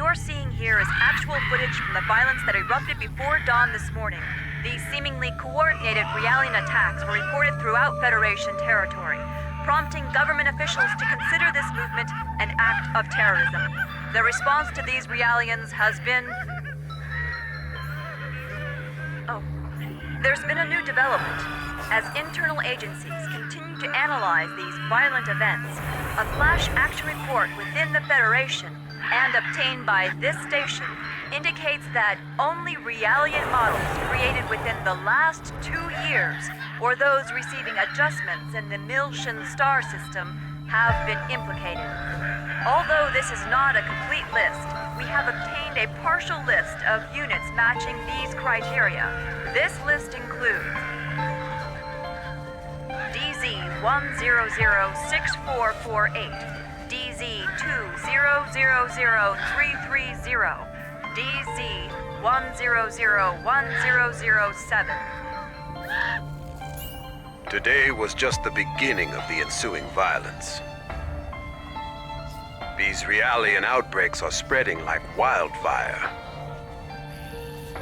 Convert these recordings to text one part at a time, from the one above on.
you're seeing here is actual footage from the violence that erupted before dawn this morning. These seemingly coordinated Realian attacks were reported throughout Federation territory, prompting government officials to consider this movement an act of terrorism. The response to these Realians has been... There's been a new development. As internal agencies continue to analyze these violent events, a flash action report within the Federation and obtained by this station indicates that only Realian models created within the last 2 years, or those receiving adjustments in the Miltian star system, have been implicated. Although this is not a complete list, we have obtained a partial list of units matching these criteria. This list includes DZ-100-6448, DZ-2000330, DZ-100-1007. Today was just the beginning of the ensuing violence. These Realian outbreaks are spreading like wildfire.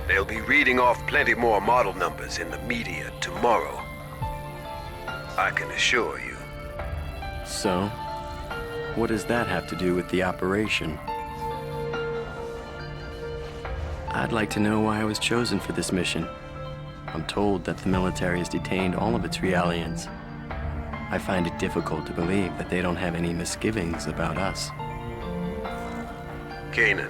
They'll be reading off plenty more model numbers in the media tomorrow. I can assure you. So, what does that have to do with the operation? I'd like to know why I was chosen for this mission. I'm told that the military has detained all of its Realians. I find it difficult to believe that they don't have any misgivings about us. Kanan,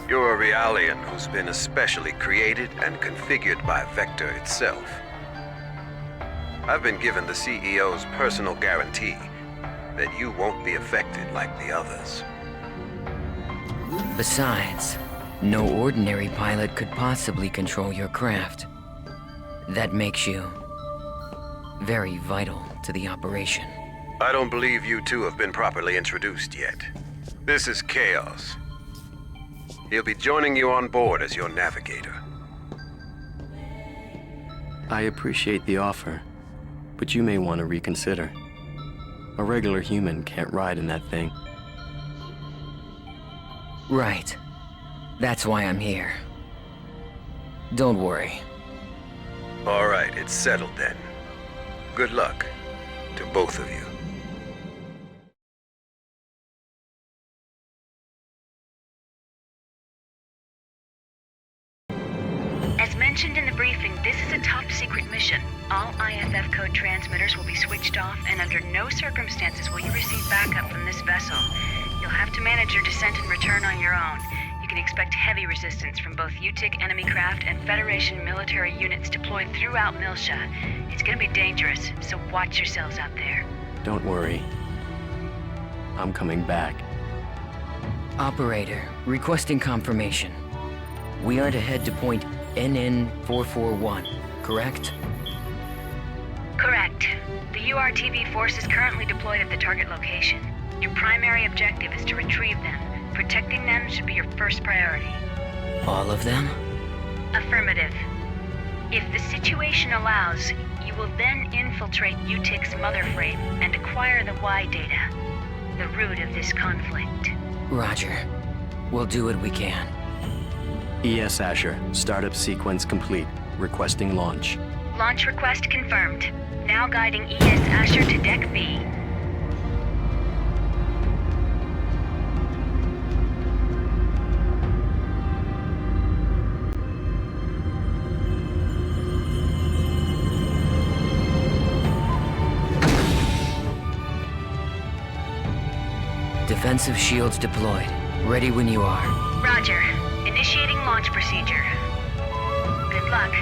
you're a Realian who's been especially created and configured by Vector itself. I've been given the CEO's personal guarantee that you won't be affected like the others. Besides, no ordinary pilot could possibly control your craft. That makes you very vital to the operation. I don't believe you two have been properly introduced yet. This is Chaos. He'll be joining you on board as your navigator. I appreciate the offer, but you may want to reconsider. A regular human can't ride in that thing. Right. That's why I'm here. Don't worry. All right, it's settled then. Good luck to both of you. As mentioned in the briefing, this is a top-secret mission. All IFF code transmitters will be switched off, and under no circumstances will you receive backup from this vessel. You'll have to manage your descent and return on your own. You can expect heavy resistance from both U-TIC enemy craft and Federation military units deployed throughout Miltia. It's gonna be dangerous, so watch yourselves out there. Don't worry. I'm coming back. Operator, requesting confirmation. We are to head to point NN441, correct? Correct. The URTV force is currently deployed at the target location. Your primary objective is to retrieve them. Protecting them should be your first priority. All of them? Affirmative. If the situation allows, you will then infiltrate U-TIC's mother frame and acquire the Y data, the root of this conflict. Roger. We'll do what we can. ES Asher, startup sequence complete. Requesting launch. Launch request confirmed. Now guiding ES Asher to Deck V. Defensive shields deployed. Ready when you are. Roger. Initiating launch procedure. Good luck.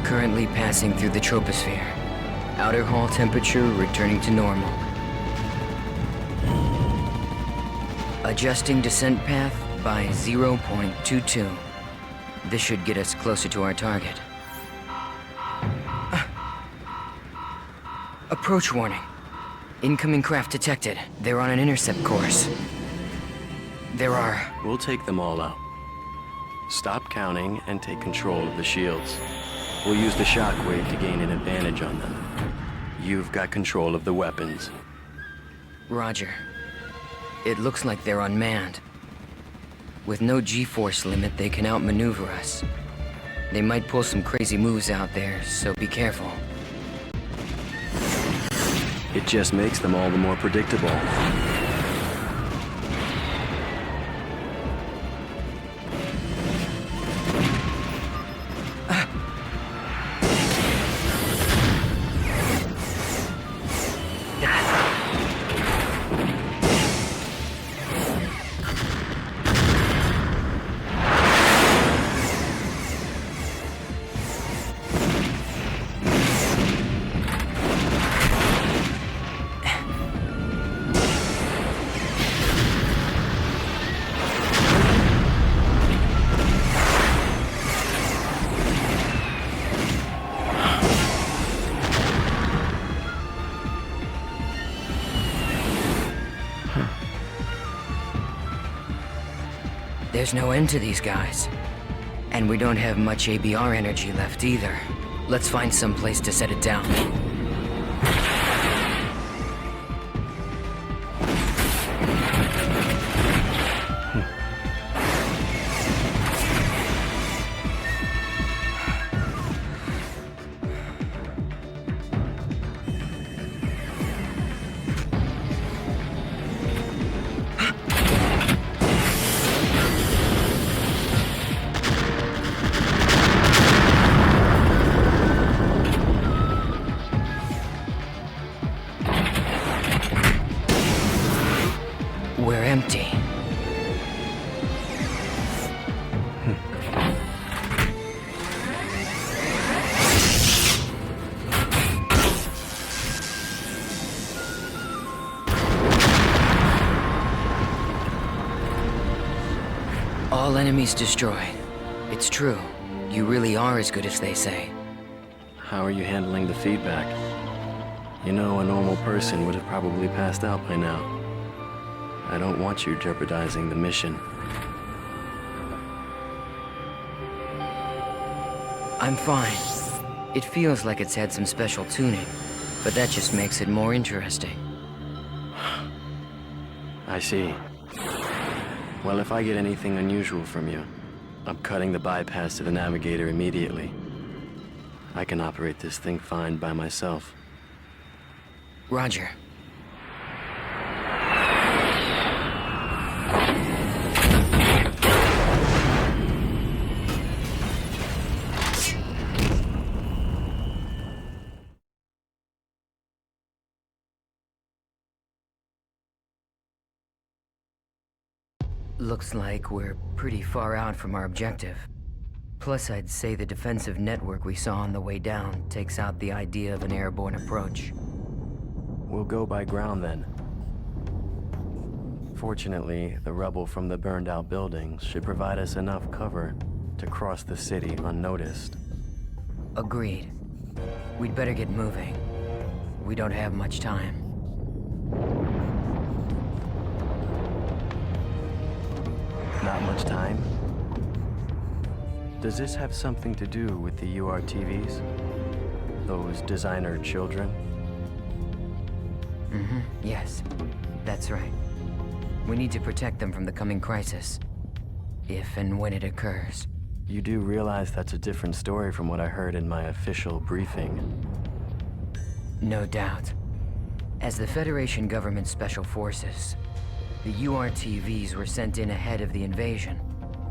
Currently passing through the troposphere. Outer hull temperature returning to normal. Adjusting descent path by 0.22. This should get us closer to our target. Approach warning. Incoming craft detected. They're on an intercept course. There are... We'll take them all out. Stop counting and take control of the shields. We'll use the shockwave to gain an advantage on them. You've got control of the weapons. Roger. It looks like they're unmanned. With no G-force limit, they can outmaneuver us. They might pull some crazy moves out there, so be careful. It just makes them all the more predictable. There's no end to these guys. And we don't have much ABR energy left either. Let's find some place to set it down. We're empty. All enemies destroyed. It's true. You really are as good as they say. How are you handling the feedback? You know, a normal person would have probably passed out by now. I don't want you jeopardizing the mission. I'm fine. It feels like it's had some special tuning, but that just makes it more interesting. I see. Well, if I get anything unusual from you, I'm cutting the bypass to the navigator immediately. I can operate this thing fine by myself. Roger. Looks like we're pretty far out from our objective. Plus, I'd say the defensive network we saw on the way down takes out the idea of an airborne approach. We'll go by ground then. Fortunately, the rubble from the burned-out buildings should provide us enough cover to cross the city unnoticed. Agreed. We'd better get moving. We don't have much time. Not much time? Does this have something to do with the URTVs? Those designer children? Yes. That's right. We need to protect them from the coming crisis. If and when it occurs. You do realize that's a different story from what I heard in my official briefing. No doubt. As the Federation government's special forces, the URTVs were sent in ahead of the invasion.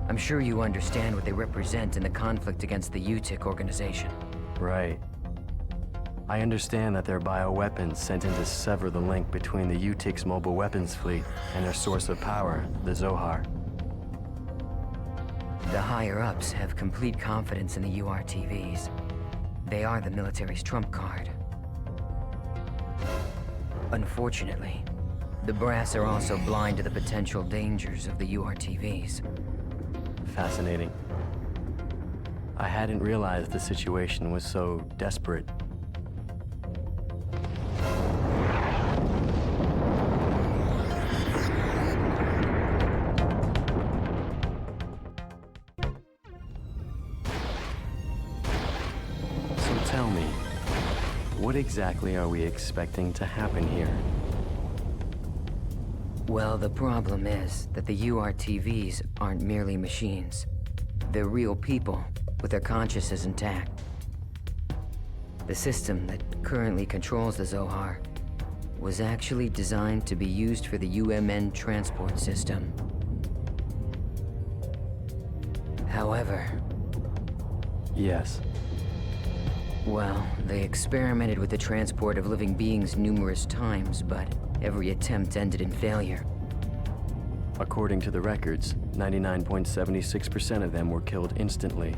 I'm sure you understand what they represent in the conflict against the U-TIC Organization. Right. I understand that they're bioweapons sent in to sever the link between the U-TIC's mobile weapons fleet and their source of power, the Zohar. The higher-ups have complete confidence in the URTVs. They are the military's trump card. Unfortunately, The brass are also blind to the potential dangers of the URTVs. Fascinating. I hadn't realized the situation was so desperate. So tell me, what exactly are we expecting to happen here? Well, the problem is that the URTVs aren't merely machines. They're real people, with their consciousness intact. The system that currently controls the Zohar was actually designed to be used for the UMN transport system. However... Yes. Well, they experimented with the transport of living beings numerous times, but every attempt ended in failure. According to the records, 99.76% of them were killed instantly.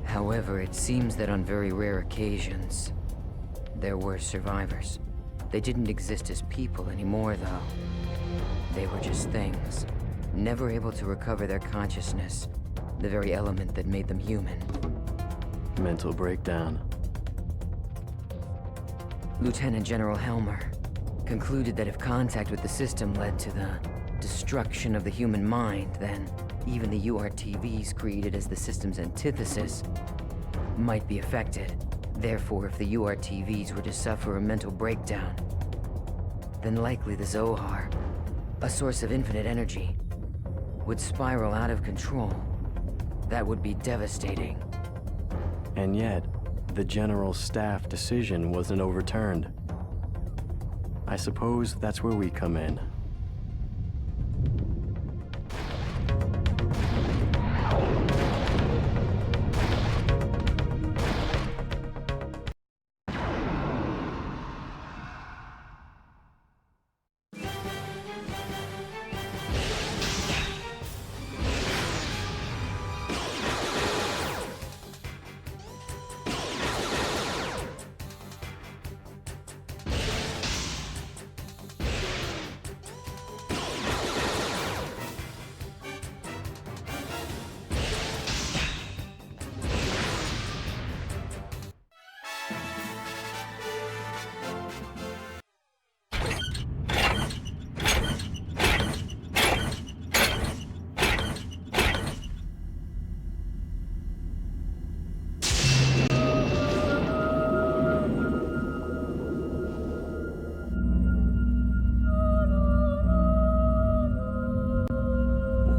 However, it seems that on very rare occasions, there were survivors. They didn't exist as people anymore, though. They were just things, never able to recover their consciousness, the very element that made them human. Mental breakdown. Lieutenant General Helmer concluded that if contact with the system led to the destruction of the human mind, then even the URTVs created as the system's antithesis might be affected. Therefore, if the URTVs were to suffer a mental breakdown, then likely the Zohar, a source of infinite energy, would spiral out of control. That would be devastating. And yet, the General Staff decision wasn't overturned. I suppose that's where we come in.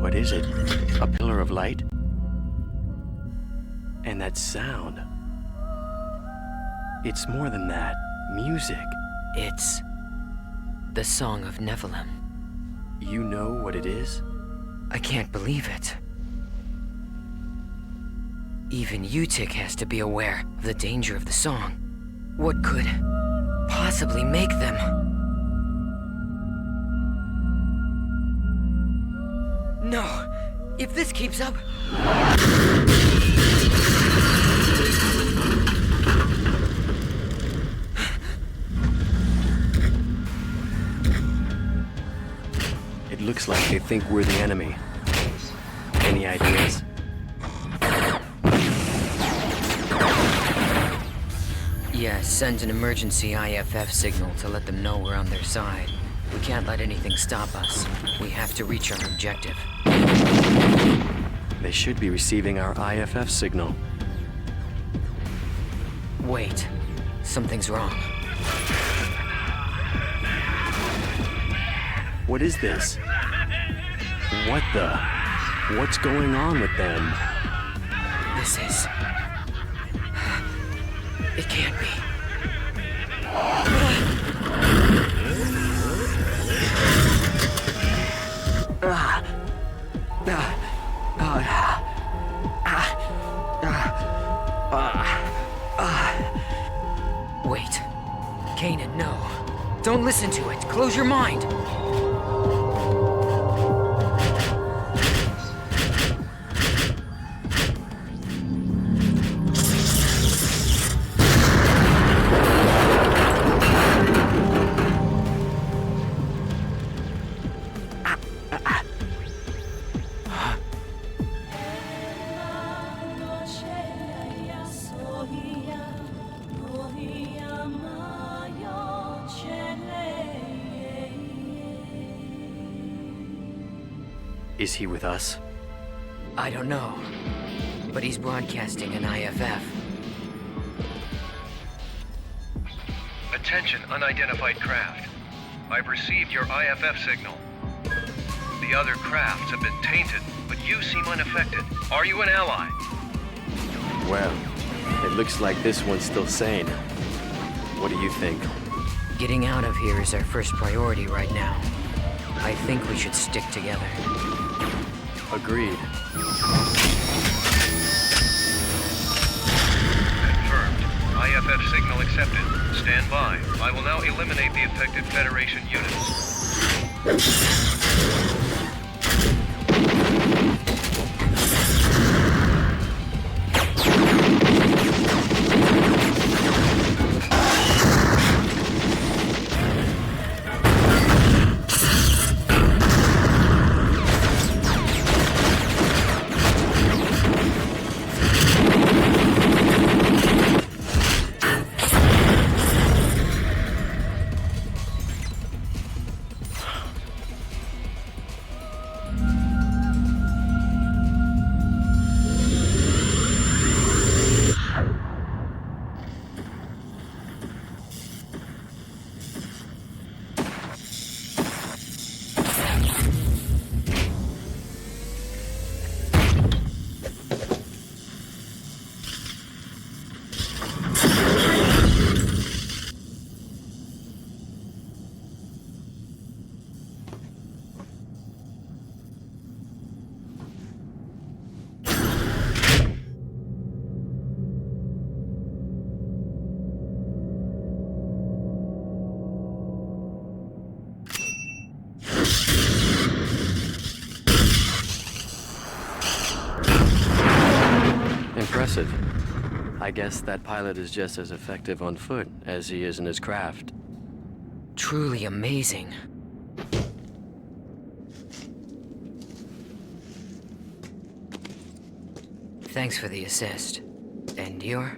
What is it? A pillar of light? And that sound. It's more than that. Music. It's the Song of Nephilim. You know what it is? I can't believe it. Even U-TIC has to be aware of the danger of the song. What could possibly make them? No! If this keeps up... It looks like they think we're the enemy. Any ideas? Yes, send an emergency IFF signal to let them know we're on their side. We can't let anything stop us. We have to reach our objective. They should be receiving our IFF signal. Wait. Something's wrong. What is this? What the? What's going on with them? This is... It can't be. Wait. Kanan, no. Don't listen to it. Close your mind. Is he with us? I don't know, but he's broadcasting an IFF. Attention, unidentified craft. I've received your IFF signal. The other crafts have been tainted, but you seem unaffected. Are you an ally? Well, it looks like this one's still sane. What do you think? Getting out of here is our first priority right now. I think we should stick together. Agreed. Confirmed. IFF signal accepted. Stand by. I will now eliminate the affected Federation units. Impressive. I guess that pilot is just as effective on foot as he is in his craft. Truly amazing. Thanks for the assist. And you're?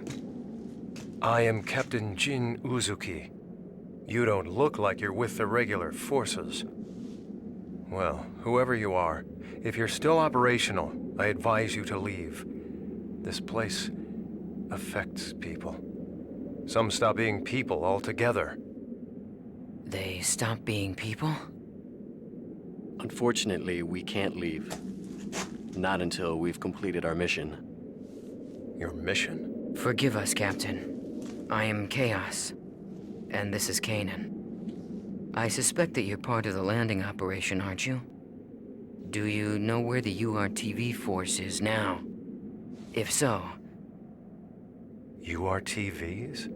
I am Captain Shion Uzuki. You don't look like you're with the regular forces. Well, whoever you are, if you're still operational, I advise you to leave. This place affects people. Some stop being people altogether. They stop being people? Unfortunately, we can't leave. Not until we've completed our mission. Your mission? Forgive us, Captain. I am Chaos, and this is Kanan. I suspect that you're part of the landing operation, aren't you? Do you know where the URTV force is now? If so... URTVs?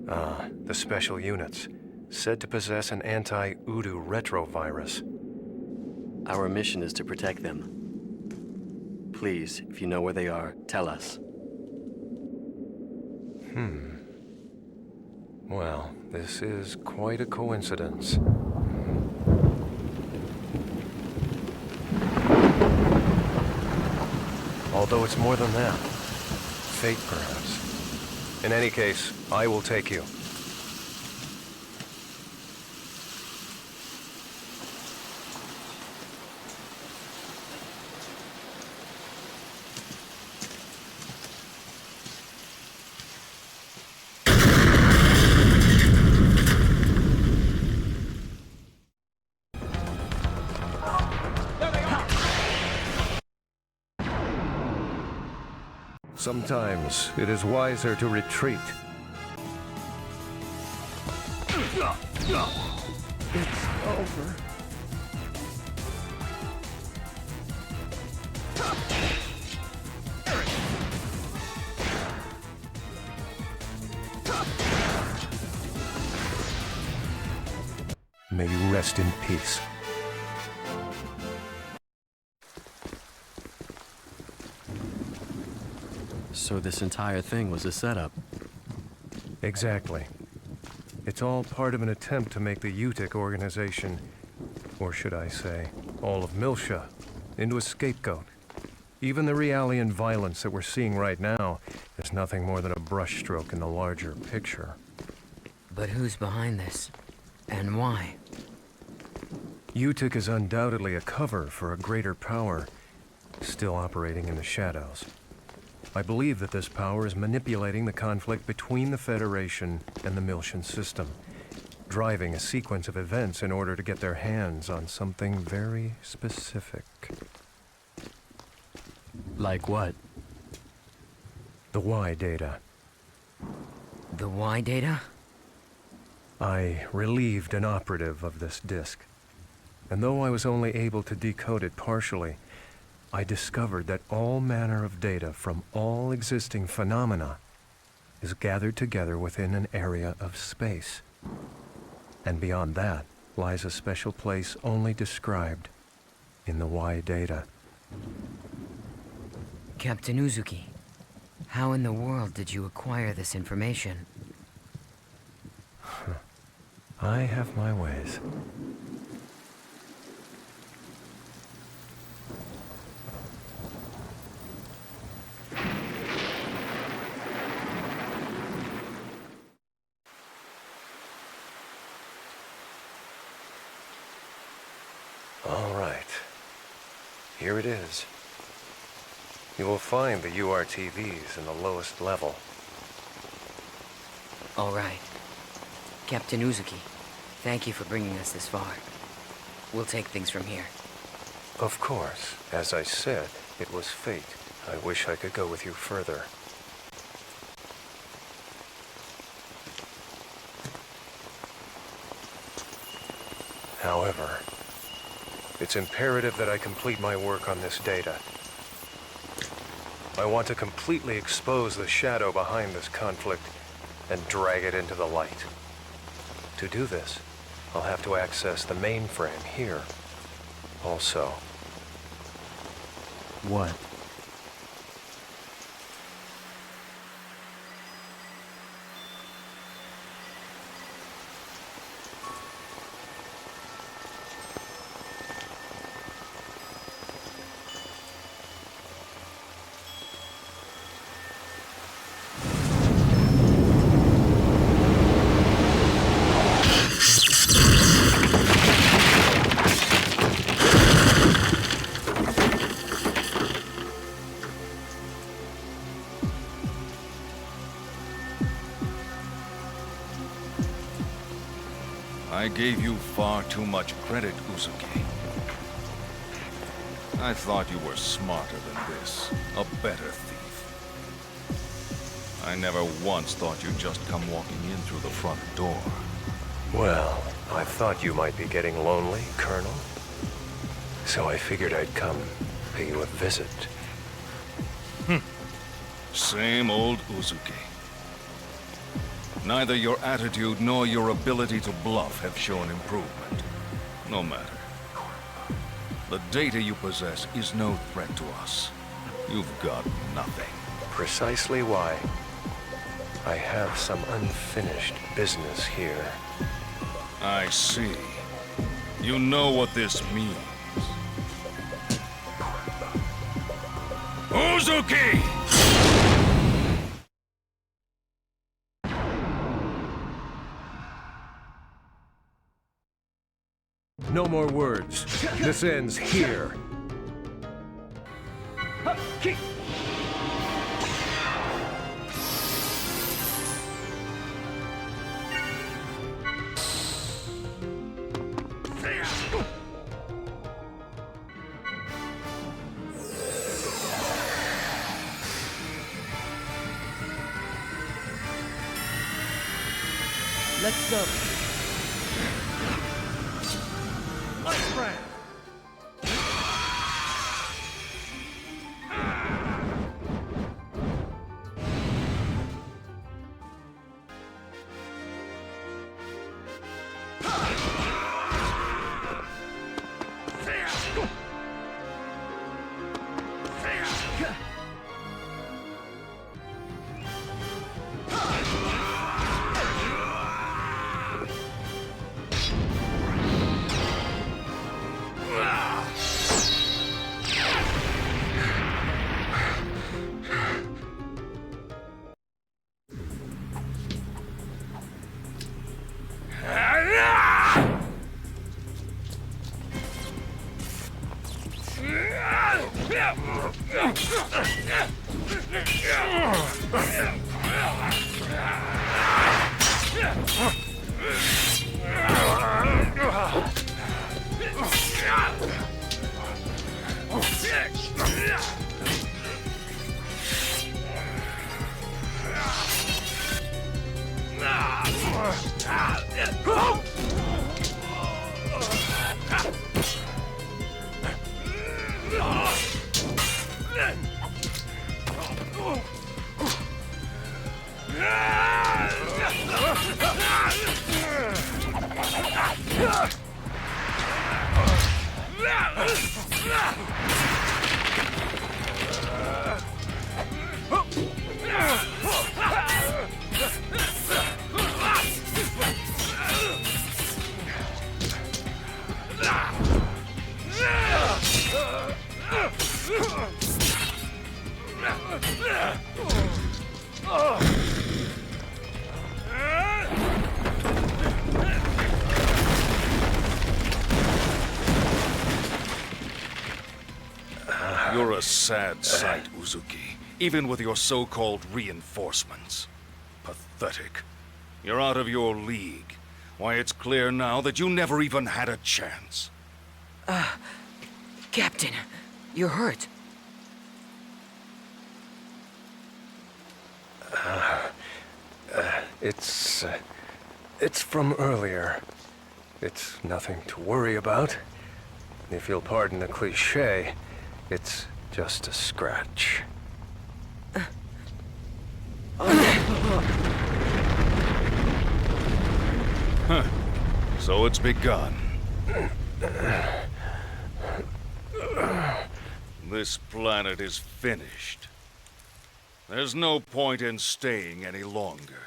Ah, the special units, said to possess an anti-Udu retrovirus. Our mission is to protect them. Please, if you know where they are, tell us. Well, this is quite a coincidence. Although it's more than that. Fate, perhaps. In any case, I will take you. Sometimes it is wiser to retreat. It's over. May you rest in peace. So this entire thing was a setup. Exactly. It's all part of an attempt to make the U-TIC Organization, or should I say, all of Miltia, into a scapegoat. Even the Realian violence that we're seeing right now is nothing more than a brushstroke in the larger picture. But who's behind this? And why? U-TIC is undoubtedly a cover for a greater power, still operating in the shadows. I believe that this power is manipulating the conflict between the Federation and the Miltian system, driving a sequence of events in order to get their hands on something very specific. Like what? The Y data. The Y data? I relieved an operative of this disk, and though I was only able to decode it partially, I discovered that all manner of data from all existing phenomena is gathered together within an area of space. And beyond that lies a special place only described in the Y data. Captain Uzuki, how in the world did you acquire this information? I have my ways. All right. Here it is. You will find the URTVs in the lowest level. All right. Captain Uzuki, thank you for bringing us this far. We'll take things from here. Of course. As I said, it was fate. I wish I could go with you further. However, it's imperative that I complete my work on this data. I want to completely expose the shadow behind this conflict and drag it into the light. To do this, I'll have to access the mainframe here. Also. What? I gave you far too much credit, Uzuki. I thought you were smarter than this, a better thief. I never once thought you'd just come walking in through the front door. Well, I thought you might be getting lonely, Colonel. So I figured I'd come pay you a visit. Same old Uzuki. Neither your attitude nor your ability to bluff have shown improvement. No matter. The data you possess is no threat to us. You've got nothing. Precisely why I have some unfinished business here. I see. You know what this means. Uzuki! No more words. This ends here. Let's go. Ice Brand! You're a sad sight, Uzuki, even with your so-called reinforcements. Pathetic. You're out of your league. Why, it's clear now that you never even had a chance. Captain, you're hurt. It's from earlier. It's nothing to worry about. If you'll pardon the cliché, it's just a scratch. Huh. So it's begun. This planet is finished. There's no point in staying any longer.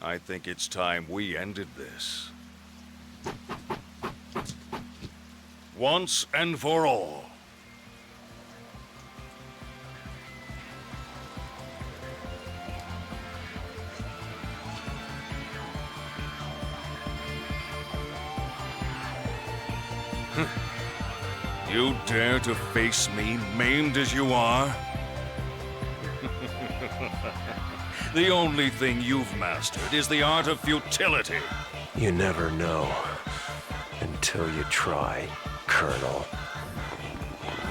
I think it's time we ended this. Once and for all. You dare to face me, maimed as you are? The only thing you've mastered is the art of futility. You never know until you try, Colonel.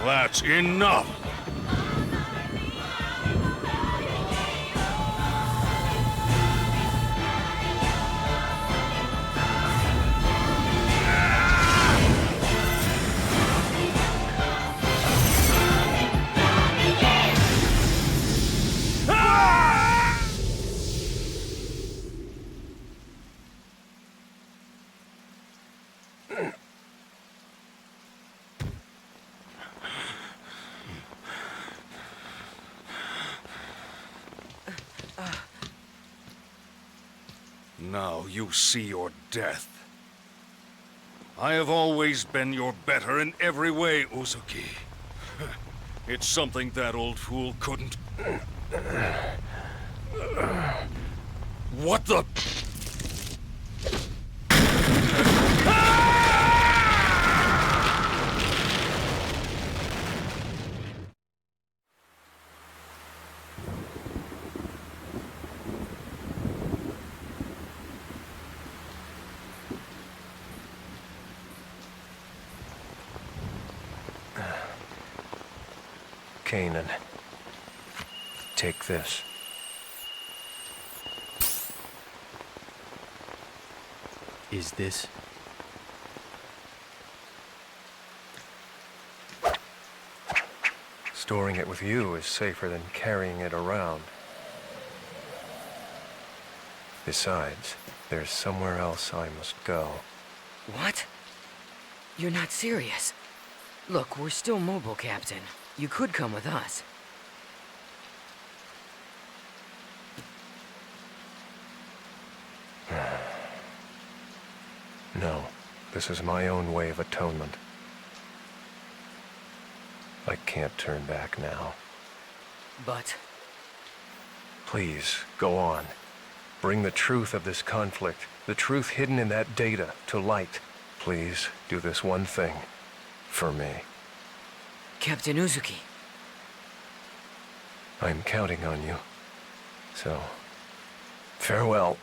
That's enough! Now you see your death. I have always been your better in every way, Uzuki. It's something that old fool couldn't... What the... Kanan, take this. Is this? Storing it with you is safer than carrying it around. Besides, there's somewhere else I must go. What? You're not serious. Look, we're still mobile, Captain. You could come with us. No, this is my own way of atonement. I can't turn back now. But... Please, go on. Bring the truth of this conflict, the truth hidden in that data, to light. Please, do this one thing. for me. Captain Uzuki. I'm counting on you. So, farewell.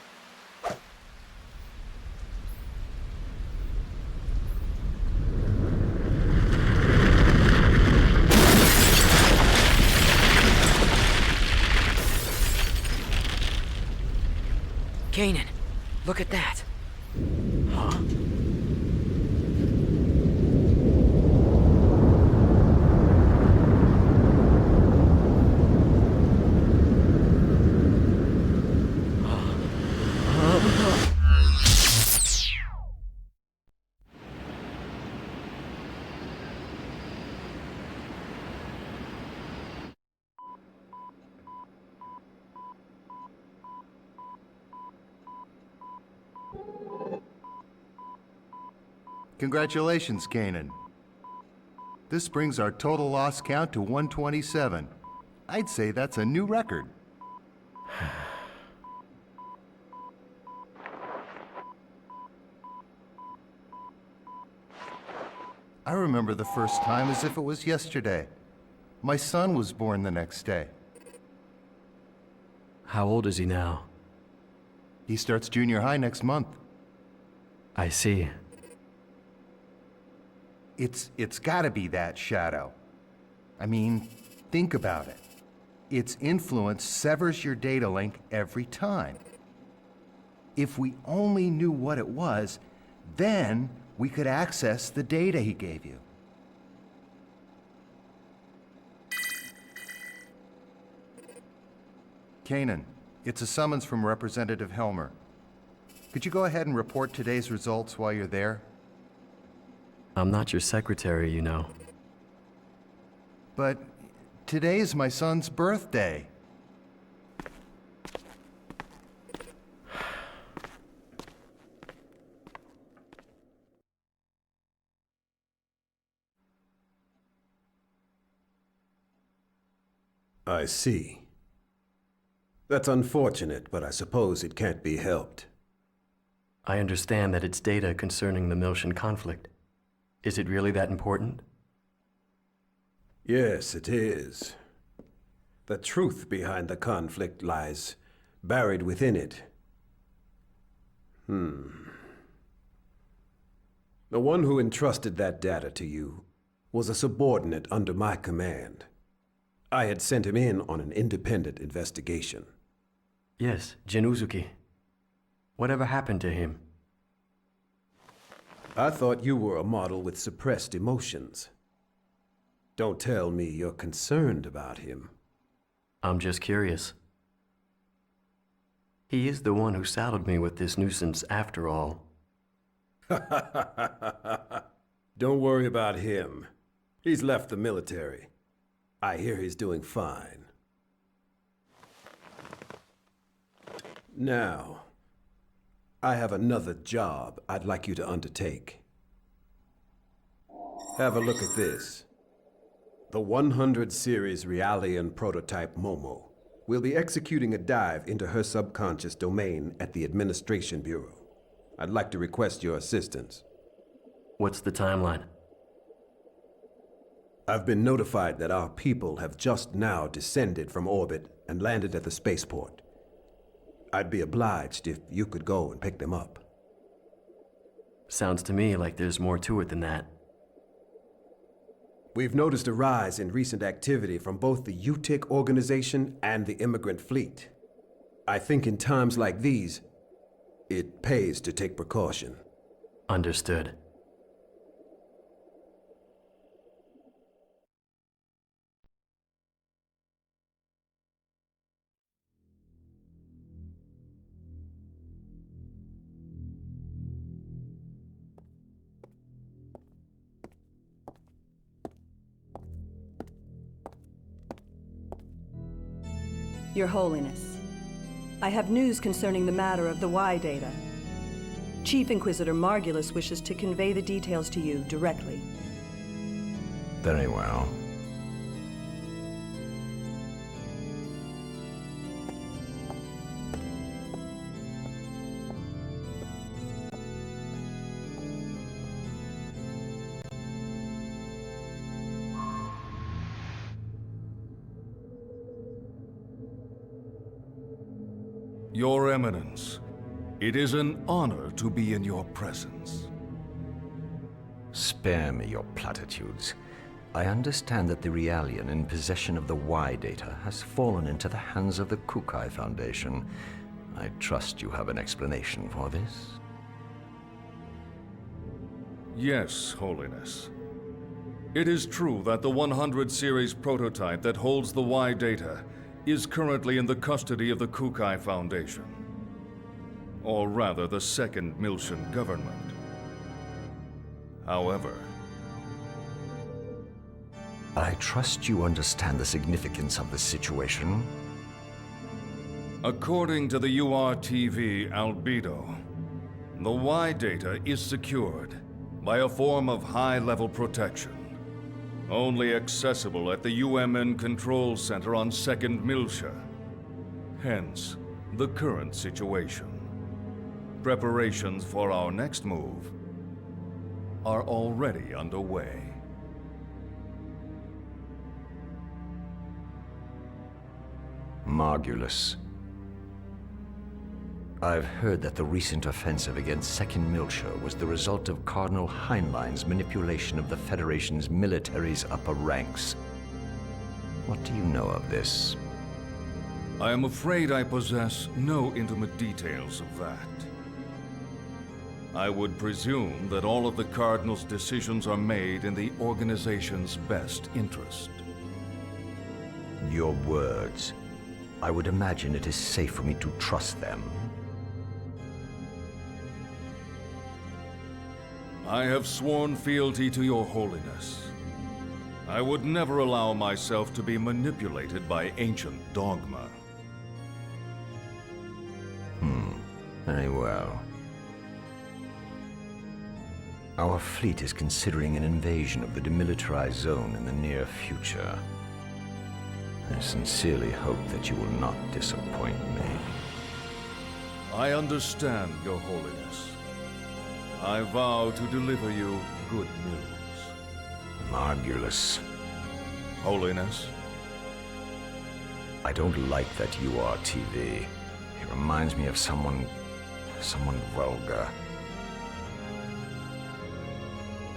Kanan, look at that. Huh? Congratulations, Kanan. This brings our total loss count to 127. I'd say that's a new record. I remember the first time as if it was yesterday. My son was born the next day. How old is he now? He starts junior high next month. I see. It's gotta be that, Shadow. I mean, think about it. Its influence severs your data link every time. If we only knew what it was, then we could access the data he gave you. Kanan, it's a summons from Representative Helmer. Could you go ahead and report today's results while you're there? I'm not your secretary, you know. But today's my son's birthday. I see. That's unfortunate, but I suppose it can't be helped. I understand that it's data concerning the Miltian conflict. Is it really that important? Yes, it is. The truth behind the conflict lies buried within it. The one who entrusted that data to you was a subordinate under my command. I had sent him in on an independent investigation. Yes, Jin Uzuki. Whatever happened to him? I thought you were a model with suppressed emotions. Don't tell me you're concerned about him. I'm just curious. He is the one who saddled me with this nuisance after all. Don't worry about him. He's left the military. I hear he's doing fine. Now, I have another job I'd like you to undertake. Have a look at this. The 100 series Realian prototype Momo will be executing a dive into her subconscious domain at the Administration Bureau. I'd like to request your assistance. What's the timeline? I've been notified that our people have just now descended from orbit and landed at the spaceport. I'd be obliged if you could go and pick them up. Sounds to me like there's more to it than that. We've noticed a rise in recent activity from both the U-TIC Organization and the immigrant fleet. I think in times like these, it pays to take precaution. Understood. Your Holiness, I have news concerning the matter of the Y data. Chief Inquisitor Margulis wishes to convey the details to you directly. Very well. Your Eminence, it is an honor to be in your presence. Spare me your platitudes. I understand that the Realian in possession of the Y data has fallen into the hands of the Kukai Foundation. I trust you have an explanation for this? Yes, Holiness. It is true that the 100 series prototype that holds the Y data is currently in the custody of the Kukai Foundation. Or rather, the Second Miltian government. However, I trust you understand the significance of the situation. according to the URTV Albedo, the Y data is secured by a form of high-level protection, only accessible at the UMN Control Center on 2nd Miltia. Hence, the current situation. Preparations for our next move are already underway. Margulis. I've heard that the recent offensive against 2nd Miltia was the result of Cardinal Heinlein's manipulation of the Federation's military's upper ranks. What do you know of this? I am afraid I possess no intimate details of that. I would presume that all of the Cardinal's decisions are made in the organization's best interest. Your words. I would imagine it is safe for me to trust them. I have sworn fealty to your holiness. I would never allow myself to be manipulated by ancient dogma. Very well. Our fleet is considering an invasion of the demilitarized zone in the near future. I sincerely hope that you will not disappoint me. I understand, your holiness. I vow to deliver you good news. Margulis. Holiness? I don't like that URTV. It reminds me of someone vulgar.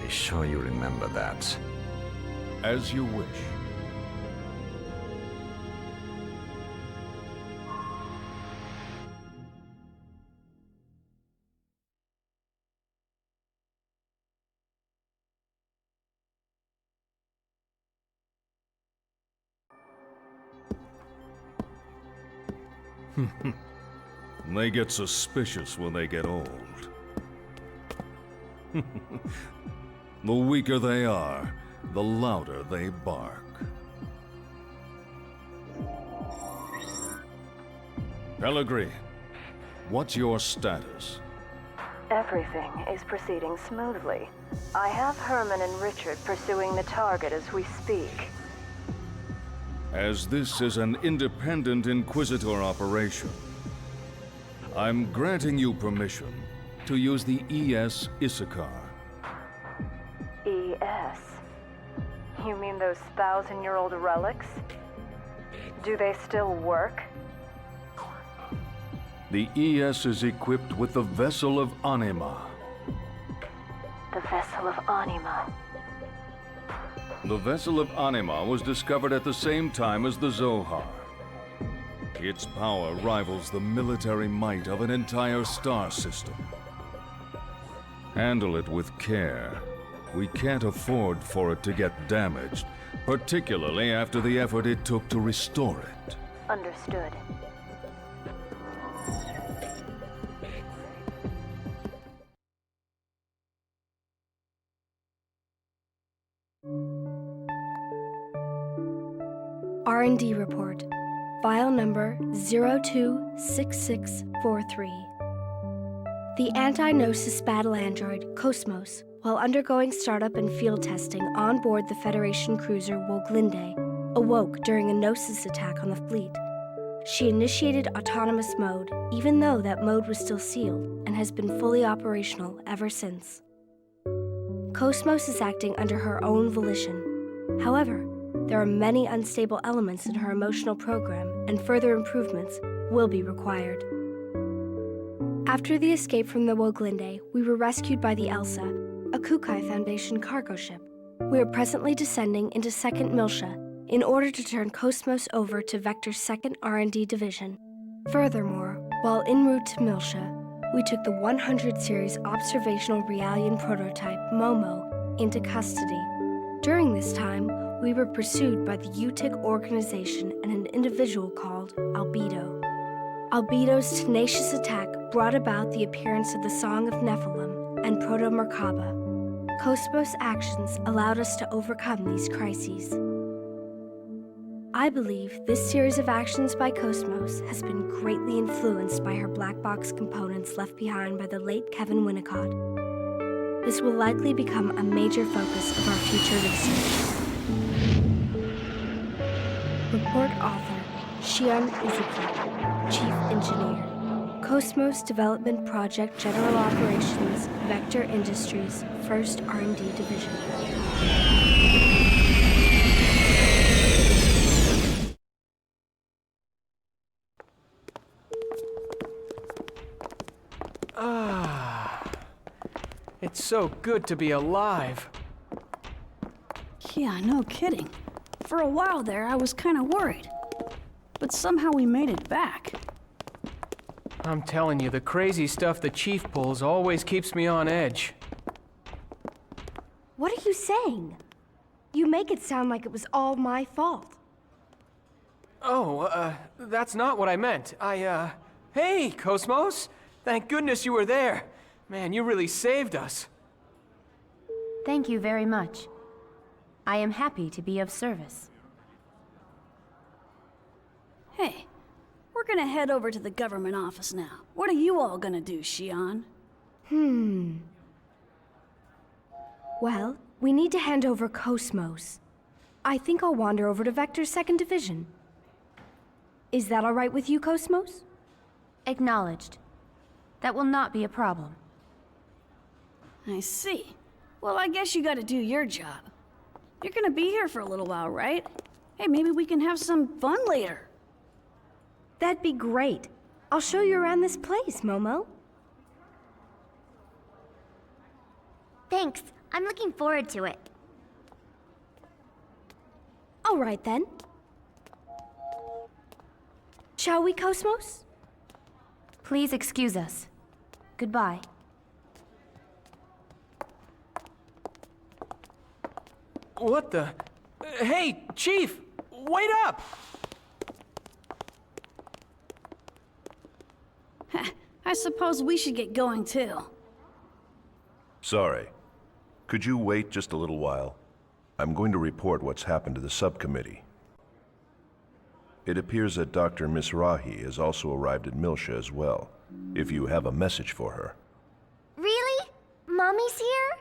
Be sure you remember that. As you wish. They get suspicious when they get old. The weaker they are, the louder they bark. Pellegrini, what's your status? Everything is proceeding smoothly. I have Herman and Richard pursuing the target as we speak. As this is an independent Inquisitor operation, I'm granting you permission to use the ES Issachar. ES? You mean those 1,000-year-old relics? Do they still work? The ES is equipped with the Vessel of Anima. The Vessel of Anima. The Vessel of Anima was discovered at the same time as the Zohar. Its power rivals the military might of an entire star system. Handle it with care. We can't afford for it to get damaged, particularly after the effort it took to restore it. Understood. R&D report. File number 026643. The anti-Gnosis battle android, Cosmos, while undergoing startup and field testing on board the Federation cruiser Woglinde, awoke during a Gnosis attack on the fleet. She initiated autonomous mode, even though that mode was still sealed, and has been fully operational ever since. Cosmos is acting under her own volition. However, there are many unstable elements in her emotional program, and further improvements will be required. After the escape from the Woglinde, we were rescued by the Elsa, a Kukai Foundation cargo ship. We are presently descending into 2nd Miltia in order to turn Cosmos over to Vector's 2nd R&D division. Furthermore, while en route to Miltia, we took the 100 series observational Realian prototype, Momo, into custody. During this time, we were pursued by the U-TIC Organization and an individual called Albedo. Albedo's tenacious attack brought about the appearance of the Song of Nephilim and Proto-Merkaba. Cosmos' actions allowed us to overcome these crises. I believe this series of actions by Cosmos has been greatly influenced by her black box components left behind by the late Kevin Winnicott. This will likely become a major focus of our future research. Report author, Shion Uzuki, Chief Engineer. Cosmos Development Project General Operations, Vector Industries, 1st R&D Division. It's so good to be alive. Yeah, no kidding. For a while there, I was kind of worried. But somehow we made it back. I'm telling you, the crazy stuff the Chief pulls always keeps me on edge. What are you saying? You make it sound like it was all my fault. Oh, that's not what I meant. Hey, Cosmos! Thank goodness you were there. Man, you really saved us. Thank you very much. I am happy to be of service. Hey, we're gonna head over to the government office now. What are you all gonna do, Shion? Well, we need to hand over Cosmos. I think I'll wander over to Vector's 2nd Division. Is that all right with you, Cosmos? Acknowledged. That will not be a problem. I see. Well, I guess you gotta do your job. You're gonna be here for a little while, right? Hey, maybe we can have some fun later. That'd be great. I'll show you around this place, Momo. Thanks. I'm looking forward to it. All right, then. Shall we, Cosmos? Please excuse us. Goodbye. What the? Hey, Chief! Wait up! I suppose we should get going too. Sorry. Could you wait just a little while? I'm going to report what's happened to the subcommittee. It appears that Dr. Mizrahi has also arrived at Miltia as well, if you have a message for her. Really? Mommy's here?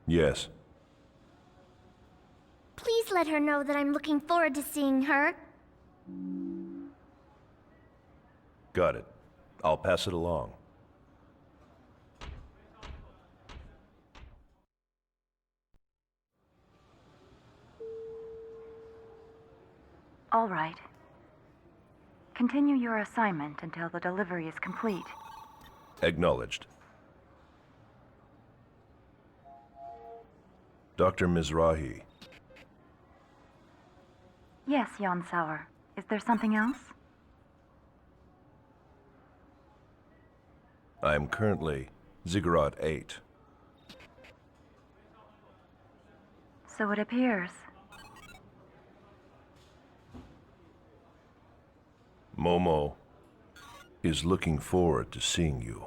Yes. Please let her know that I'm looking forward to seeing her. Got it. I'll pass it along. All right. Continue your assignment until the delivery is complete. Acknowledged. Dr. Mizrahi. Yes, Jan Sauer. Is there something else? I am currently Ziggurat 8. So it appears. Momo is looking forward to seeing you.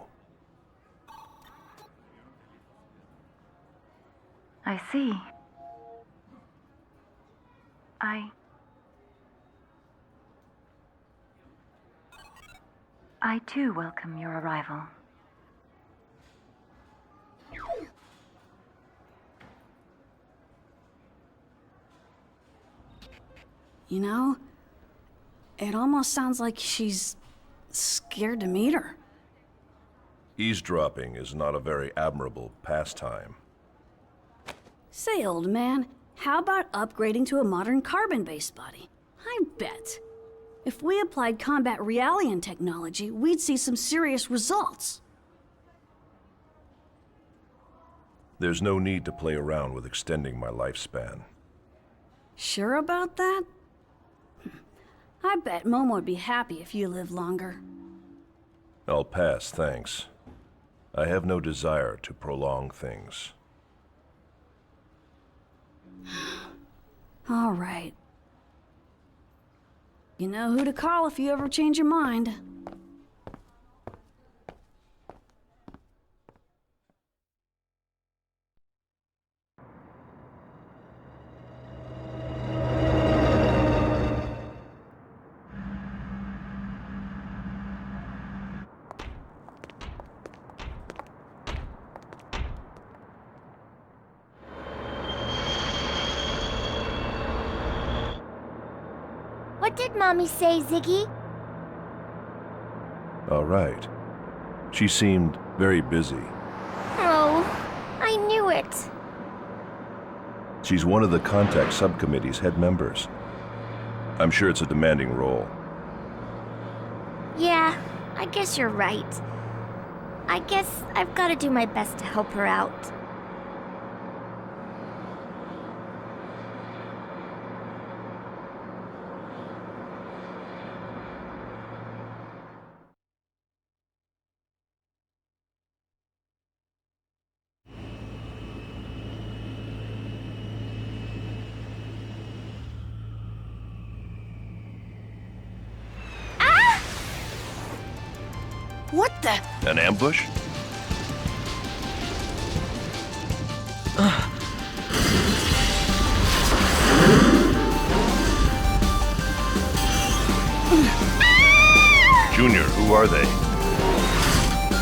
I see. I too welcome your arrival. You know, it almost sounds like she's scared to meet her. Eavesdropping is not a very admirable pastime. Say, old man, how about upgrading to a modern carbon-based body? I bet. If we applied combat Realian technology, we'd see some serious results. There's no need to play around with extending my lifespan. Sure about that? I bet Momo would be happy if you lived longer. I'll pass, thanks. I have no desire to prolong things. All right. You know who to call if you ever change your mind. What did Mommy say, Ziggy? All right. She seemed very busy. Oh, I knew it. She's one of the contact subcommittee's head members. I'm sure it's a demanding role. Yeah, I guess you're right. I guess I've got to do my best to help her out. What the? An ambush? Junior, who are they?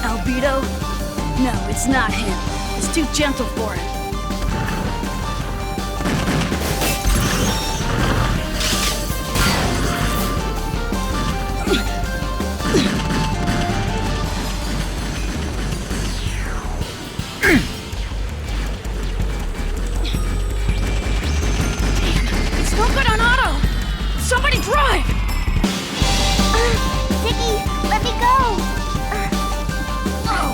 Albedo? No, it's not him. It's too gentle for him. It's no good on auto! Somebody drive! Ziggy, let me go! Oh!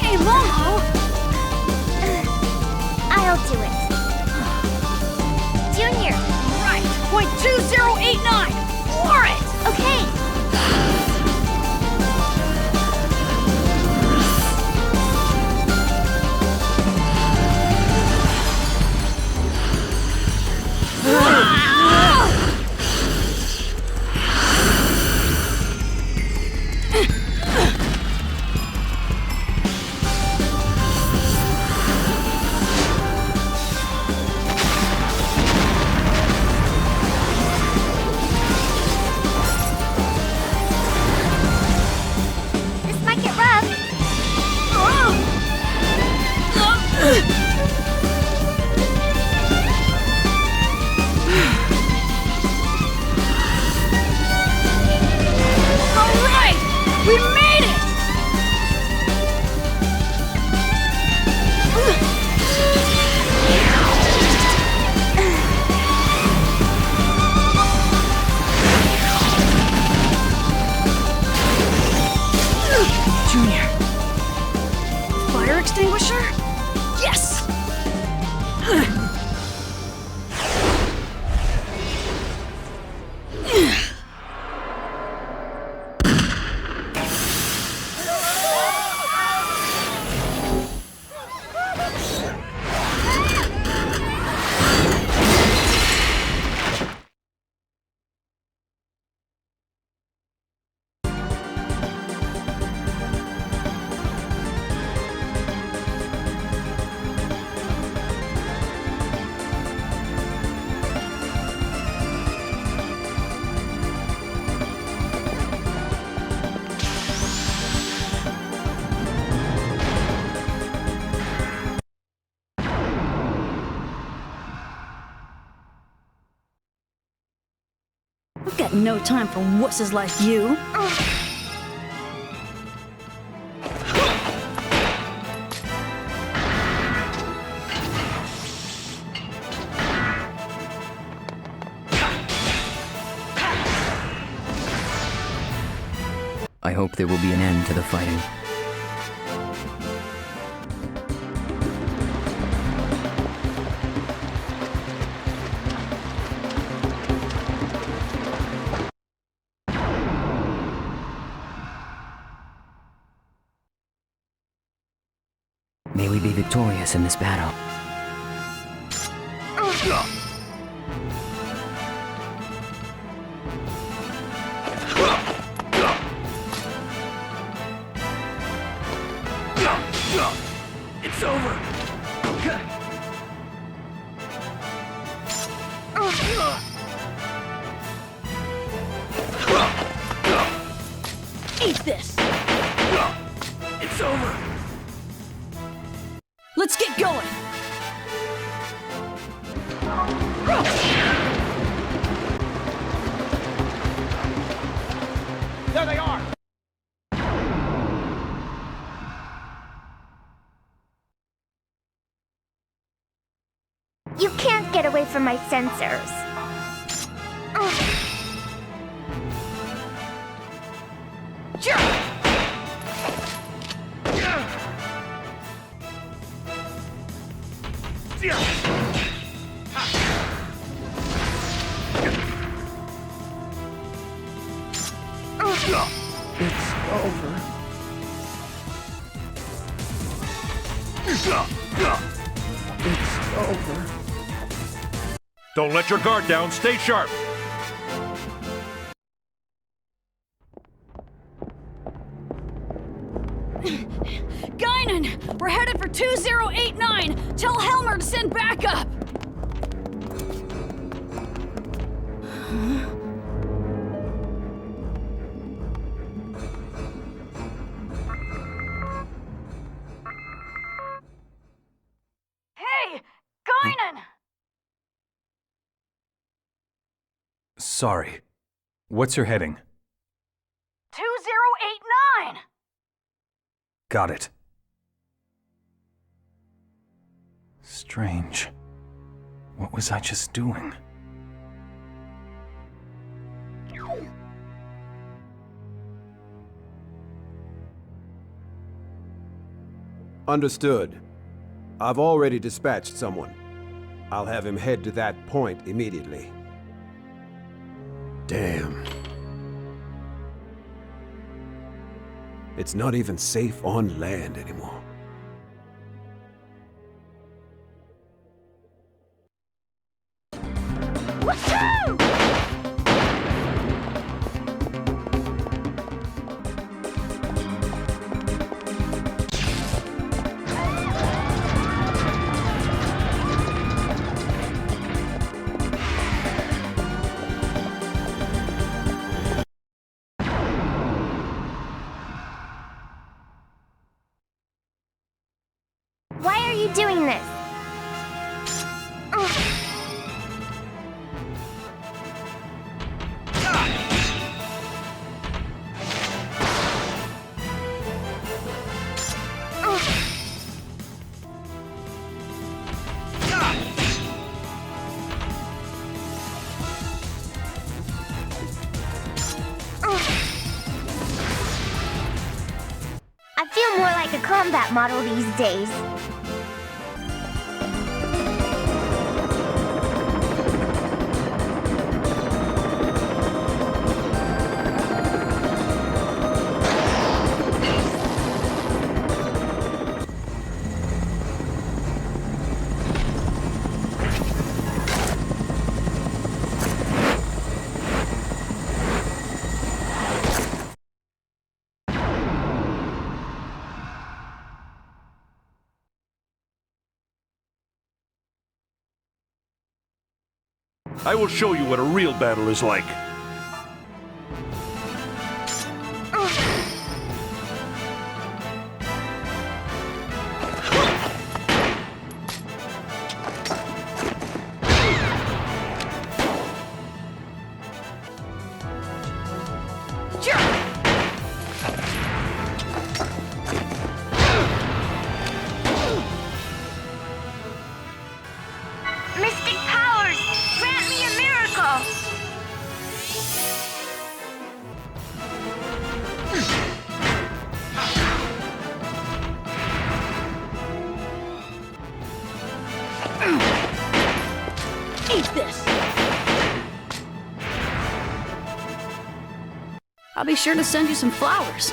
Hey, Momo! I'll do it. Junior! Right! Point 2089! For it! Okay! This might get rough. All right! We made it! Junior. Fire extinguisher? Yes! I've got no time for wusses like you. I hope there will be an end to the fighting. May we be victorious in this battle. It's over. Eat this! It's over. Let's get going! There they are! You can't get away from my sensors. It's over. It's over. Don't let your guard down. Stay sharp. Guinan! We're headed for 2089! Tell Helmer to send backup! Hey! Guinan! Sorry. What's your heading? 2089! Got it. Strange. What was I just doing? Understood. I've already dispatched someone. I'll have him head to that point immediately. Damn. It's not even safe on land anymore. Why are you doing this? I feel more like a combat model these days. I will show you what a real battle is like. Mystic powers! Grant me a miracle! Eat this! I'll be sure to send you some flowers.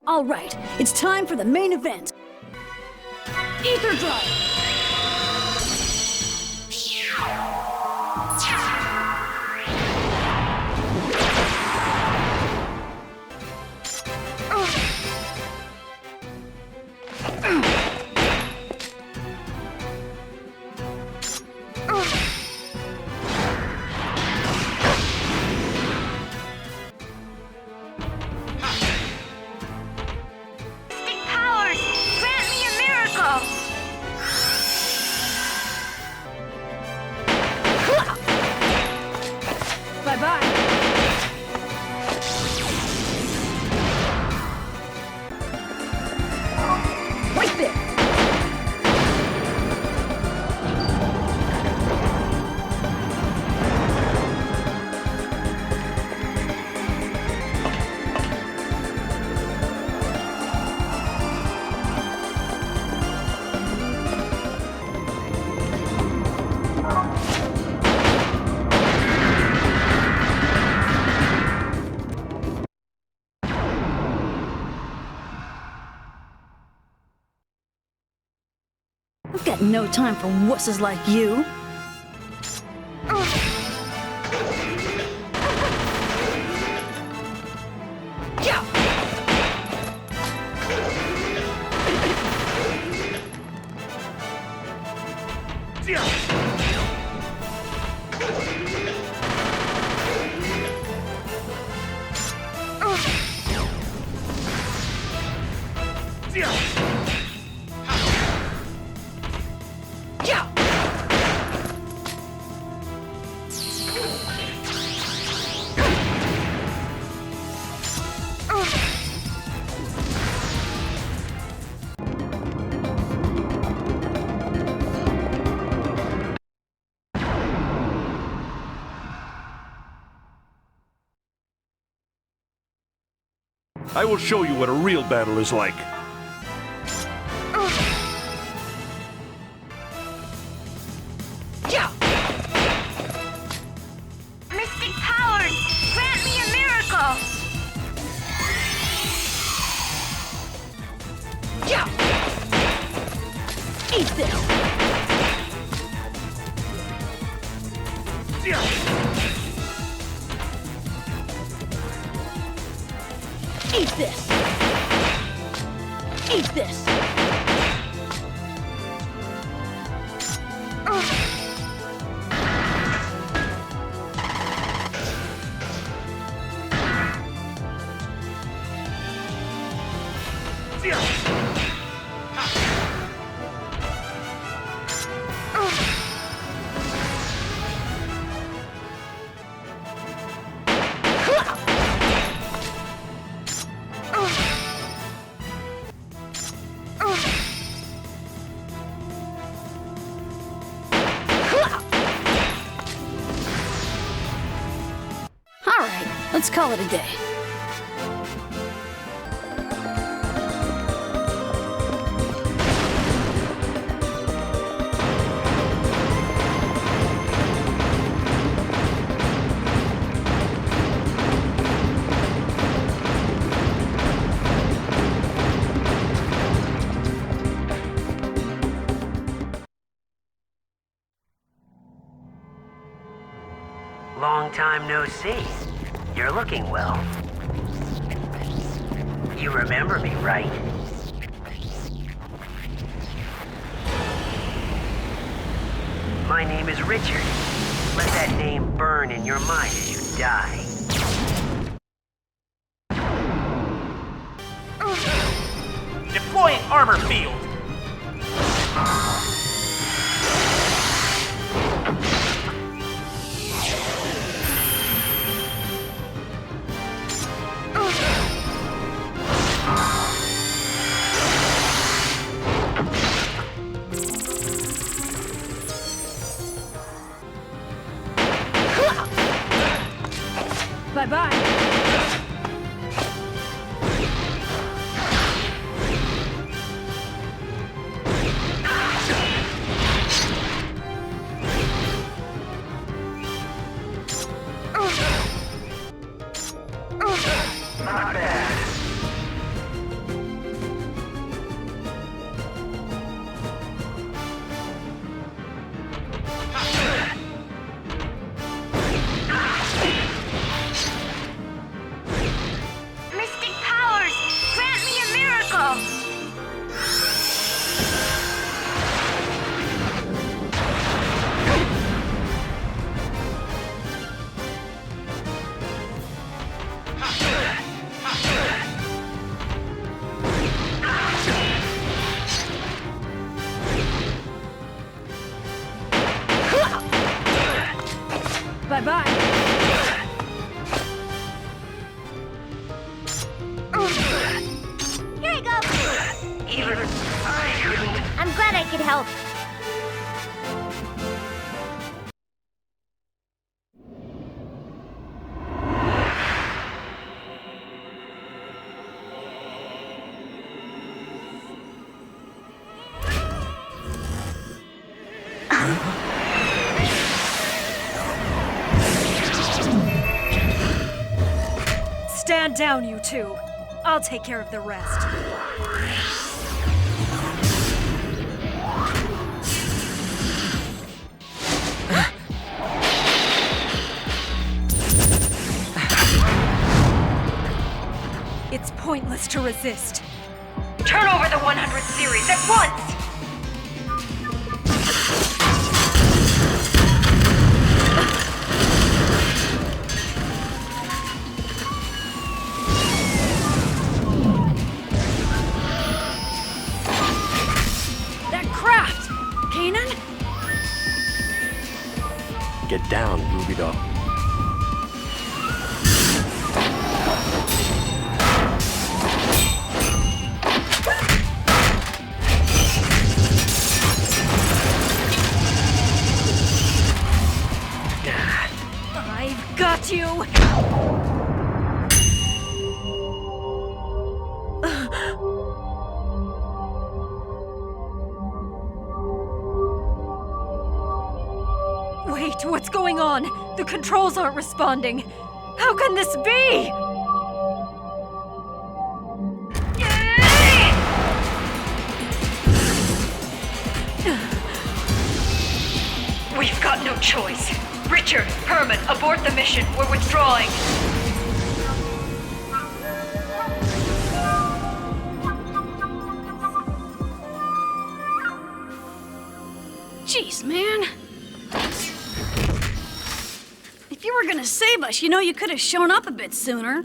All right, it's time for the main event. Ether Drive! I've got no time for wusses like you. I will show you what a real battle is like. Mystic powers, grant me a miracle! Eat this! Eat this! Eat this! Let's call it a day. Long time no see. You're looking well. You remember me, right? My name is Richard. Let that name burn in your mind as you die. Deploying armor field. Bye-bye. Not bad. Mystic powers, grant me a miracle! Bye-bye. Here I go! Even I couldn't. I'm glad I could help. Stand down, you two. I'll take care of the rest. It's pointless to resist. Turn over the 100 series at once! Get down, Rubido. I've got you! Wait, what's going on? The controls aren't responding. How can this be? We've got no choice. Richard, Herman, abort the mission. We're withdrawing. Jeez, man. If you were gonna save us, you know you could have shown up a bit sooner.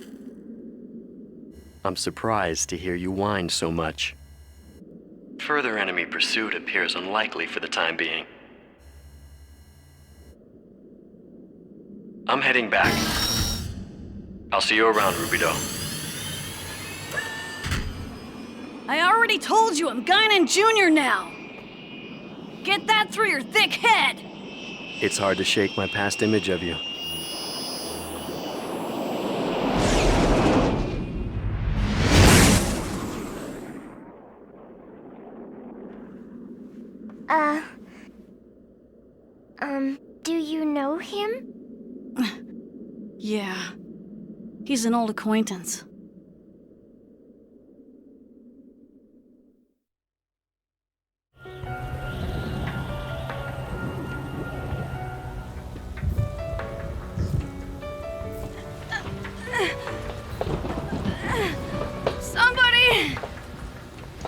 I'm surprised to hear you whine so much. Further enemy pursuit appears unlikely for the time being. I'm heading back. I'll see you around, Rubido. I already told you I'm Guinan Jr. now. Get that through your thick head. It's hard to shake my past image of you. Do you know him? Yeah. He's an old acquaintance. Somebody!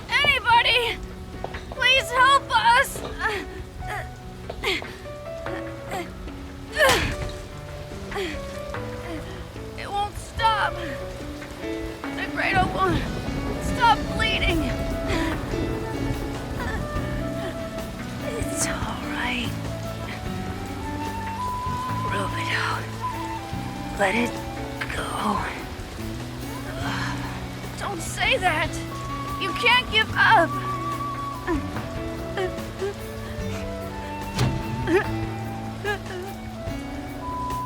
Anybody! Please help us! Wait. Albedo. Let it go. Don't say that! You can't give up!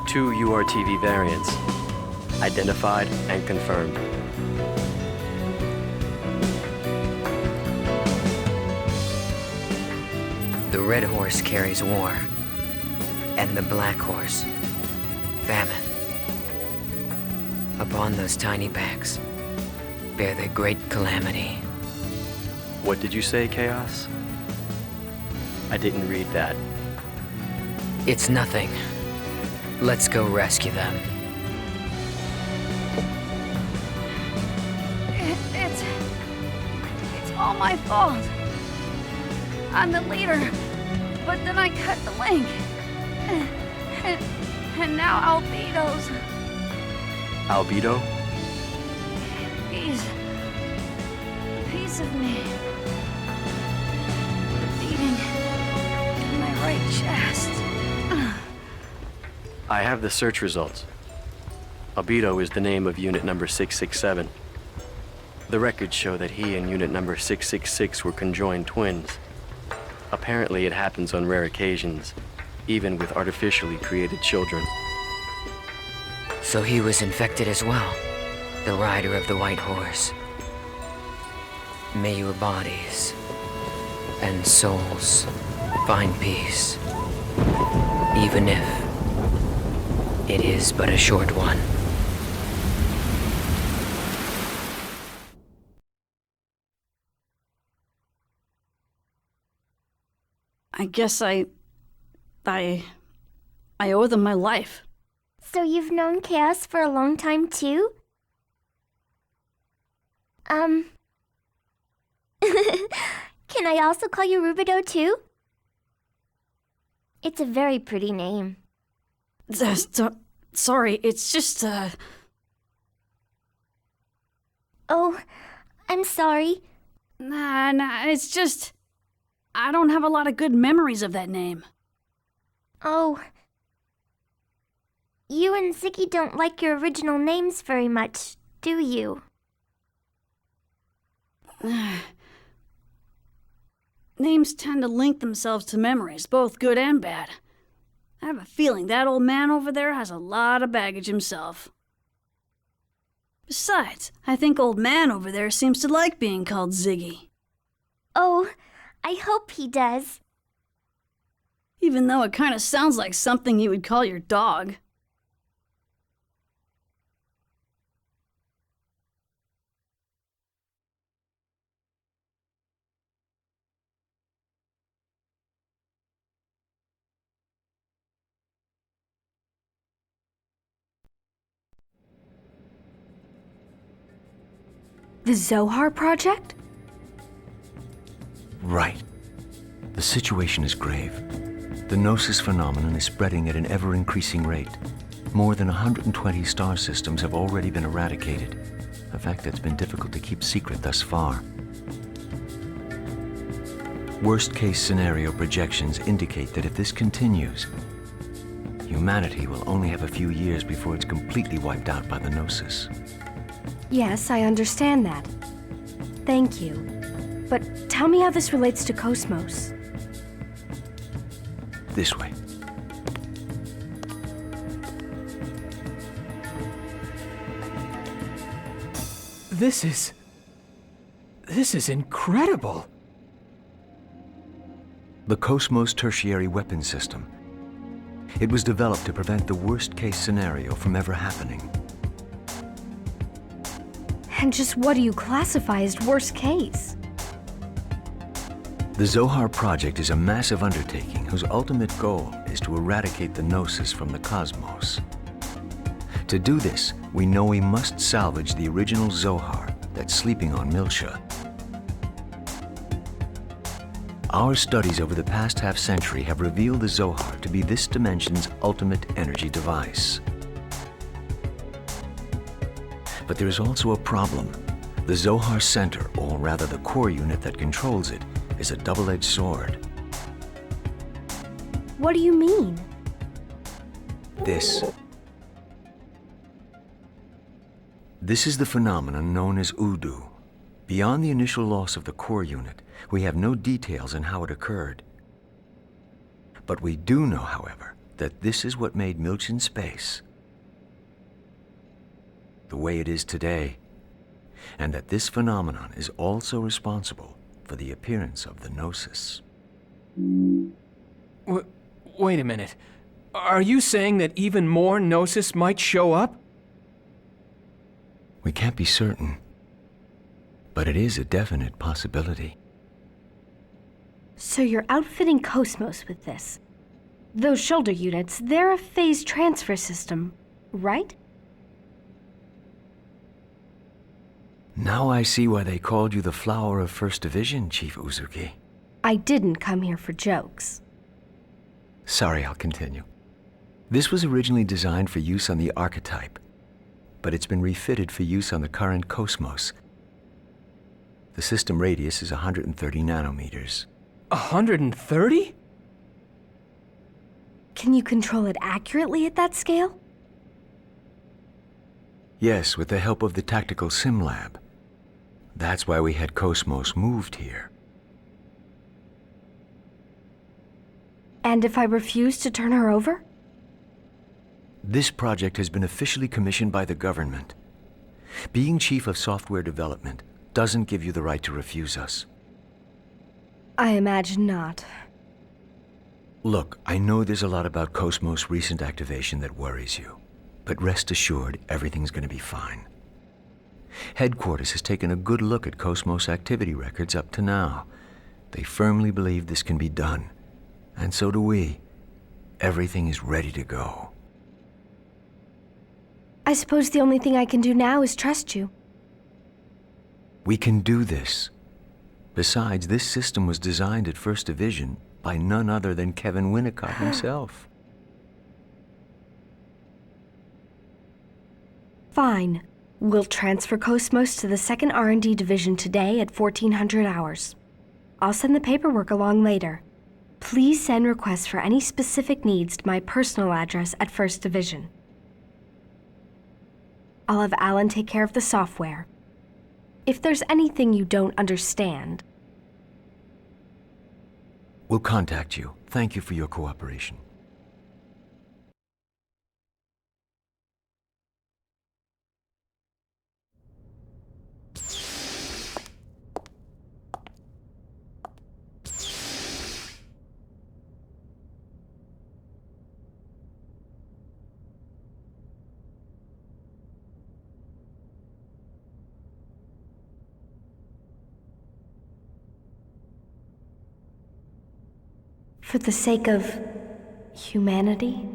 Two URTV variants. Identified and confirmed. The red horse carries war, and the black horse, famine. Upon those tiny backs, bear the great calamity. What did you say, Chaos? I didn't read that. It's nothing. Let's go rescue them. It's all my fault. I'm the leader, but then I cut the link. And now Albedo's. Albedo? He's a piece of me. Beating in my right chest. I have the search results. Albedo is the name of unit number 667. The records show that he and unit number 666 were conjoined twins. Apparently it happens on rare occasions, even with artificially created children. So he was infected as well, the rider of the white horse. May your bodies and souls find peace, even if it is but a short one. I guess I owe them my life. So you've known Chaos for a long time, too? Can I also call you Rubido, too? It's a very pretty name. Sorry, it's just, Oh, I'm sorry. Nah, it's just... I don't have a lot of good memories of that name. Oh. You and Ziggy don't like your original names very much, do you? Names tend to link themselves to memories, both good and bad. I have a feeling that old man over there has a lot of baggage himself. Besides, I think old man over there seems to like being called Ziggy. Oh, I hope he does. Even though it kind of sounds like something you would call your dog. The Zohar Project? Right. The situation is grave. The Gnosis phenomenon is spreading at an ever-increasing rate. More than 120 star systems have already been eradicated, a fact that's been difficult to keep secret thus far. Worst-case scenario projections indicate that if this continues, humanity will only have a few years before it's completely wiped out by the Gnosis. Yes, I understand that. Thank you. But tell me how this relates to Cosmos. This way. This is incredible. The Cosmos Tertiary Weapon System. It was developed to prevent the worst-case scenario from ever happening. And just what do you classify as worst case? The Zohar Project is a massive undertaking whose ultimate goal is to eradicate the Gnosis from the cosmos. To do this, we know we must salvage the original Zohar that's sleeping on Milsha. Our studies over the past half-century have revealed the Zohar to be this dimension's ultimate energy device. But there is also a problem. The Zohar Center, or rather the core unit that controls it, is a double-edged sword. What do you mean? This is the phenomenon known as Udu. Beyond the initial loss of the core unit, we have no details on how it occurred. But we do know, however, that this is what made Milch in space the way it is today, and that this phenomenon is also responsible for the appearance of the Gnosis. Wait a minute. Are you saying that even more Gnosis might show up? We can't be certain, but it is a definite possibility. So you're outfitting Cosmos with this. Those shoulder units, they're a phase transfer system, right? Now I see why they called you the Flower of First Division, Chief Uzuki. I didn't come here for jokes. Sorry, I'll continue. This was originally designed for use on the Archetype, but it's been refitted for use on the current Cosmos. The system radius is 130 nanometers. 130? Can you control it accurately at that scale? Yes, with the help of the Tactical Sim Lab. That's why we had Cosmos moved here. And if I refuse to turn her over? This project has been officially commissioned by the government. Being Chief of Software Development doesn't give you the right to refuse us. I imagine not. Look, I know there's a lot about Cosmos' recent activation that worries you, but rest assured everything's going to be fine. Headquarters has taken a good look at Cosmos activity records up to now. They firmly believe this can be done, and so do we. Everything is ready to go. I suppose the only thing I can do now is trust you. We can do this. Besides, this system was designed at First Division by none other than Kevin Winnicott himself. Fine. We'll transfer Cosmos to the 2nd R&D Division today at 1400 hours. I'll send the paperwork along later. Please send requests for any specific needs to my personal address at 1st Division. I'll have Alan take care of the software. If there's anything you don't understand... We'll contact you. Thank you for your cooperation. For the sake of humanity?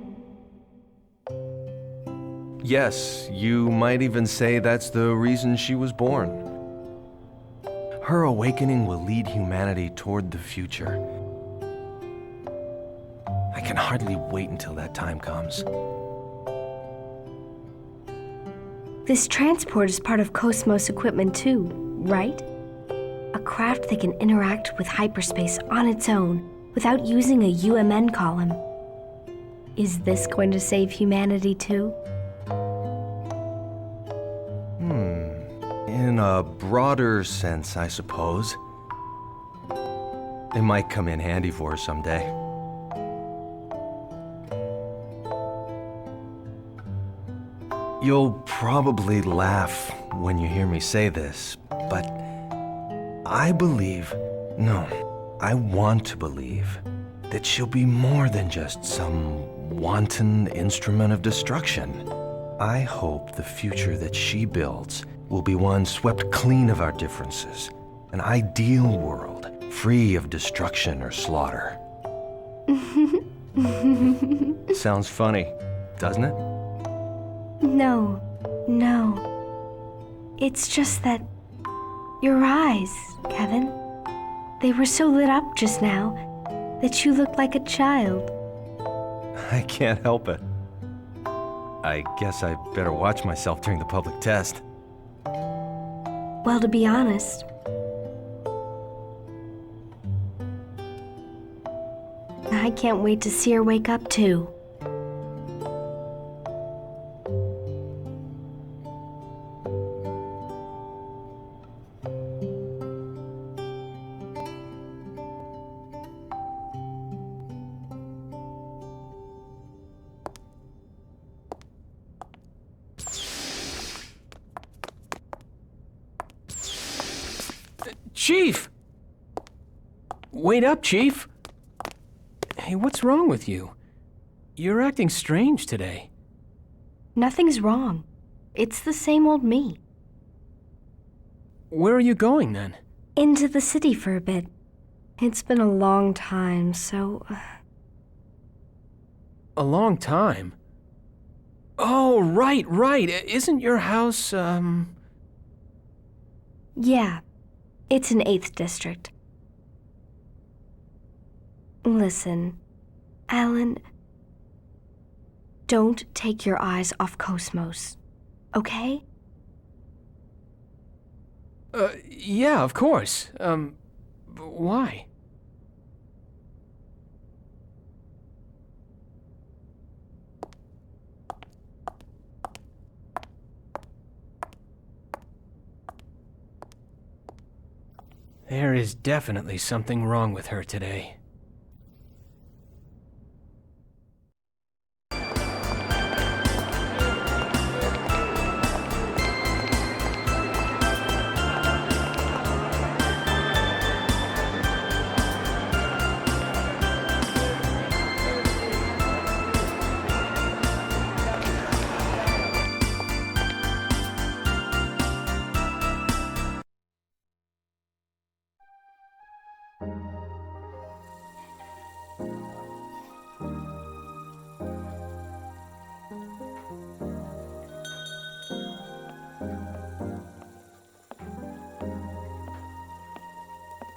Yes, you might even say that's the reason she was born. Her awakening will lead humanity toward the future. I can hardly wait until that time comes. This transport is part of Cosmos equipment too, right? A craft that can interact with hyperspace on its own without using a UMN column. Is this going to save humanity too? In a broader sense, I suppose. It might come in handy for her someday. You'll probably laugh when you hear me say this, but I want to believe that she'll be more than just some wanton instrument of destruction. I hope the future that she builds will be one swept clean of our differences, an ideal world, free of destruction or slaughter. Sounds funny, doesn't it? No. It's just that your eyes, Kevin, they were so lit up just now that you looked like a child. I can't help it. I guess I better watch myself during the public test. Well, to be honest, I can't wait to see her wake up too. Chief! Wait up, Chief! Hey, what's wrong with you? You're acting strange today. Nothing's wrong. It's the same old me. Where are you going then? Into the city for a bit. It's been a long time, so... A long time? Oh, right. Isn't your house, Yeah. It's in 8th District. Listen, Alan, don't take your eyes off Cosmos, okay? Yeah, of course. Why? There is definitely something wrong with her today.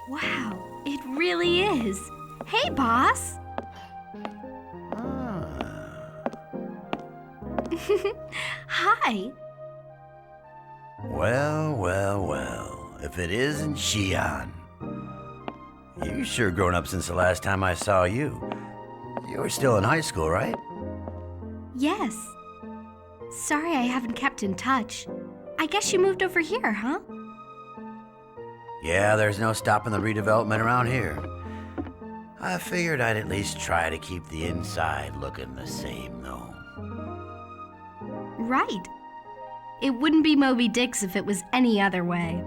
Wow, it really is. Hey, boss. Hi. Well, if it isn't Shion. You've sure grown up since the last time I saw you. You were still in high school, right? Yes. Sorry I haven't kept in touch. I guess you moved over here, huh? Yeah, there's no stopping the redevelopment around here. I figured I'd at least try to keep the inside looking the same, though. Right. It wouldn't be Moby Dick's if it was any other way.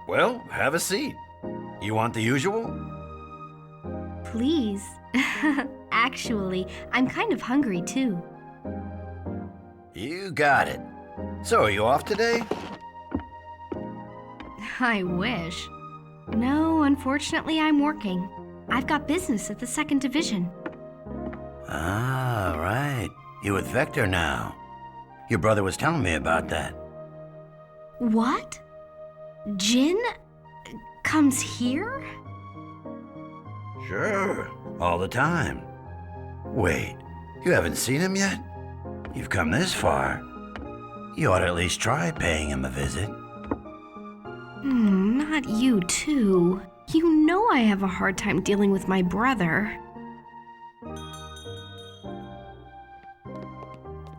Well, have a seat. You want the usual? Please. Actually, I'm kind of hungry too. You got it. So, are you off today? I wish. No, unfortunately, I'm working. I've got business at the 2nd Division. Ah, right. You with Vector now. Your brother was telling me about that. What? Jin comes here? Sure, all the time. Wait, you haven't seen him yet? You've come this far. You ought to at least try paying him a visit. Not you, too. You know I have a hard time dealing with my brother.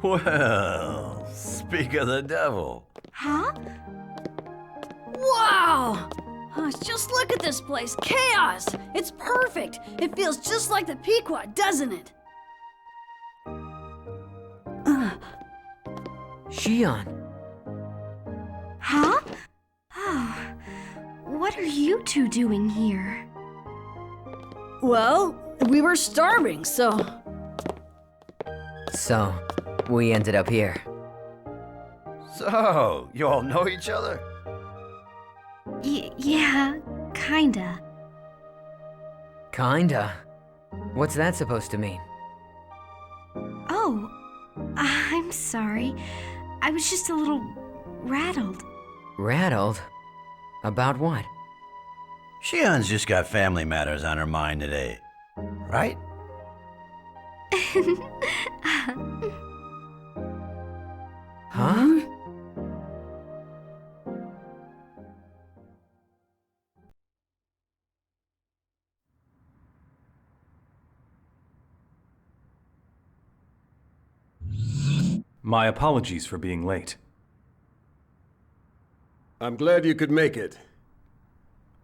Well, speak of the devil. Huh? Wow! Just look at this place. Chaos! It's perfect. It feels just like the Pequot, doesn't it? Shion. Huh? What are you two doing here? Well, we were starving, so... So, we ended up here. So, you all know each other? Yeah, kinda. Kinda? What's that supposed to mean? Oh, I'm sorry. I was just a little rattled. Rattled? About what? Shion's just got family matters on her mind today, right? Huh? My apologies for being late. I'm glad you could make it.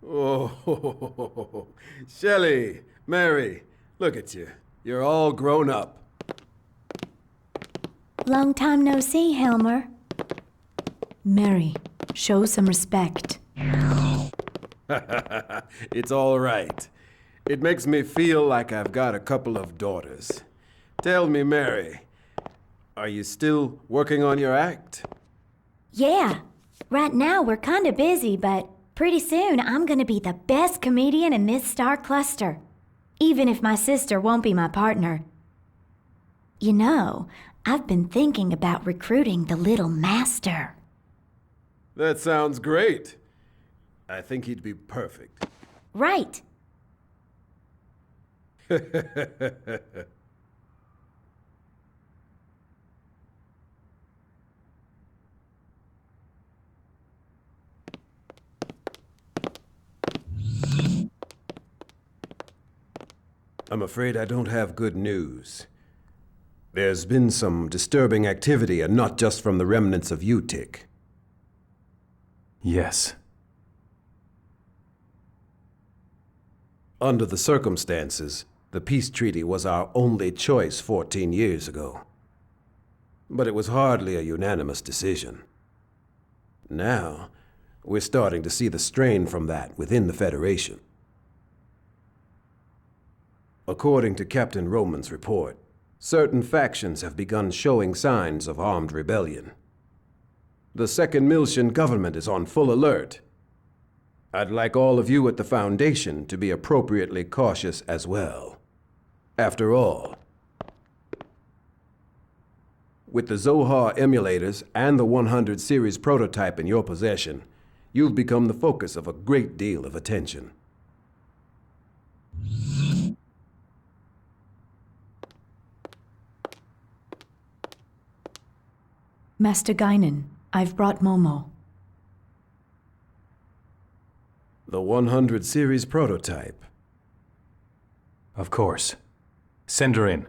Oh, Shelley, Mary, look at you. You're all grown up. Long time no see, Helmer. Mary, show some respect. It's all right. It makes me feel like I've got a couple of daughters. Tell me, Mary, are you still working on your act? Yeah. Right now we're kinda busy, but pretty soon I'm gonna be the best comedian in this star cluster. Even if my sister won't be my partner. You know, I've been thinking about recruiting the little master. That sounds great. I think he'd be perfect. Right. I'm afraid I don't have good news. There's been some disturbing activity, and not just from the remnants of U-TIC. Yes. Under the circumstances, the peace treaty was our only choice 14 years ago. But it was hardly a unanimous decision. Now, we're starting to see the strain from that within the Federation. According to Captain Roman's report, certain factions have begun showing signs of armed rebellion. The Second Miltian government is on full alert. I'd like all of you at the Foundation to be appropriately cautious as well. After all, with the Zohar emulators and the 100 series prototype in your possession, you've become the focus of a great deal of attention. Master Guinan, I've brought Momo. The 100 series prototype. Of course. Send her in.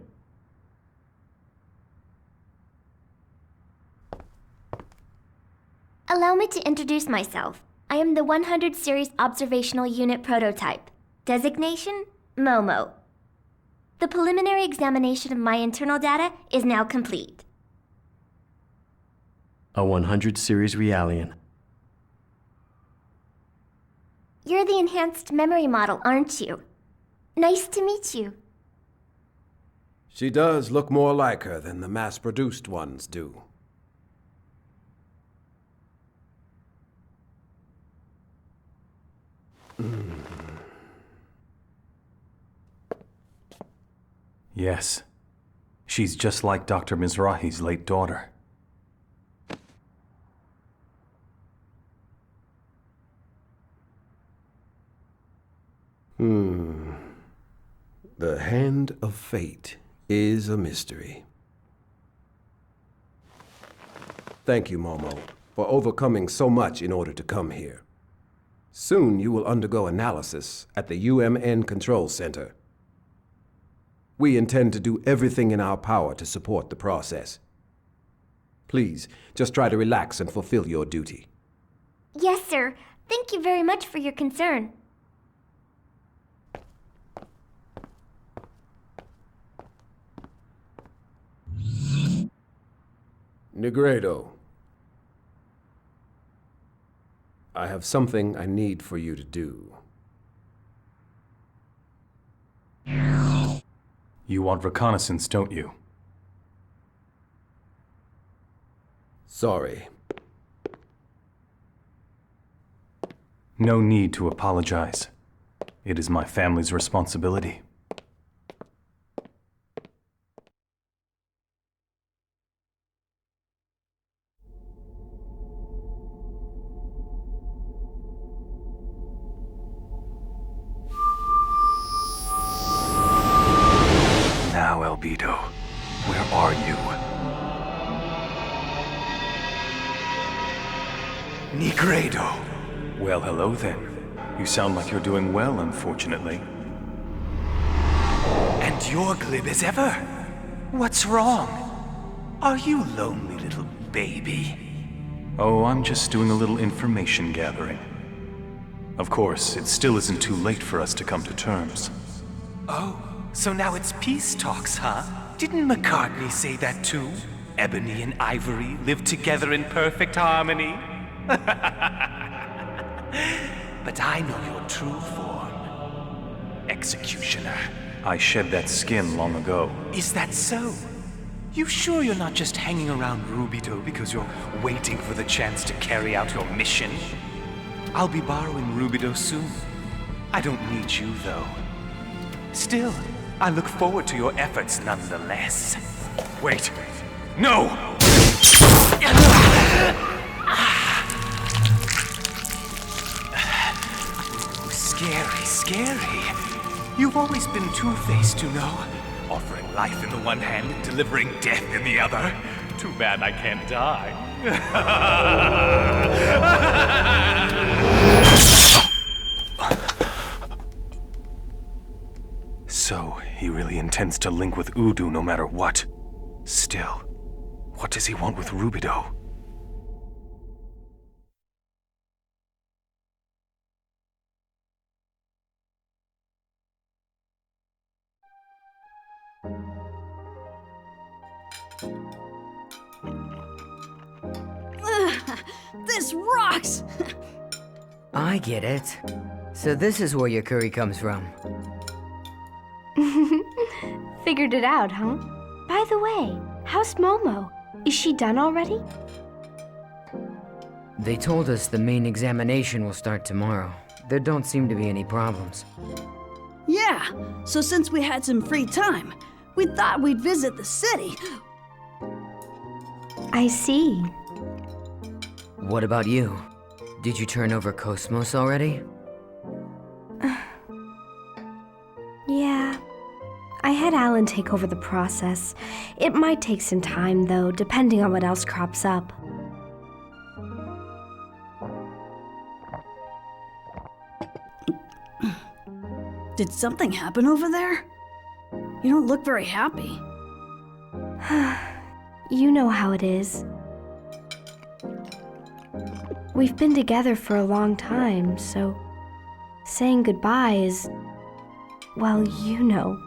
Allow me to introduce myself. I am the 100 Series Observational Unit Prototype. Designation, Momo. The preliminary examination of my internal data is now complete. A 100 series Realian. You're the enhanced memory model, aren't you? Nice to meet you. She does look more like her than the mass-produced ones do. Yes. She's just like Dr. Mizrahi's late daughter. The hand of fate is a mystery. Thank you, Momo, for overcoming so much in order to come here. Soon you will undergo analysis at the UMN Control Center. We intend to do everything in our power to support the process. Please, just try to relax and fulfill your duty. Yes, sir. Thank you very much for your concern. Negredo, I have something I need for you to do. You want reconnaissance, don't you? Sorry. No need to apologize. It is my family's responsibility. Now, Albedo, where are you? Negredo. Well, hello then. You sound like you're doing well, unfortunately. And you're glib as ever. What's wrong? Are you lonely, little baby? Oh, I'm just doing a little information gathering. Of course, it still isn't too late for us to come to terms. Oh, so now it's peace talks, huh? Didn't McCartney say that too? Ebony and Ivory live together in perfect harmony. But I know your true form. Executioner. I shed that skin long ago. Is that so? You sure you're not just hanging around Rubido because you're waiting for the chance to carry out your mission? I'll be borrowing Rubido soon. I don't need you, though. Still, I look forward to your efforts nonetheless. Wait. No! Scary. You've always been two-faced, you know. Offering life in the one hand and delivering death in the other. Too bad I can't die. So, he really intends to link with Udu no matter what. Still, what does he want with Rubido? This rocks! I get it. So this is where your curry comes from. Figured it out, huh? By the way, how's Momo? Is she done already? They told us the main examination will start tomorrow. There don't seem to be any problems. Yeah, so since we had some free time, we thought we'd visit the city. I see. What about you? Did you turn over Cosmos already? Yeah. I had Alan take over the process. It might take some time, though, depending on what else crops up. Did something happen over there? You don't look very happy. You know how it is. We've been together for a long time, so saying goodbye is, well, you know.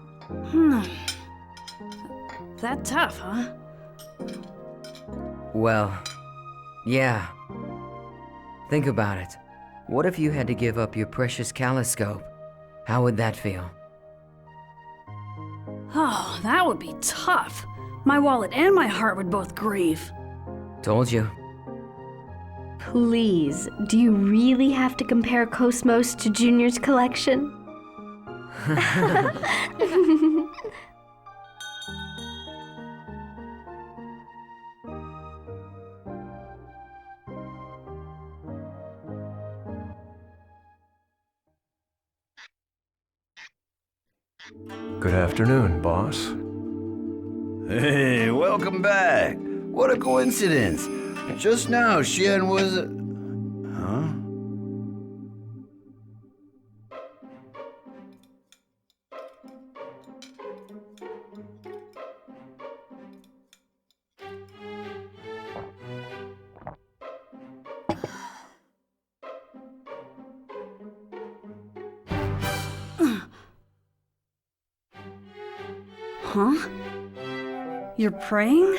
That tough, huh? Well, yeah. Think about it. What if you had to give up your precious Calliscope? How would that feel? Oh, that would be tough. My wallet and my heart would both grieve. Told you. Please, do you really have to compare Cosmos to Junior's collection? Good afternoon, boss. Hey, welcome back. What a coincidence. Just now, Shion was... Huh? Huh? You're praying?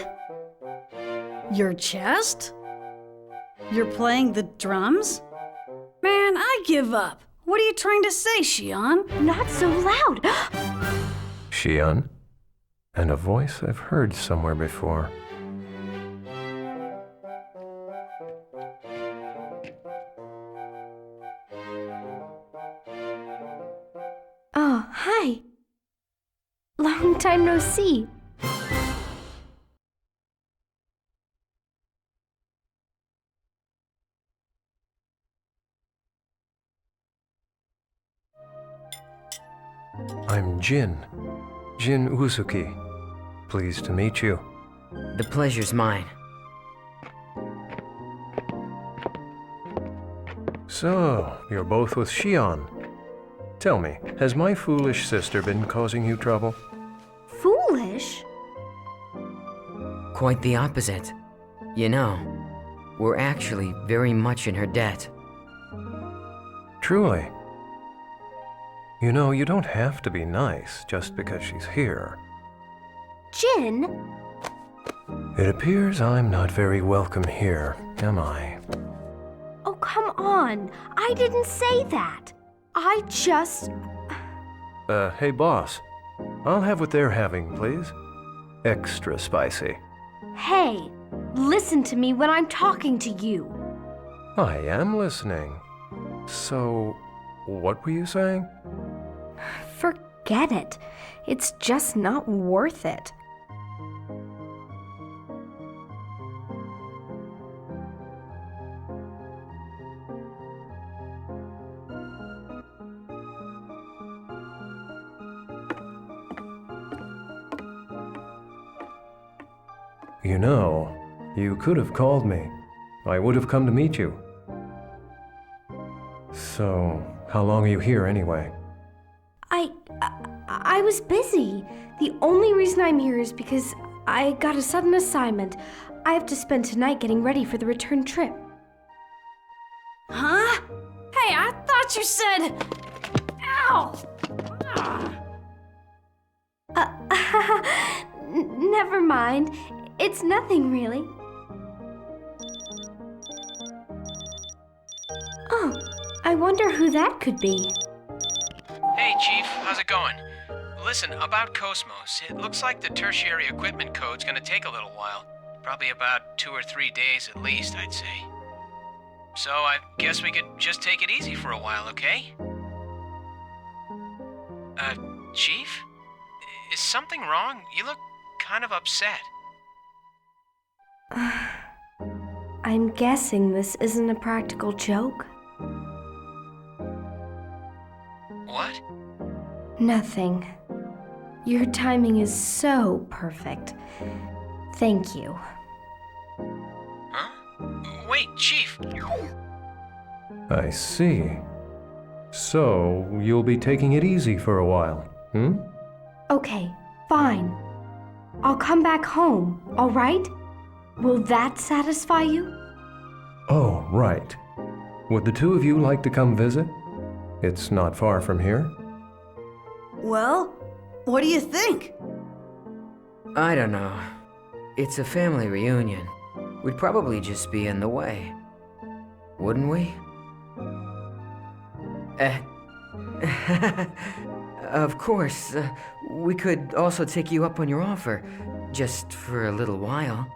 Your chest? You're playing the drums? Man, I give up. What are you trying to say, Shion? Not so loud! Shion? And a voice I've heard somewhere before. Oh, hi. Long time no see. I'm Jin Uzuki. Pleased to meet you. The pleasure's mine. So, you're both with Shion. Tell me, has my foolish sister been causing you trouble? Foolish? Quite the opposite. You know, we're actually very much in her debt. Truly. You know, you don't have to be nice just because she's here. Jin? It appears I'm not very welcome here, am I? Oh, come on. I didn't say that. I just... Hey boss. I'll have what they're having, please. Extra spicy. Hey, listen to me when I'm talking to you. I am listening. So, what were you saying? Forget it. It's just not worth it. You know, you could have called me. I would have come to meet you. So, how long are you here anyway? I was busy. The only reason I'm here is because I got a sudden assignment. I have to spend tonight getting ready for the return trip. Huh? Hey, I thought you said... Ow! Never mind. It's nothing, really. Oh, I wonder who that could be. Hey, Chief, how's it going? Listen, about Cosmos, it looks like the tertiary equipment code's gonna take a little while. Probably about 2 or 3 days at least, I'd say. So I guess we could just take it easy for a while, okay? Chief? Is something wrong? You look kind of upset. I'm guessing this isn't a practical joke. What? Nothing. Your timing is so perfect. Thank you. Huh? Wait, Chief! I see. So, you'll be taking it easy for a while, hmm? Okay, fine. I'll come back home, all right? Will that satisfy you? Oh, right. Would the two of you like to come visit? It's not far from here. Well, what do you think? I don't know. It's a family reunion. We'd probably just be in the way. Wouldn't we? Of course. We could also take you up on your offer. Just for a little while.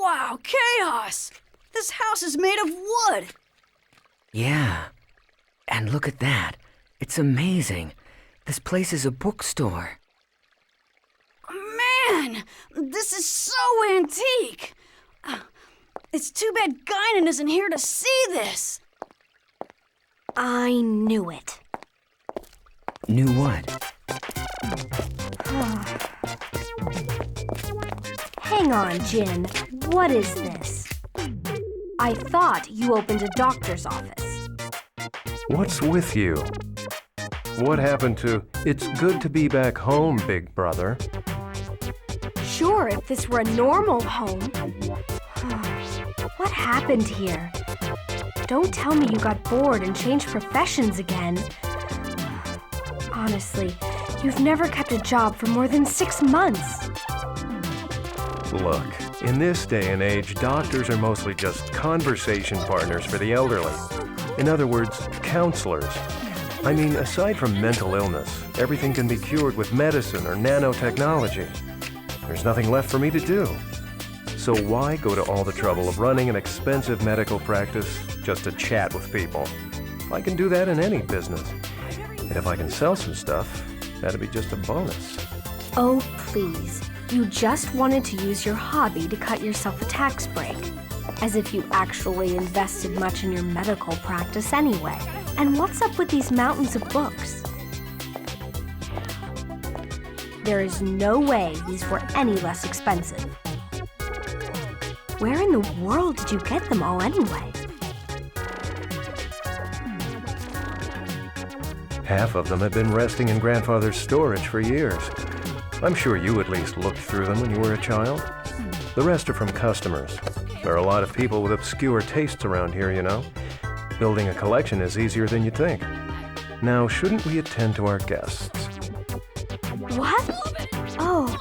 Wow, chaos! This house is made of wood! Yeah. And look at that. It's amazing. This place is a bookstore. Man, this is so antique! It's too bad Guinan isn't here to see this! I knew it. Knew what? Hang on, Jin. What is this? I thought you opened a doctor's office. What's with you? What happened to, "It's good to be back home, big brother"? Sure, if this were a normal home. What happened here? Don't tell me you got bored and changed professions again. Honestly, you've never kept a job for more than 6 months. Look, in this day and age, doctors are mostly just conversation partners for the elderly. In other words, counselors. I mean, aside from mental illness, everything can be cured with medicine or nanotechnology. There's nothing left for me to do. So why go to all the trouble of running an expensive medical practice just to chat with people? I can do that in any business. And if I can sell some stuff, that'd be just a bonus. Oh, please. You just wanted to use your hobby to cut yourself a tax break. As if you actually invested much in your medical practice anyway. And what's up with these mountains of books? There is no way these were any less expensive. Where in the world did you get them all anyway? Half of them have been resting in grandfather's storage for years. I'm sure you at least looked through them when you were a child. The rest are from customers. There are a lot of people with obscure tastes around here, you know. Building a collection is easier than you'd think. Now, shouldn't we attend to our guests? What? Oh.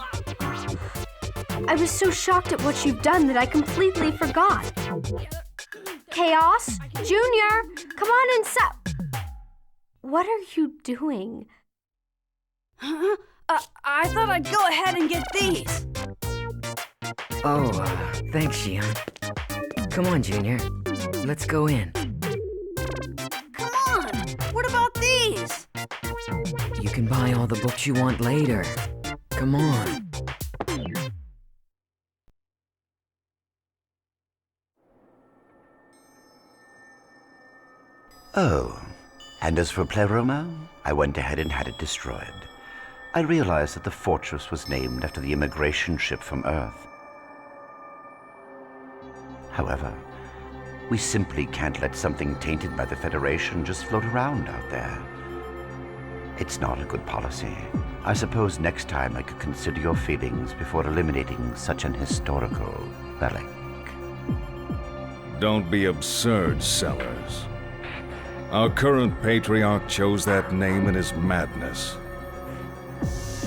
I was so shocked at what you've done that I completely forgot. Chaos? Junior, come on and What are you doing? I thought I'd go ahead and get these. Oh, thanks, Shion. Come on, Junior. Let's go in. Come on! What about these? You can buy all the books you want later. Come on. Oh, and as for Pleroma, I went ahead and had it destroyed. I realized that the fortress was named after the immigration ship from Earth. However, we simply can't let something tainted by the Federation just float around out there. It's not a good policy. I suppose next time I could consider your feelings before eliminating such an historical relic. Don't be absurd, Sellers. Our current patriarch chose that name in his madness.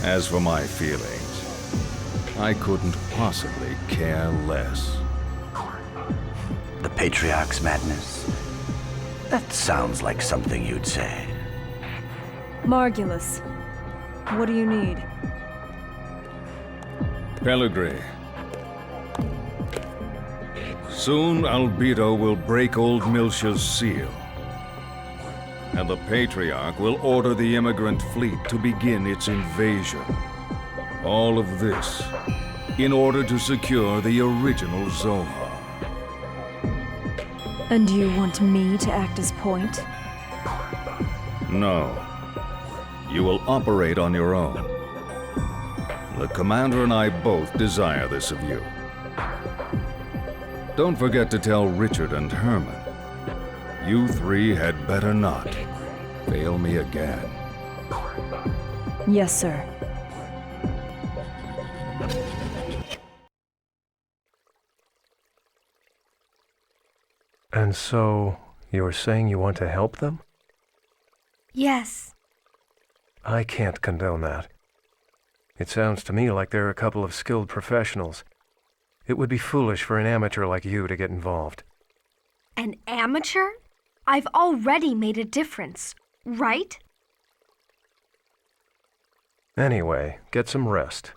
As for my feelings, I couldn't possibly care less. The patriarch's madness? That sounds like something you'd say. Margulis, what do you need? Pellegrini. Soon Albedo will break old Miltia's seal. And the Patriarch will order the immigrant fleet to begin its invasion. All of this in order to secure the original Zohar. And do you want me to act as point? No. You will operate on your own. The Commander and I both desire this of you. Don't forget to tell Richard and Herman. You three had better not fail me again. Yes, sir. And so, you're saying you want to help them? Yes. I can't condone that. It sounds to me like they're a couple of skilled professionals. It would be foolish for an amateur like you to get involved. An amateur? I've already made a difference, right? Anyway, get some rest.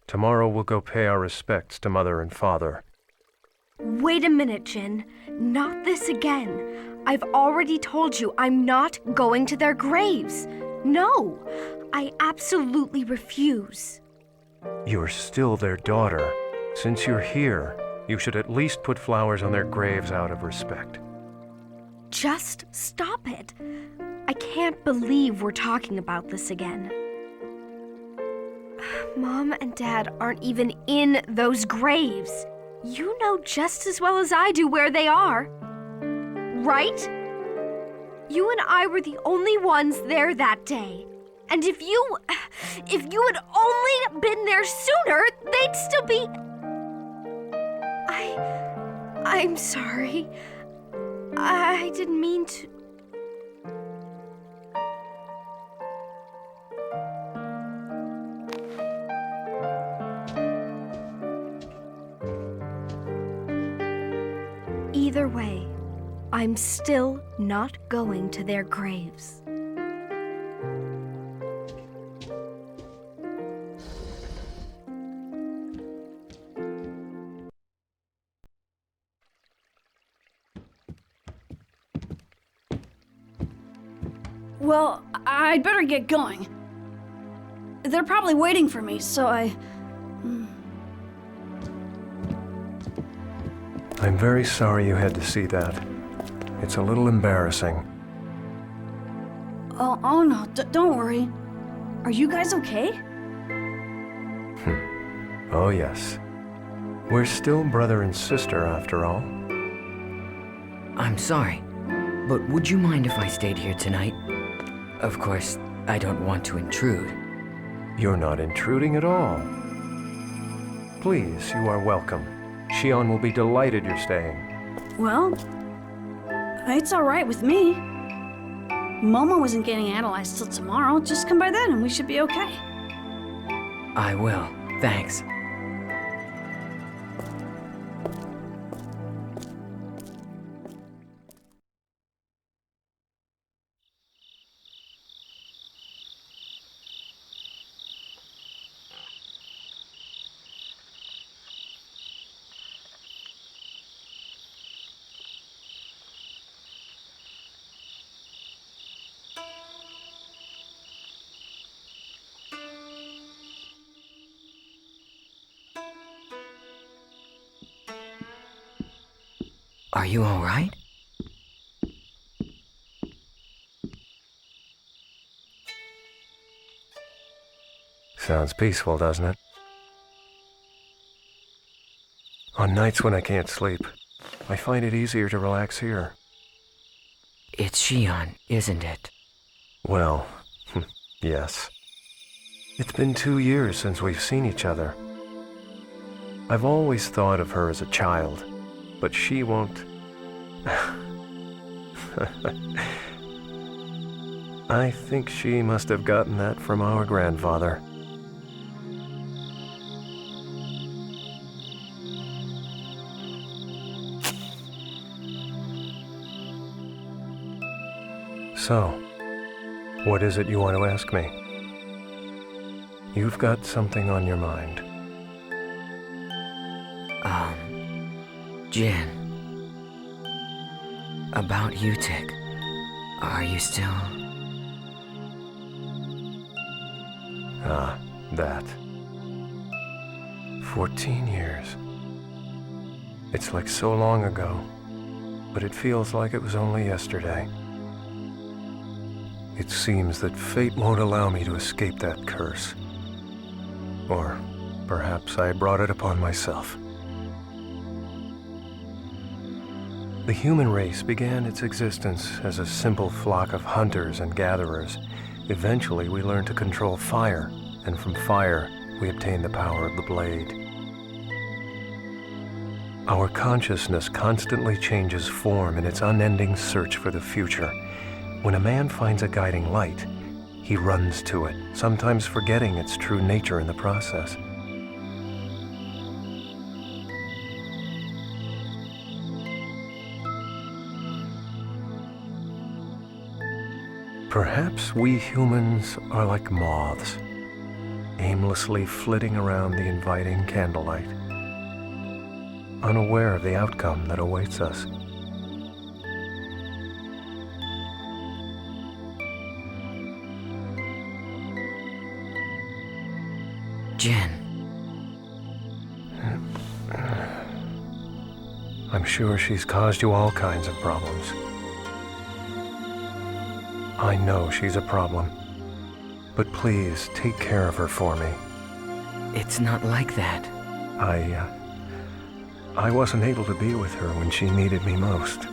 Tomorrow we'll go pay our respects to Mother and Father. Wait a minute, Jin. Not this again. I've already told you I'm not going to their graves. No, I absolutely refuse. You're still their daughter. Since you're here, you should at least put flowers on their graves out of respect. Just stop it. I can't believe we're talking about this again. Mom and Dad aren't even in those graves. You know just as well as I do where they are. Right? You and I were the only ones there that day. And if you had only been there sooner, they'd still be... I'm sorry. I didn't mean to... Either way, I'm still not going to their graves. Well, I'd better get going. They're probably waiting for me, so I'm very sorry you had to see that. It's a little embarrassing. Oh no, don't worry. Are you guys okay? Oh yes. We're still brother and sister after all. I'm sorry, but would you mind if I stayed here tonight? Of course, I don't want to intrude. You're not intruding at all. Please, you are welcome. Shion will be delighted you're staying. Well, it's alright with me. Momo isn't getting analyzed till tomorrow. Just come by then and we should be okay. I will. Thanks. Are you all right? Sounds peaceful, doesn't it? On nights when I can't sleep, I find it easier to relax here. It's Shion, isn't it? Well, yes. It's been 2 years since we've seen each other. I've always thought of her as a child, but she won't... I think she must have gotten that from our grandfather. So, what is it you want to ask me? You've got something on your mind. Jen. About U-TIC. Are you still... Ah, that. 14 years. It's like so long ago, but it feels like it was only yesterday. It seems that fate won't allow me to escape that curse. Or perhaps I brought it upon myself. The human race began its existence as a simple flock of hunters and gatherers. Eventually, we learned to control fire, and from fire, we obtained the power of the blade. Our consciousness constantly changes form in its unending search for the future. When a man finds a guiding light, he runs to it, sometimes forgetting its true nature in the process. Perhaps we humans are like moths, aimlessly flitting around the inviting candlelight, unaware of the outcome that awaits us. Jen. I'm sure she's caused you all kinds of problems. I know she's a problem, but please take care of her for me. It's not like that. I wasn't able to be with her when she needed me most.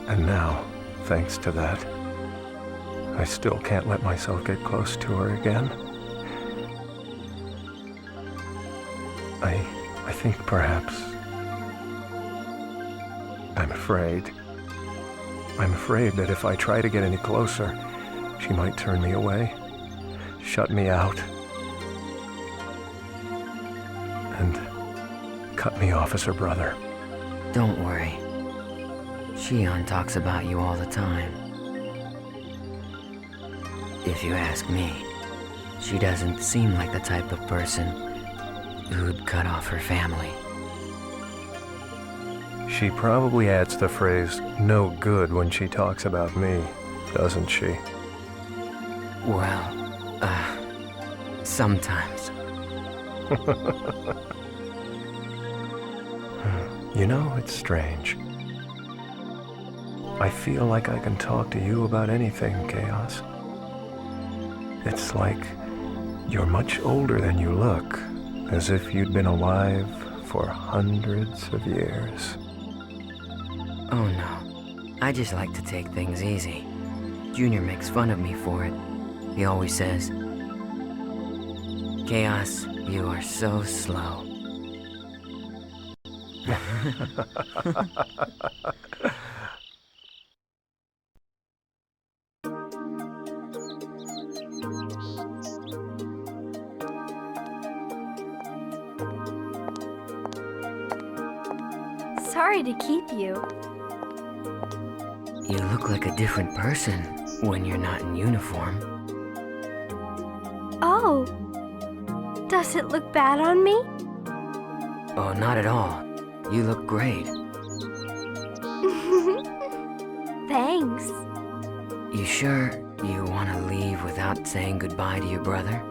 And now, thanks to that, I still can't let myself get close to her again. I think perhaps... I'm afraid. I'm afraid that if I try to get any closer, she might turn me away, shut me out, and cut me off as her brother. Don't worry. Shion talks about you all the time. If you ask me, she doesn't seem like the type of person who'd cut off her family. She probably adds the phrase, no good, when she talks about me, doesn't she? Well, sometimes. You know, it's strange. I feel like I can talk to you about anything, Chaos. It's like you're much older than you look, as if you'd been alive for hundreds of years. Oh no, I just like to take things easy. Jr. makes fun of me for it. He always says, "Chaos, you are so slow." Sorry to keep you. You look like a different person when you're not in uniform. Oh. Does it look bad on me? Oh, not at all. You look great. Thanks. You sure you want to leave without saying goodbye to your brother?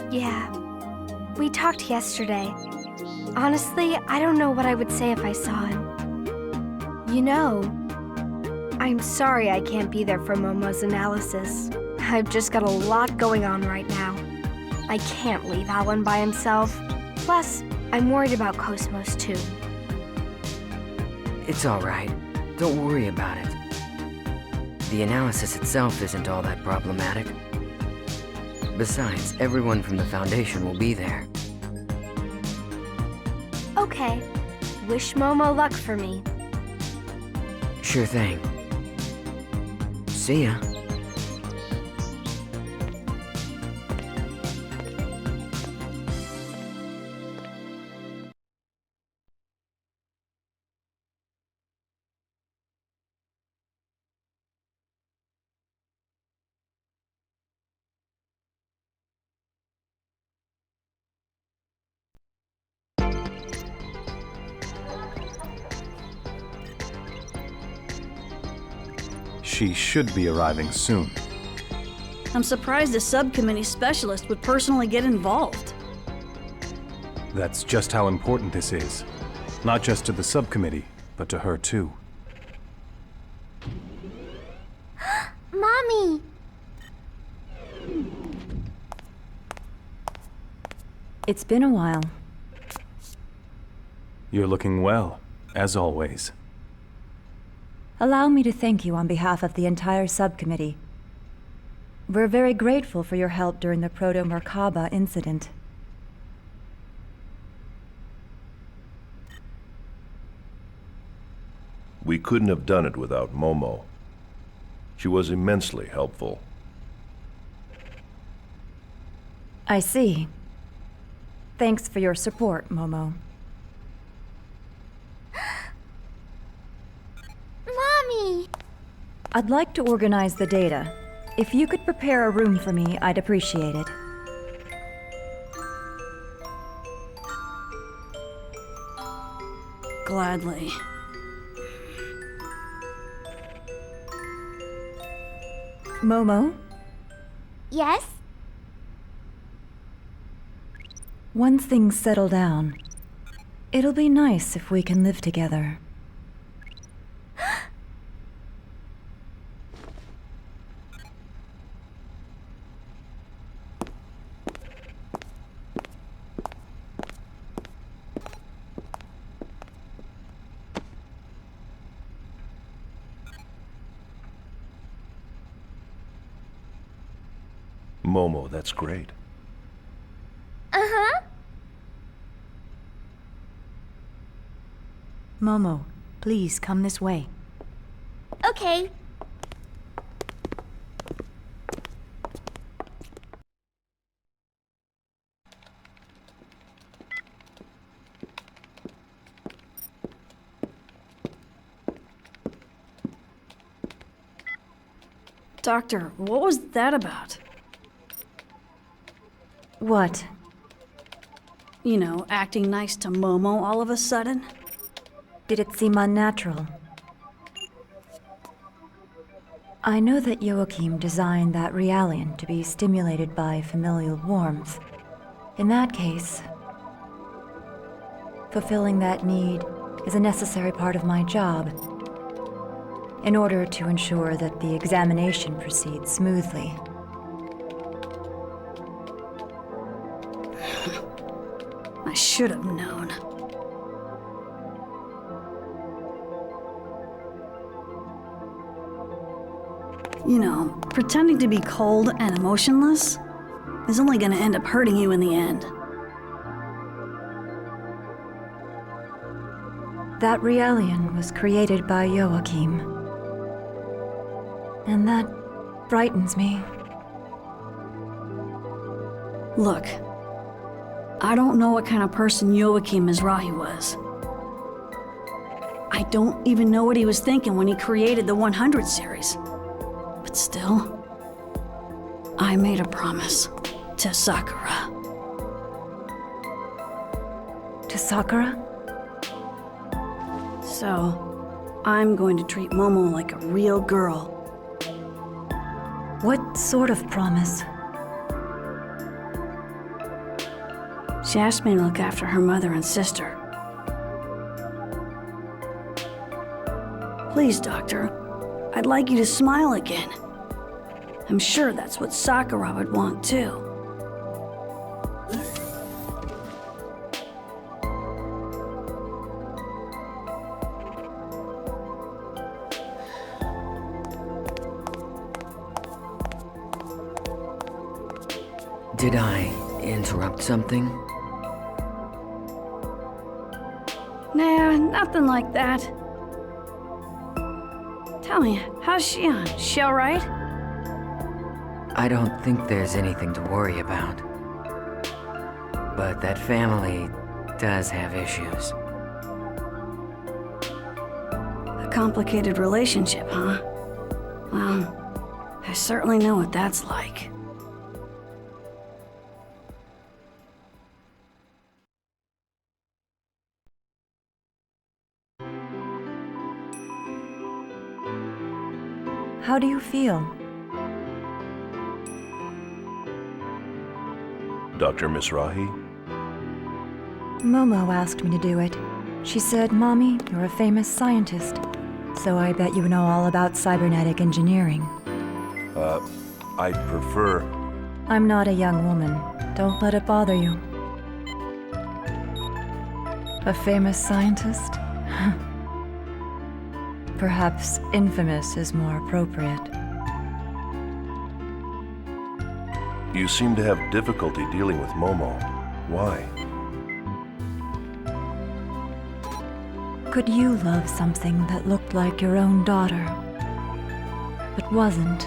Yeah. We talked yesterday. Honestly, I don't know what I would say if I saw him. You know, I'm sorry I can't be there for Momo's analysis. I've just got a lot going on right now. I can't leave Alan by himself. Plus, I'm worried about Cosmos too. It's all right. Don't worry about it. The analysis itself isn't all that problematic. Besides, everyone from the Foundation will be there. Okay. Wish Momo luck for me. Sure thing. See ya. She should be arriving soon. I'm surprised a subcommittee specialist would personally get involved. That's just how important this is. Not just to the subcommittee, but to her too. Mommy! It's been a while. You're looking well, as always. Allow me to thank you on behalf of the entire subcommittee. We're very grateful for your help during the Proto-Merkaba incident. We couldn't have done it without Momo. She was immensely helpful. I see. Thanks for your support, Momo. Mommy! I'd like to organize the data. If you could prepare a room for me, I'd appreciate it. Gladly. Momo? Yes? Once things settle down, it'll be nice if we can live together. Momo, that's great. Uh-huh. Momo, please come this way. Okay. Doctor, what was that about? What? You know, acting nice to Momo all of a sudden? Did it seem unnatural? I know that Joachim designed that Realian to be stimulated by familial warmth. In that case, fulfilling that need is a necessary part of my job, in order to ensure that the examination proceeds smoothly. I should have known. You know, pretending to be cold and emotionless is only gonna end up hurting you in the end. That Realian was created by Joachim. And that frightens me. Look, I don't know what kind of person Joachim Mizrahi was. I don't even know what he was thinking when he created the 100 series. But still, I made a promise to Sakura. To Sakura? So, I'm going to treat Momo like a real girl. What sort of promise? She asked me to look after her mother and sister. Please, Doctor, I'd like you to smile again. I'm sure that's what Sakura would want too. Did I interrupt something? Nah, nothing like that. Tell me, how's Shion? She alright? I don't think there's anything to worry about. But that family does have issues. A complicated relationship, huh? Well, I certainly know what that's like. How do you feel? Dr. Mizrahi? Momo asked me to do it. She said, Mommy, you're a famous scientist, so I bet you know all about cybernetic engineering. I'd prefer... I'm not a young woman. Don't let it bother you. A famous scientist? Perhaps infamous is more appropriate. You seem to have difficulty dealing with Momo. Why? Could you love something that looked like your own daughter, but wasn't?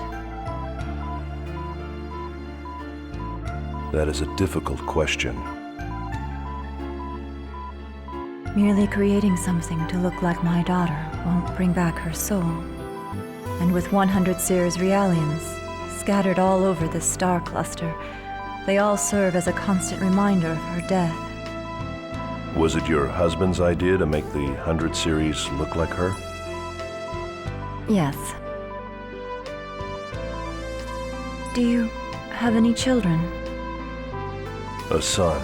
That is a difficult question. Merely creating something to look like my daughter won't bring back her soul. And with 100 Sears Realians scattered all over this star cluster, they all serve as a constant reminder of her death. Was it your husband's idea to make the 100 series look like her? Yes. Do you have any children? A son.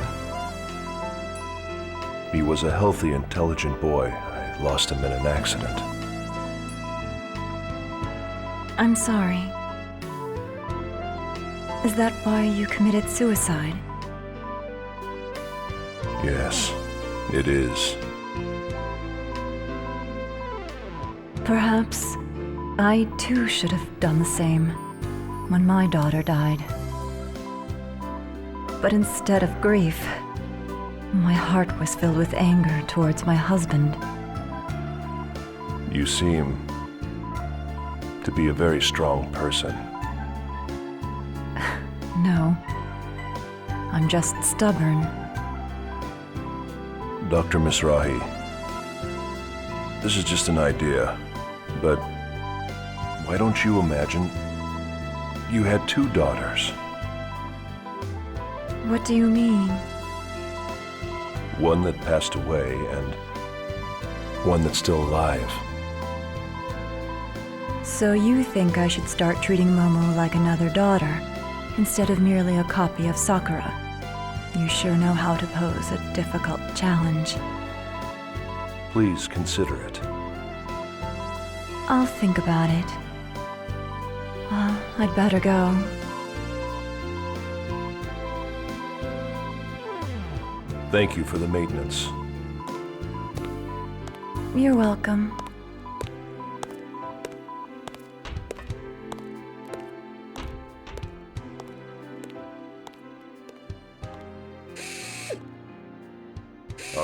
He was a healthy, intelligent boy. I lost him in an accident. I'm sorry. Is that why you committed suicide? Yes, it is. Perhaps I too should have done the same when my daughter died. But instead of grief, my heart was filled with anger towards my husband. You seem to be a very strong person. No, I'm just stubborn. Dr. Mizrahi, this is just an idea, but why don't you imagine you had 2 daughters? What do you mean? One that passed away and one that's still alive. So you think I should start treating Momo like another daughter, instead of merely a copy of Sakura? You sure know how to pose a difficult challenge. Please consider it. I'll think about it. Well, I'd better go. Thank you for the maintenance. You're welcome.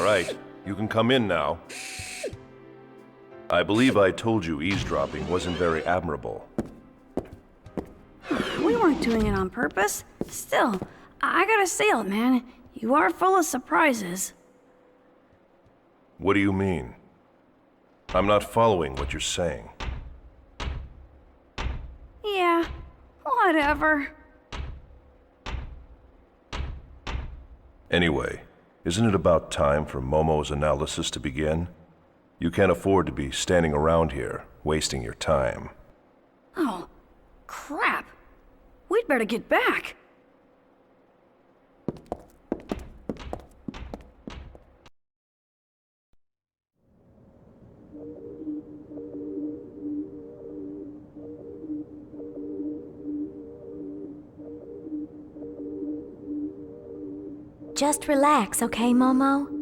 right, you can come in now. I believe I told you eavesdropping wasn't very admirable. We weren't doing it on purpose. Still, I gotta say it, man. You are full of surprises. What do you mean? I'm not following what you're saying. Yeah, whatever. Anyway, isn't it about time for Momo's analysis to begin? You can't afford to be standing around here, wasting your time. Oh, crap. We'd better get back. Just relax, okay, Momo?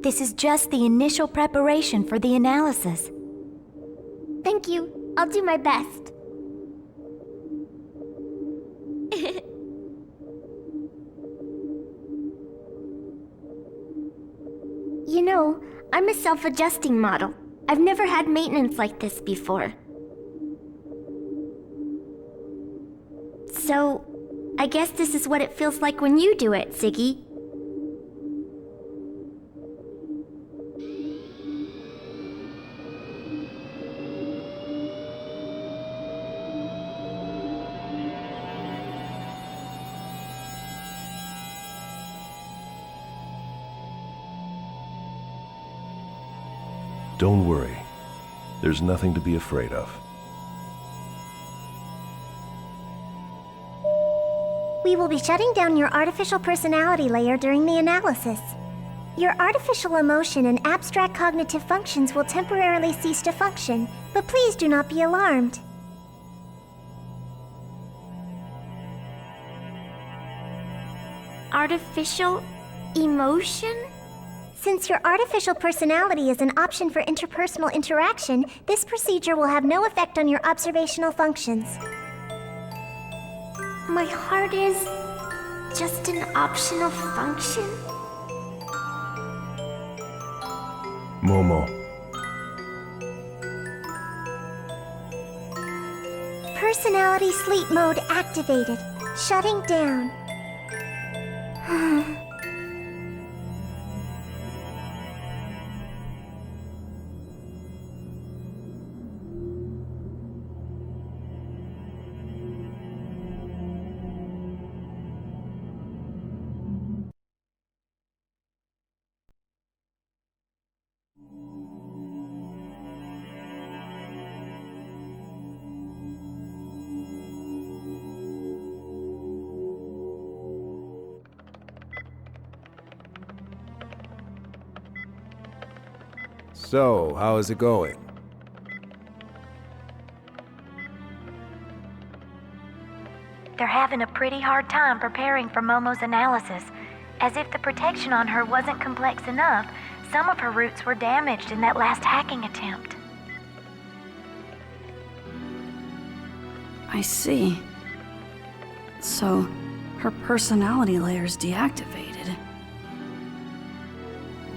This is just the initial preparation for the analysis. Thank you. I'll do my best. You know, I'm a self-adjusting model. I've never had maintenance like this before. So, I guess this is what it feels like when you do it, Ziggy. Don't worry. There's nothing to be afraid of. We will be shutting down your artificial personality layer during the analysis. Your artificial emotion and abstract cognitive functions will temporarily cease to function, but please do not be alarmed. Artificial emotion? Since your artificial personality is an option for interpersonal interaction, this procedure will have no effect on your observational functions. My heart is just an optional function? Momo. Personality sleep mode activated. Shutting down. So, how is it going? They're having a pretty hard time preparing for Momo's analysis. As if the protection on her wasn't complex enough, some of her roots were damaged in that last hacking attempt. I see. So, her personality layer's deactivated.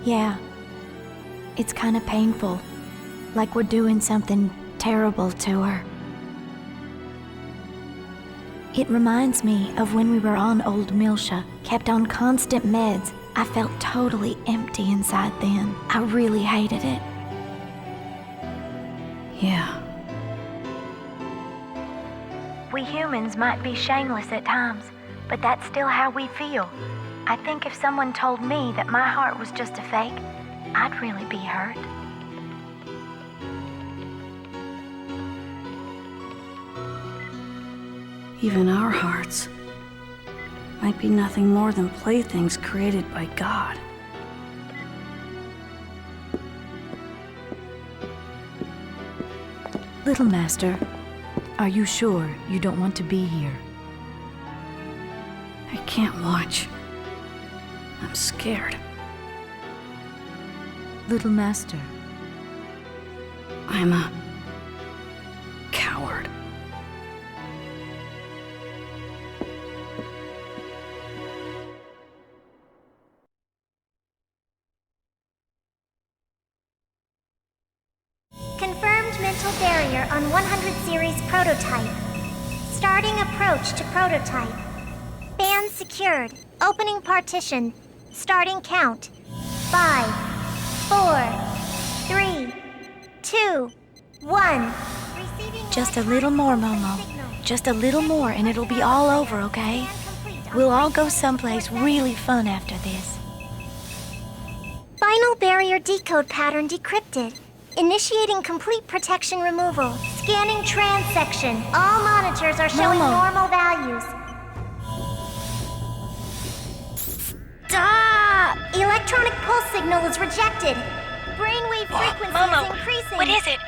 Yeah. It's kind of painful. Like we're doing something terrible to her. It reminds me of when we were on Old Milsha, kept on constant meds. I felt totally empty inside then. I really hated it. Yeah. We humans might be shameless at times, but that's still how we feel. I think if someone told me that my heart was just a fake, I'd really be hurt. Even our hearts might be nothing more than playthings created by God. Little Master, are you sure you don't want to be here? I can't watch. I'm scared. Little Master. I'm a coward. mental barrier on 100 series prototype. Starting approach to prototype. Band secured. Opening partition. Starting count. 5, 4, 3, 2, 1. Just a little more, Momo. Just a little more and it'll be all over, okay? We'll all go someplace really fun after this. Final barrier decode pattern decrypted. Initiating complete protection removal. Scanning trans section. All monitors are showing Momo. normal values. Stop! Electronic pulse signal is rejected. Brainwave frequency Momo, is increasing. what is it?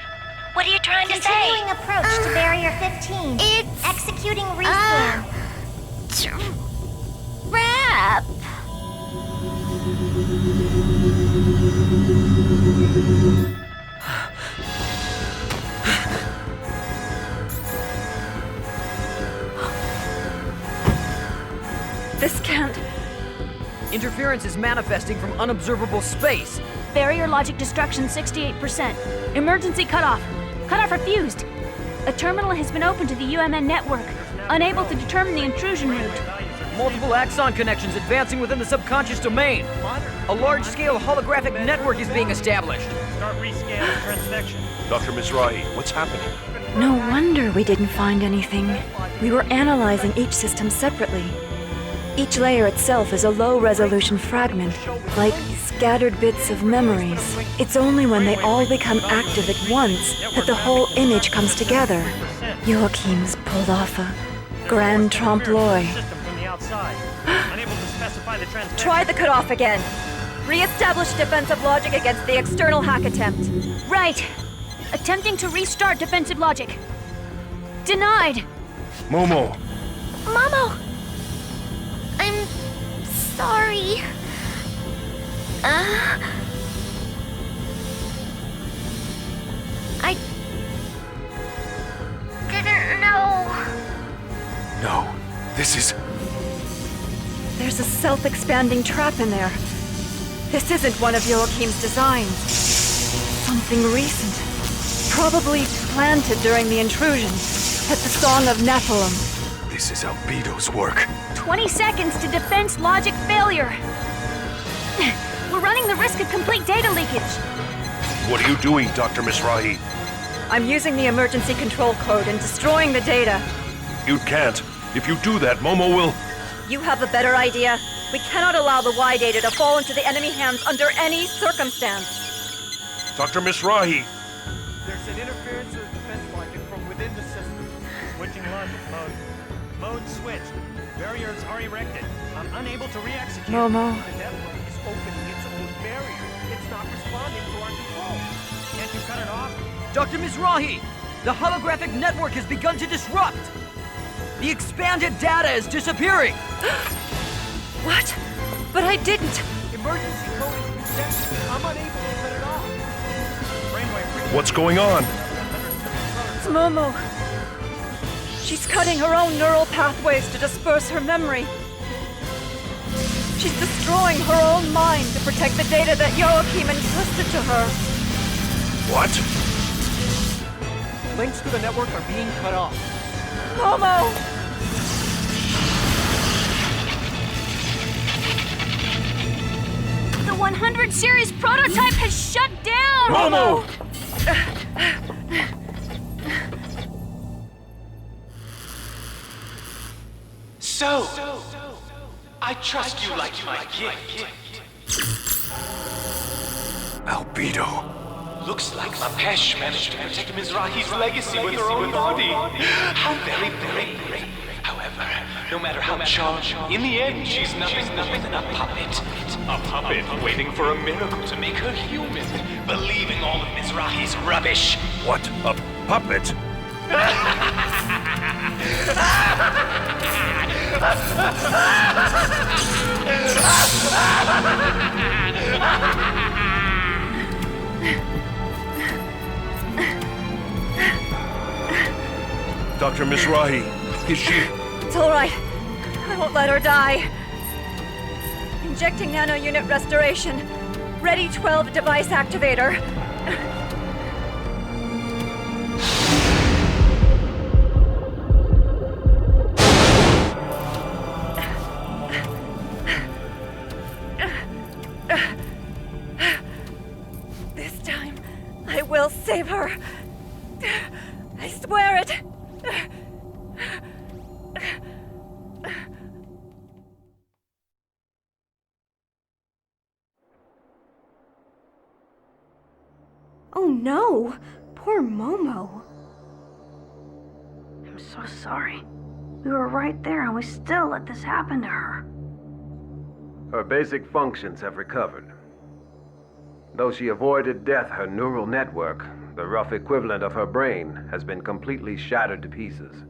What are you trying to say? Continuing approach to barrier 15. It's... Executing rescan. Trap! This can't... Interference is manifesting from unobservable space. Barrier logic destruction 68%. Emergency cutoff. Cutoff refused. A terminal has been opened to the UMN network. Unable to determine the intrusion route. Multiple axon connections advancing within the subconscious domain. A large-scale holographic network is being established. Start rescanning transvection. Dr. Mizrahi, what's happening? No wonder we didn't find anything. We were analyzing each system separately. Each layer itself is a low-resolution fragment, like scattered bits of memories. It's only when they all become active at once that the whole image comes together. Joachim's pulled off a grand trompe-l'oeil. Try the cutoff again. Re-establish defensive logic against the external hack attempt. Right. Attempting to restart defensive logic. Denied. Momo! Momo! I'm sorry. I didn't know. No, this is... There's a self-expanding trap in there. This isn't one of Joachim's designs. Something recent. Probably planted during the intrusion at the Song of Nephilim. This is Albedo's work. 20 seconds to defense logic failure. We're running the risk of complete data leakage. What are you doing, Dr. Mizrahi? I'm using the emergency control code and destroying the data. You can't. If you do that, Momo will... You have a better idea? We cannot allow the Y data to fall into the enemy hands under any circumstance. Dr. Mizrahi! There's an interference with defense logic from within the system. Switching logic mode. Mode switched. Barriers are erected. I'm unable to re-execute. Momo. The network is opening its own barrier. It's not responding to our control. Can't you cut it off? Dr. Mizrahi! The holographic network has begun to disrupt! The expanded data is disappearing! What? But I didn't! Emergency code is rejected. I'm unable to cut it off. Brainwave. What's going on? It's Momo. She's cutting her own neural pathways to disperse her memory. She's destroying her own mind to protect the data that Joachim entrusted to her. What? Links to the network are being cut off. Momo! The 100 series prototype has shut down! Momo! So, I trust you like my gift. Albedo. Looks like Lapesh managed to protect Mizrahi's legacy with her own body. How very brave. However, no matter how charged, in the end, she's nothing more than a puppet. A puppet waiting for a miracle to make her human, believing all of Mizrahi's rubbish. What? A puppet? Dr. Mizrahi, is she... It's all right. I won't let her die. Injecting nano unit restoration. Ready 12 device activator. so sorry. We were right there and we still let this happen to her. Her basic functions have recovered. Though she avoided death, her neural network, the rough equivalent of her brain, has been completely shattered to pieces.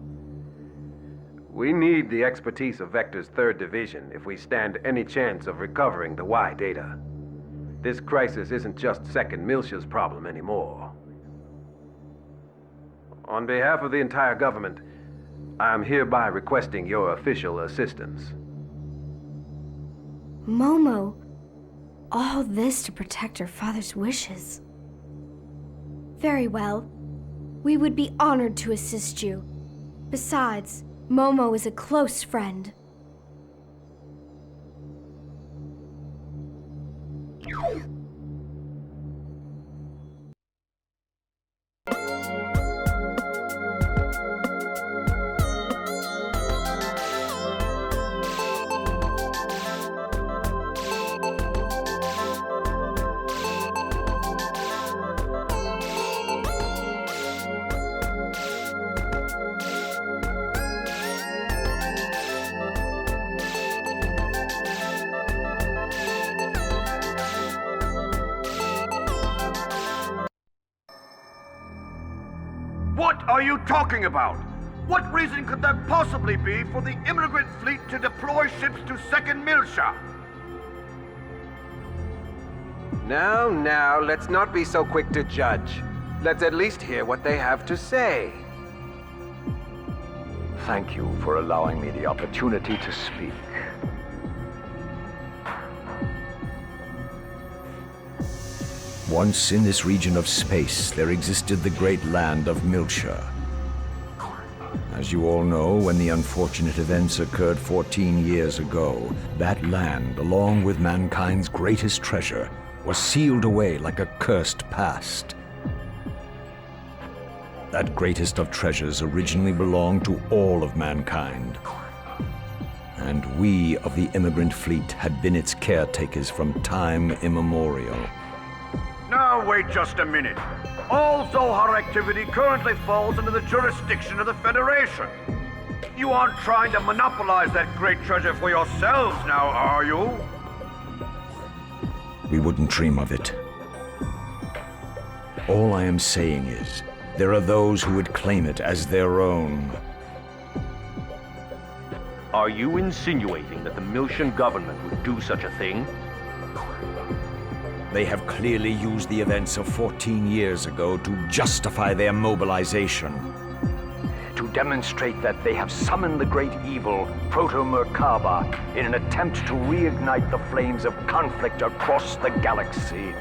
We need the expertise of Vector's 3rd Division if we stand any chance of recovering the Y data. This crisis isn't just Second Miltia's problem anymore. On behalf of the entire government, I am hereby requesting your official assistance. Momo, all this to protect her father's wishes. Very well. We would be honored to assist you. Besides, Momo is a close friend. What are you talking about? What reason could there possibly be for the immigrant fleet to deploy ships to Second Miltia? Now, let's not be so quick to judge. Let's at least hear what they have to say. Thank you for allowing me the opportunity to speak. Once in this region of space, there existed the great land of Miltia. As you all know, when the unfortunate events occurred 14 years ago, that land, along with mankind's greatest treasure, was sealed away like a cursed past. That greatest of treasures originally belonged to all of mankind. And we of the immigrant fleet had been its caretakers from time immemorial. Now wait just a minute. All Zohar activity currently falls under the jurisdiction of the Federation. You aren't trying to monopolize that great treasure for yourselves now, are you? We wouldn't dream of it. All I am saying is, there are those who would claim it as their own. Are you insinuating that the Miltian government would do such a thing? They have clearly used the events of 14 years ago to justify their mobilization. To demonstrate that they have summoned the great evil, Proto-Merkaba, in an attempt to reignite the flames of conflict across the galaxy.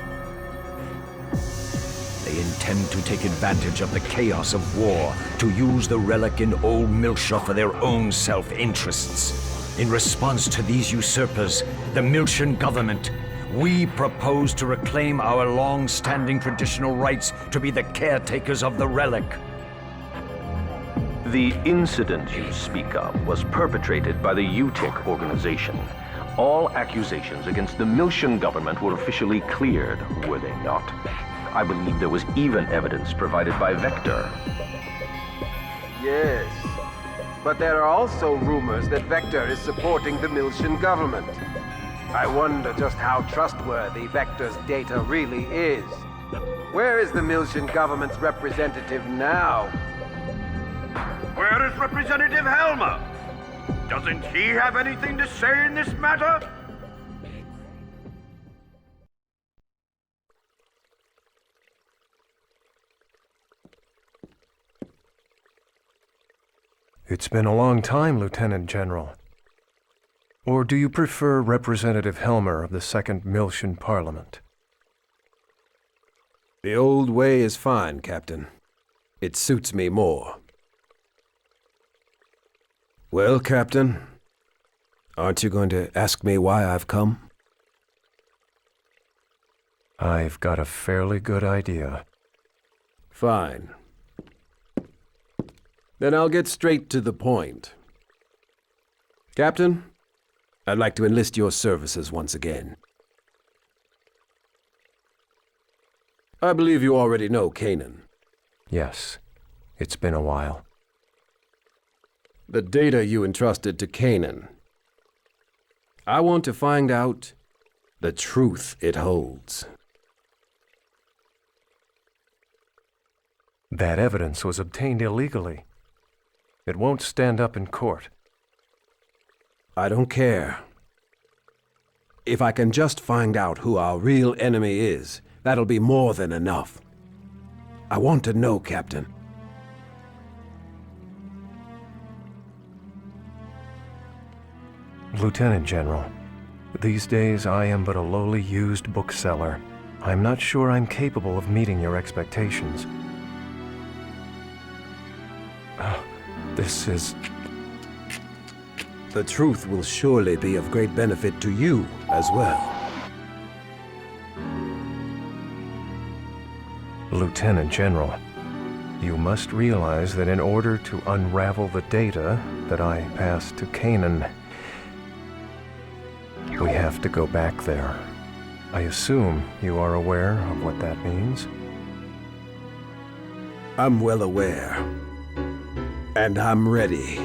They intend to take advantage of the chaos of war to use the relic in Old Miltia for their own self-interests. In response to these usurpers, the Miltian government, we propose to reclaim our long-standing traditional rights to be the caretakers of the relic. The incident you speak of was perpetrated by the U-TIC Organization. All accusations against the Miltian government were officially cleared, were they not? I believe there was even evidence provided by Vector. Yes, but there are also rumors that Vector is supporting the Miltian government. I wonder just how trustworthy Vector's data really is. Where is the Miltian government's representative now? Where is Representative Helmer? Doesn't he have anything to say in this matter? It's been a long time, Lieutenant General. Or do you prefer Representative Helmer of the Second Miltian Parliament? The old way is fine, Captain. It suits me more. Well, Captain, aren't you going to ask me why I've come? I've got a fairly good idea. Fine. Then I'll get straight to the point. Captain, I'd like to enlist your services once again. I believe you already know Kanan. Yes, it's been a while. The data you entrusted to Kanan. I want to find out the truth it holds. That evidence was obtained illegally. It won't stand up in court. I don't care. If I can just find out who our real enemy is, that'll be more than enough. I want to know, Captain. Lieutenant General, these days I am but a lowly used bookseller. I'm not sure I'm capable of meeting your expectations. This is... The truth will surely be of great benefit to you as well. Lieutenant General, you must realize that in order to unravel the data that I passed to Kanan, we have to go back there. I assume you are aware of what that means? I'm well aware. And I'm ready.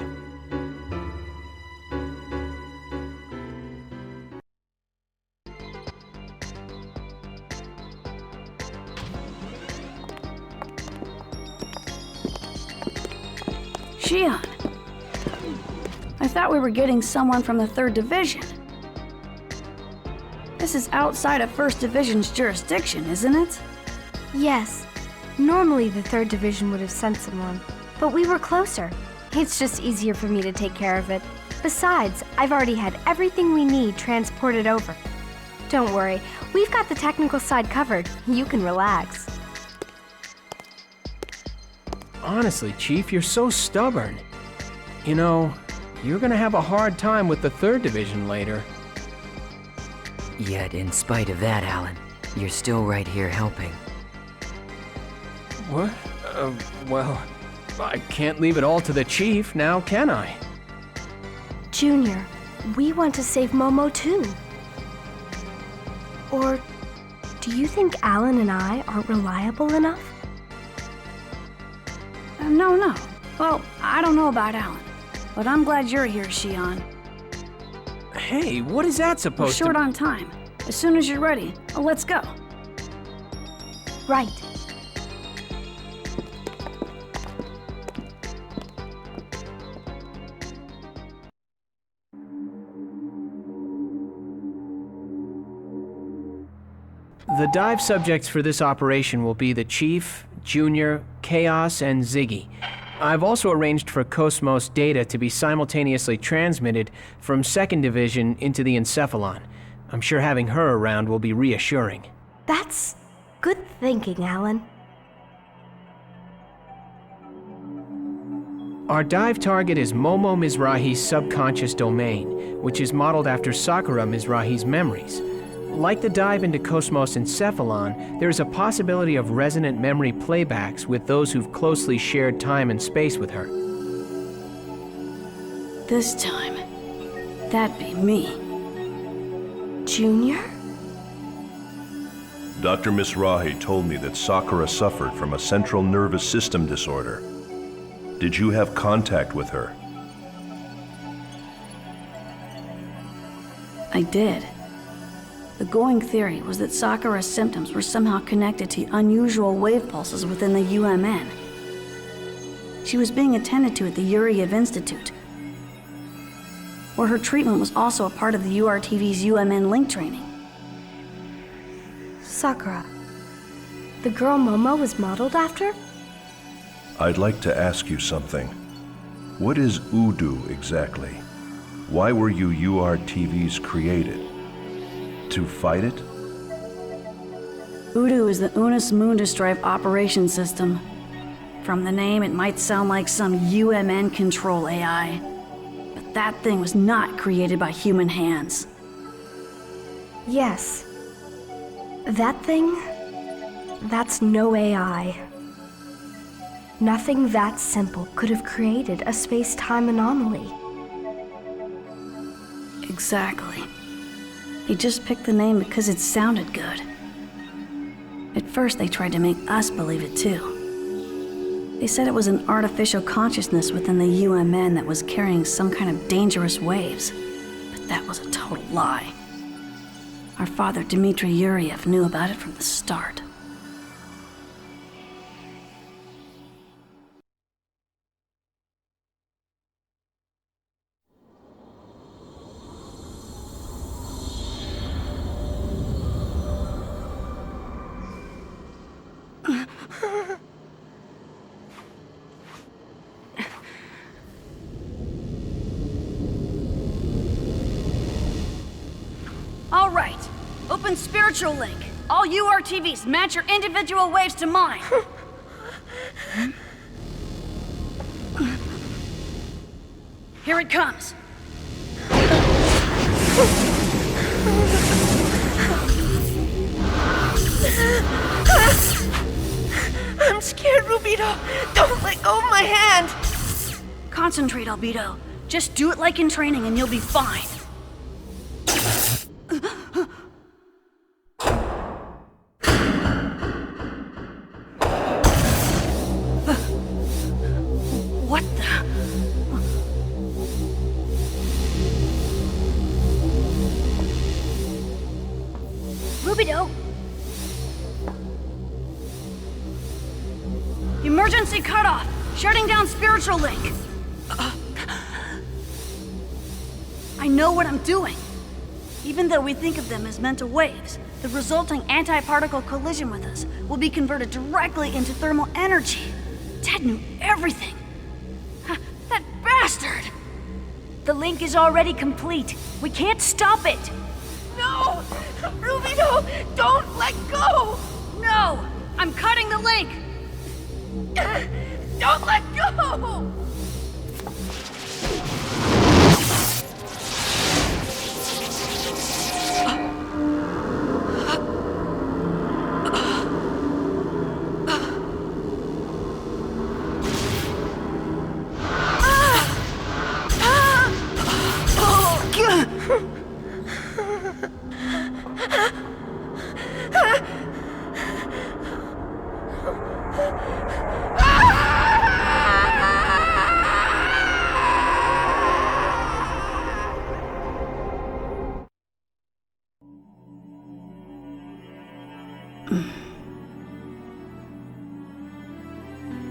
Shion, I thought we were getting someone from the 3rd Division. This is outside of 1st Division's jurisdiction, isn't it? Yes. Normally the 3rd Division would have sent someone, but we were closer. It's just easier for me to take care of it. Besides, I've already had everything we need transported over. Don't worry, we've got the technical side covered. You can relax. Honestly, Chief, you're so stubborn. You know, you're gonna have a hard time with the 3rd Division later. Yet, in spite of that, Alan, you're still right here helping. What? Well, I can't leave it all to the Chief now, can I? Junior, we want to save Momo too. Or do you think Alan and I aren't reliable enough? No. Well, I don't know about Alan, but I'm glad you're here, Shion. Hey, what is that supposed to... We're short on time. As soon as you're ready, let's go. Right. The dive subjects for this operation will be the Chief, Junior, Chaos, and Ziggy. I've also arranged for Cosmos data to be simultaneously transmitted from 2nd Division into the Encephalon. I'm sure having her around will be reassuring. That's good thinking, Alan. Our dive target is Momo Mizrahi's subconscious domain, which is modeled after Sakura Mizrahi's memories. Like the dive into Cosmos Encephalon, there is a possibility of resonant memory playbacks with those who've closely shared time and space with her. This time, that'd be me. Junior? Dr. Mizrahi told me that Sakura suffered from a central nervous system disorder. Did you have contact with her? I did. The going theory was that Sakura's symptoms were somehow connected to unusual wave pulses within the UMN. She was being attended to at the Yuriev Institute, where her treatment was also a part of the URTV's UMN link training. Sakura. The girl Momo was modeled after? I'd like to ask you something. What is Udu exactly? Why were you URTVs created? To fight it? Udu is the Unus Mundus Drive Operation System. From the name, it might sound like some UMN control AI. But that thing was not created by human hands. Yes. That thing? That's no AI. Nothing that simple could have created a space-time anomaly. Exactly. They just picked the name because it sounded good. At first, they tried to make us believe it too. They said it was an artificial consciousness within the UMN that was carrying some kind of dangerous waves. But that was a total lie. Our father, Dmitry Yuriev, knew about it from the start. All right. Open Spiritual Link. All URTVs, match your individual waves to mine. Here it comes. I'm scared, Rubido. Don't let go of my hand. Concentrate, Albedo. Just do it like in training and you'll be fine. What the? Rubido! Emergency cutoff! Shutting down Spiritual Link! I know what I'm doing. Even though we think of them as mental waves, the resulting anti-particle collision with us will be converted directly into thermal energy. Ted knew everything. That bastard! The link is already complete. We can't stop it. No! Rubido, don't let go! No! I'm cutting the link! Don't let go!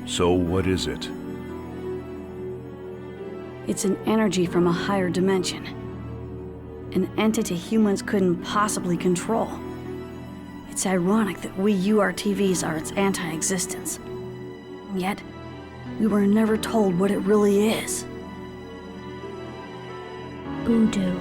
So what is it? It's an energy from a higher dimension. An entity humans couldn't possibly control. It's ironic that we URTVs are its anti-existence. Yet, we were never told what it really is. Voodoo.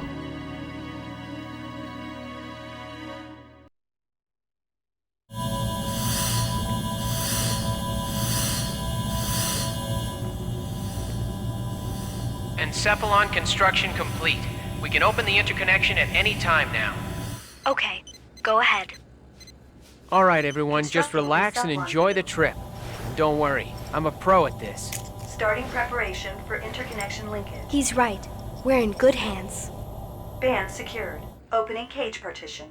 Encephalon construction complete. We can open the interconnection at any time now. Okay, go ahead. All right, everyone, just relax and enjoy the trip. Don't worry, I'm a pro at this. Starting preparation for interconnection linkage. He's right. We're in good hands. Band secured. Opening cage partition.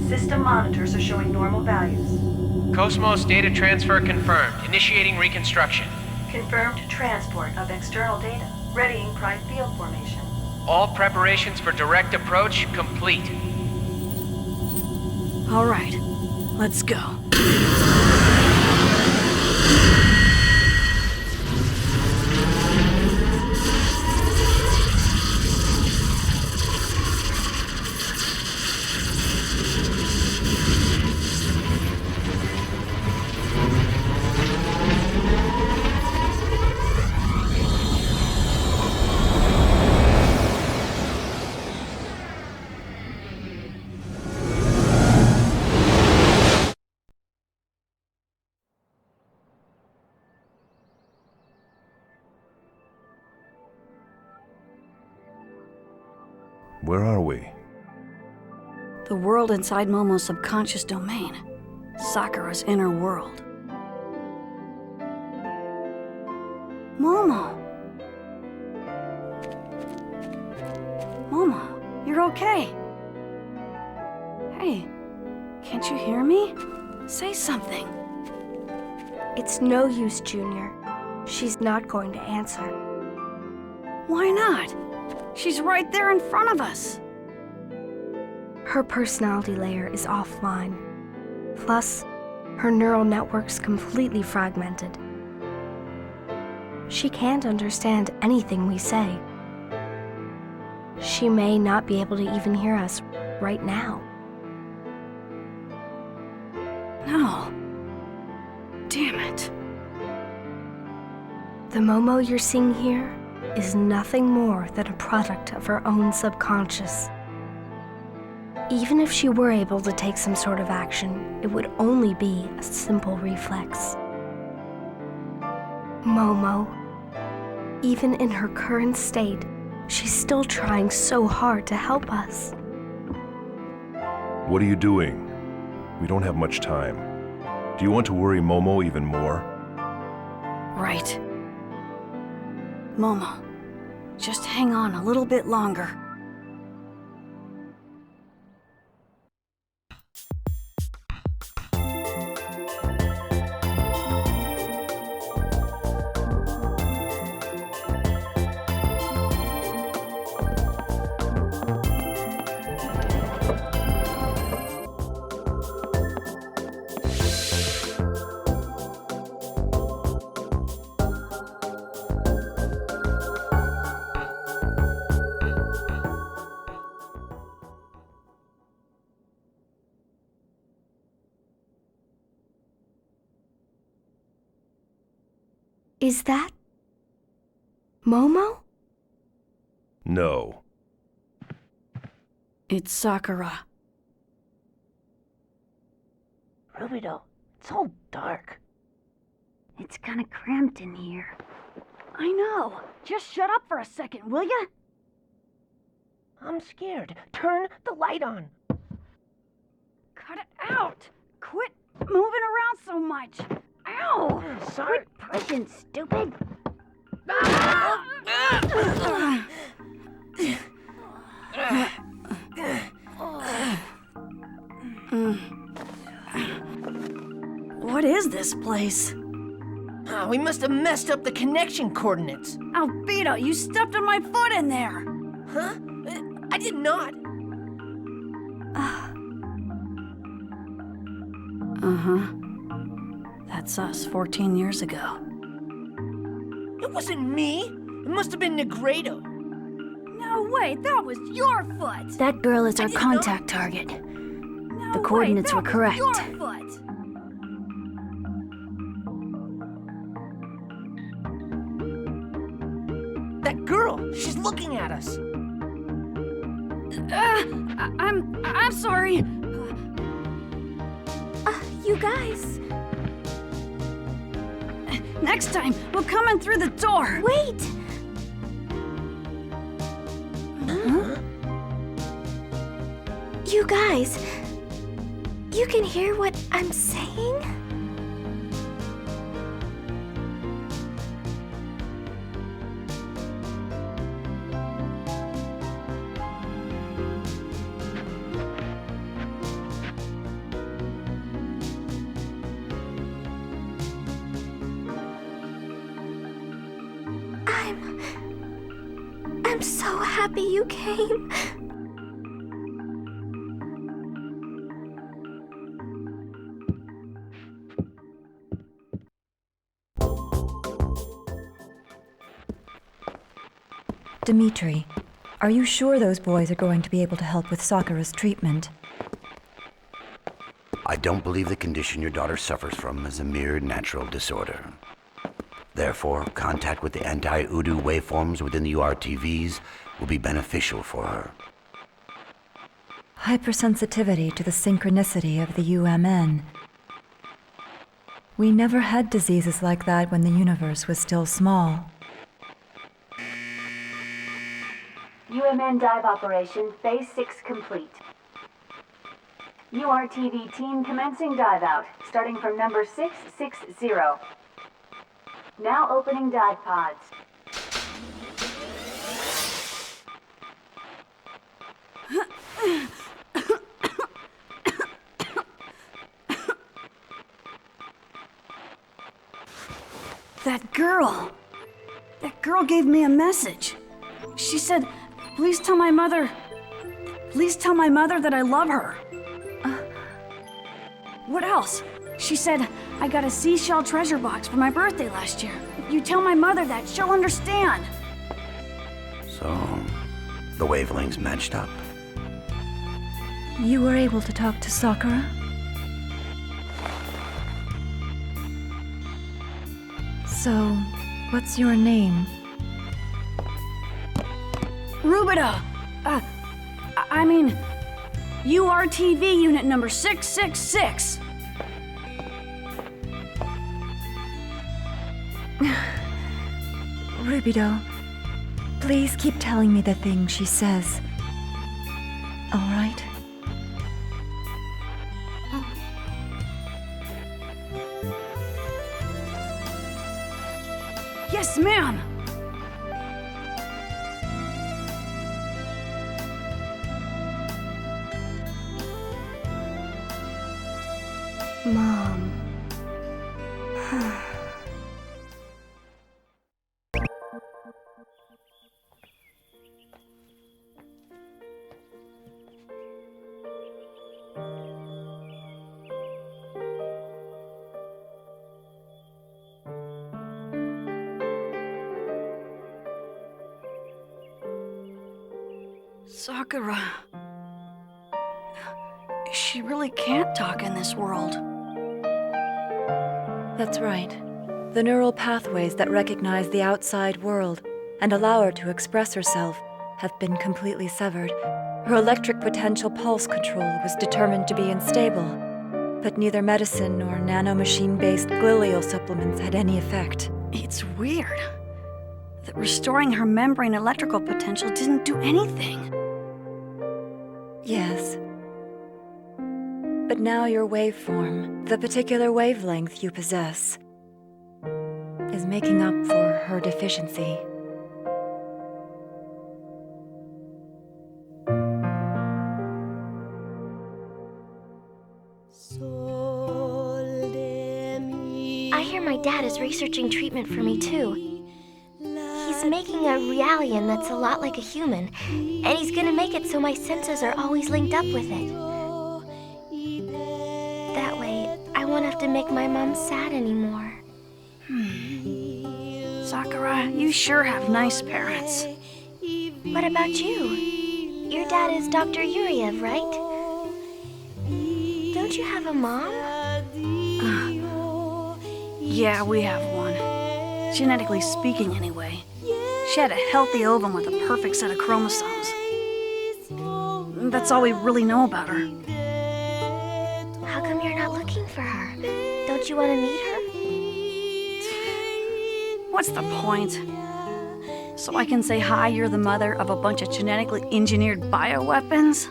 System monitors are showing normal values. Cosmos data transfer confirmed. Initiating reconstruction. Confirmed transport of external data. Readying prime field formation. All preparations for direct approach complete. All right, let's go. Where are we? The world inside Momo's subconscious domain. Sakura's inner world. Momo! Momo, you're okay. Hey, can't you hear me? Say something. It's no use, Junior. She's not going to answer. Why not? She's right there in front of us. Her personality layer is offline. Plus, her neural network's completely fragmented. She can't understand anything we say. She may not be able to even hear us right now. No. Damn it. The Momo you're seeing here is nothing more than a product of her own subconscious. Even if she were able to take some sort of action, it would only be a simple reflex. Momo, even in her current state, she's still trying so hard to help us. What are you doing? We don't have much time. Do you want to worry Momo even more? Right. Momo, just hang on a little bit longer. Is that Momo? No. It's Sakura. Rubido, it's all dark. It's kinda cramped in here. I know. Just shut up for a second, will ya? I'm scared. Turn the light on. Cut it out! Quit moving around so much! Ow! Sorry. Quit pushing, stupid. What is this place? Oh, we must have messed up the connection coordinates. Albedo, you stepped on my foot in there! Huh? I did not. Uh-huh. That's us 14 years ago. It wasn't me. It must have been Negredo. No way, that was your foot! That girl is our contact target. No The coordinates were correct. Your foot! That girl, she's looking at us. I'm sorry. You guys. Next time, we'll come in through the door. Wait! Huh? You guys. You can hear what I'm saying? I'm so happy you came. Dimitri, are you sure those boys are going to be able to help with Sakura's treatment? I don't believe the condition your daughter suffers from is a mere natural disorder. Therefore, contact with the anti-Udu waveforms within the URTVs will be beneficial for her. Hypersensitivity to the synchronicity of the UMN. We never had diseases like that when the universe was still small. UMN dive operation, phase 6 complete. URTV team commencing dive out, starting from number 660. Now opening dive pods. girl. That girl gave me a message. She said, please tell my mother that I love her. What else? She said, I got a seashell treasure box for my birthday last year. If you tell my mother that, she'll understand. So, the wavelengths matched up. You were able to talk to Sakura? So, what's your name? Rubido! I mean, URTV unit number 666. Rubido, please keep telling me the things she says. All right? Yes, ma'am! Mom. Sakura. She really can't talk in this world. That's right. The neural pathways that recognize the outside world and allow her to express herself have been completely severed. Her electric potential pulse control was determined to be unstable, but neither medicine nor nanomachine-based glial supplements had any effect. It's weird that restoring her membrane electrical potential didn't do anything. Yes. But now your waveform, the particular wavelength you possess, is making up for her deficiency. I hear my dad is researching treatment for me too. He's making a Realian that's a lot like a human, and he's gonna make it so my senses are always linked up with it. That way, I won't have to make my mom sad anymore. Sakura, you sure have nice parents. What about you? Your dad is Dr. Yuriev, right? Don't you have a mom? Yeah, we have one. Genetically speaking, anyway. She had a healthy ovum with a perfect set of chromosomes. That's all we really know about her. How come you're not looking for her? Don't you want to meet her? What's the point? So I can say, hi, you're the mother of a bunch of genetically engineered bioweapons?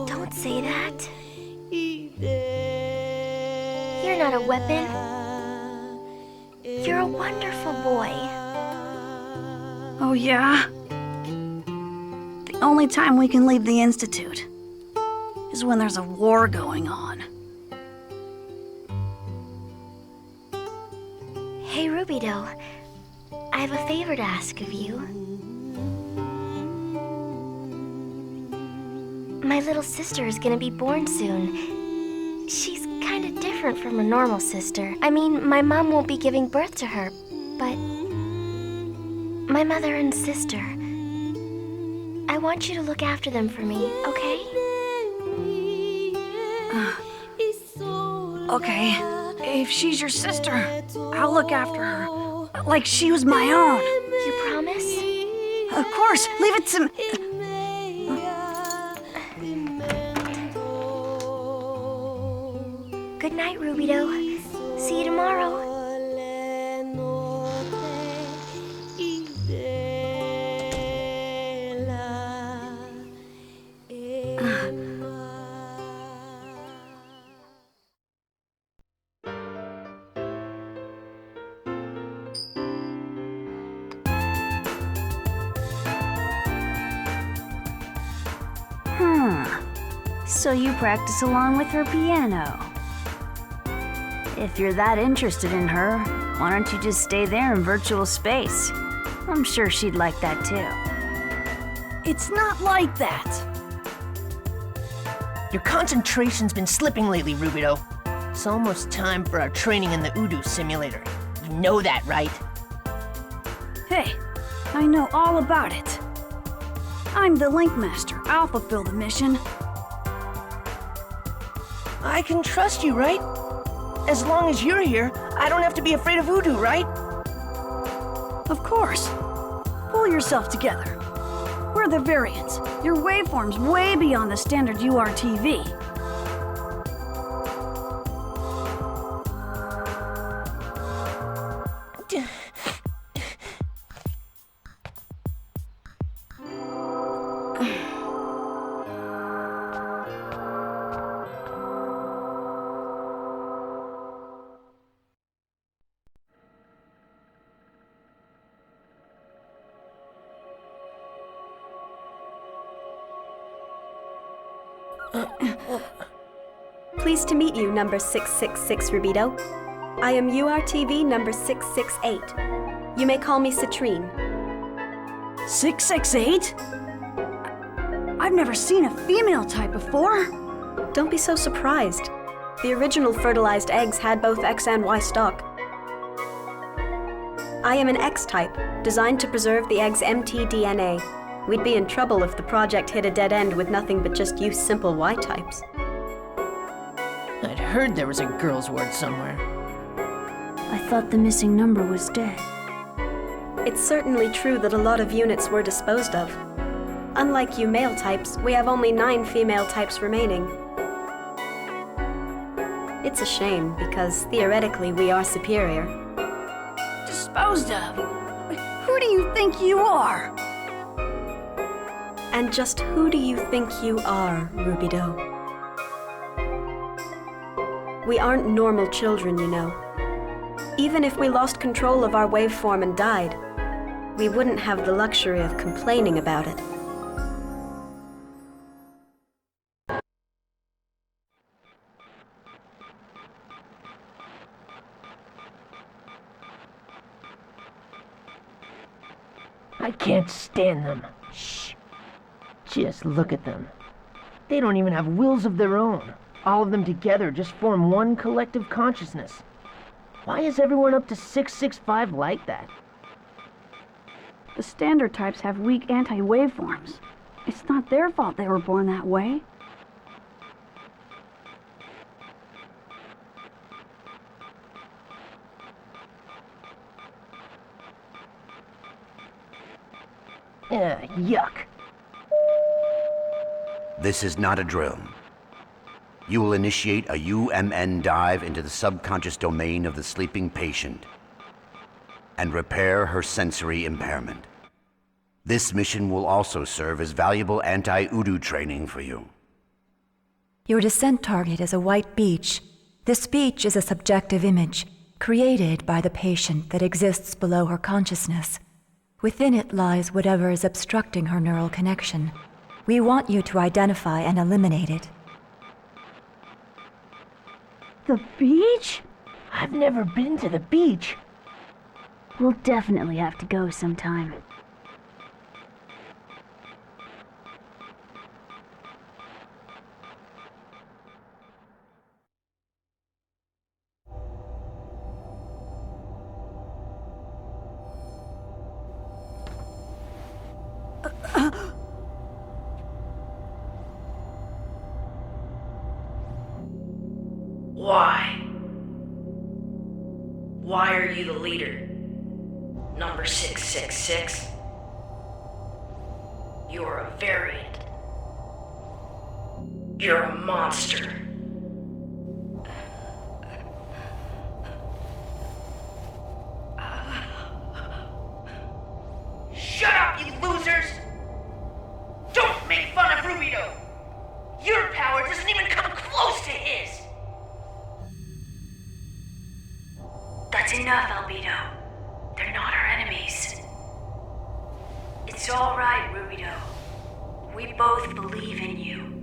Don't say that. You're not a weapon. You're a wonderful boy. Oh, yeah? The only time we can leave the Institute is when there's a war going on. Hey, Rubido. I have a favor to ask of you. My little sister is gonna be born soon. She's kinda different from a normal sister. I mean, my mom won't be giving birth to her, but my mother and sister. I want you to look after them for me, okay? Okay, if she's your sister, I'll look after her. Like she was my own. You promise? Of course, leave it to me. Good night, Rubido. See you tomorrow. So you practice along with her piano. If you're that interested in her, why don't you just stay there in virtual space? I'm sure she'd like that too. It's not like that. Your concentration's been slipping lately, Rubido. It's almost time for our training in the Udu simulator. You know that, right? Hey, I know all about it. I'm the Link Master. I'll fulfill the mission. I can trust you, right? As long as you're here, I don't have to be afraid of Udu, right? Of course. Pull yourself together. We're the variants. Your waveform's way beyond the standard URTV. Pleased to meet you, number 666, Rubido. I am URTV number 668. You may call me Citrine. 668? I've never seen a female type before. Don't be so surprised. The original fertilized eggs had both X and Y stock. I am an X-type, designed to preserve the egg's mtDNA. We'd be in trouble if the project hit a dead end with nothing but just use simple Y-types. I'd heard there was a girl's ward somewhere. I thought the missing number was dead. It's certainly true that a lot of units were disposed of. Unlike you male types, we have only 9 female types remaining. It's a shame, because theoretically we are superior. Disposed of? Who do you think you are? And just who do you think you are, Rubido? We aren't normal children, you know. Even if we lost control of our waveform and died, we wouldn't have the luxury of complaining about it. I can't stand them. Shh. Just look at them. They don't even have wills of their own. All of them together just form one collective consciousness. Why is everyone up to 665 like that? The standard types have weak anti-waveforms. It's not their fault they were born that way. Yuck. This is not a drill. You will initiate a UMN dive into the subconscious domain of the sleeping patient and repair her sensory impairment. This mission will also serve as valuable anti-Udu training for you. Your descent target is a white beach. This beach is a subjective image, created by the patient that exists below her consciousness. Within it lies whatever is obstructing her neural connection. We want you to identify and eliminate it. The beach? I've never been to the beach. We'll definitely have to go sometime. Why? Why are you the leader? Number 666? You're a variant. You're a monster. Shut up, you losers! Don't make fun of Rubido! Your power doesn't even come close to his! That's enough, Albedo. They're not our enemies. It's all right, Rubido. We both believe in you.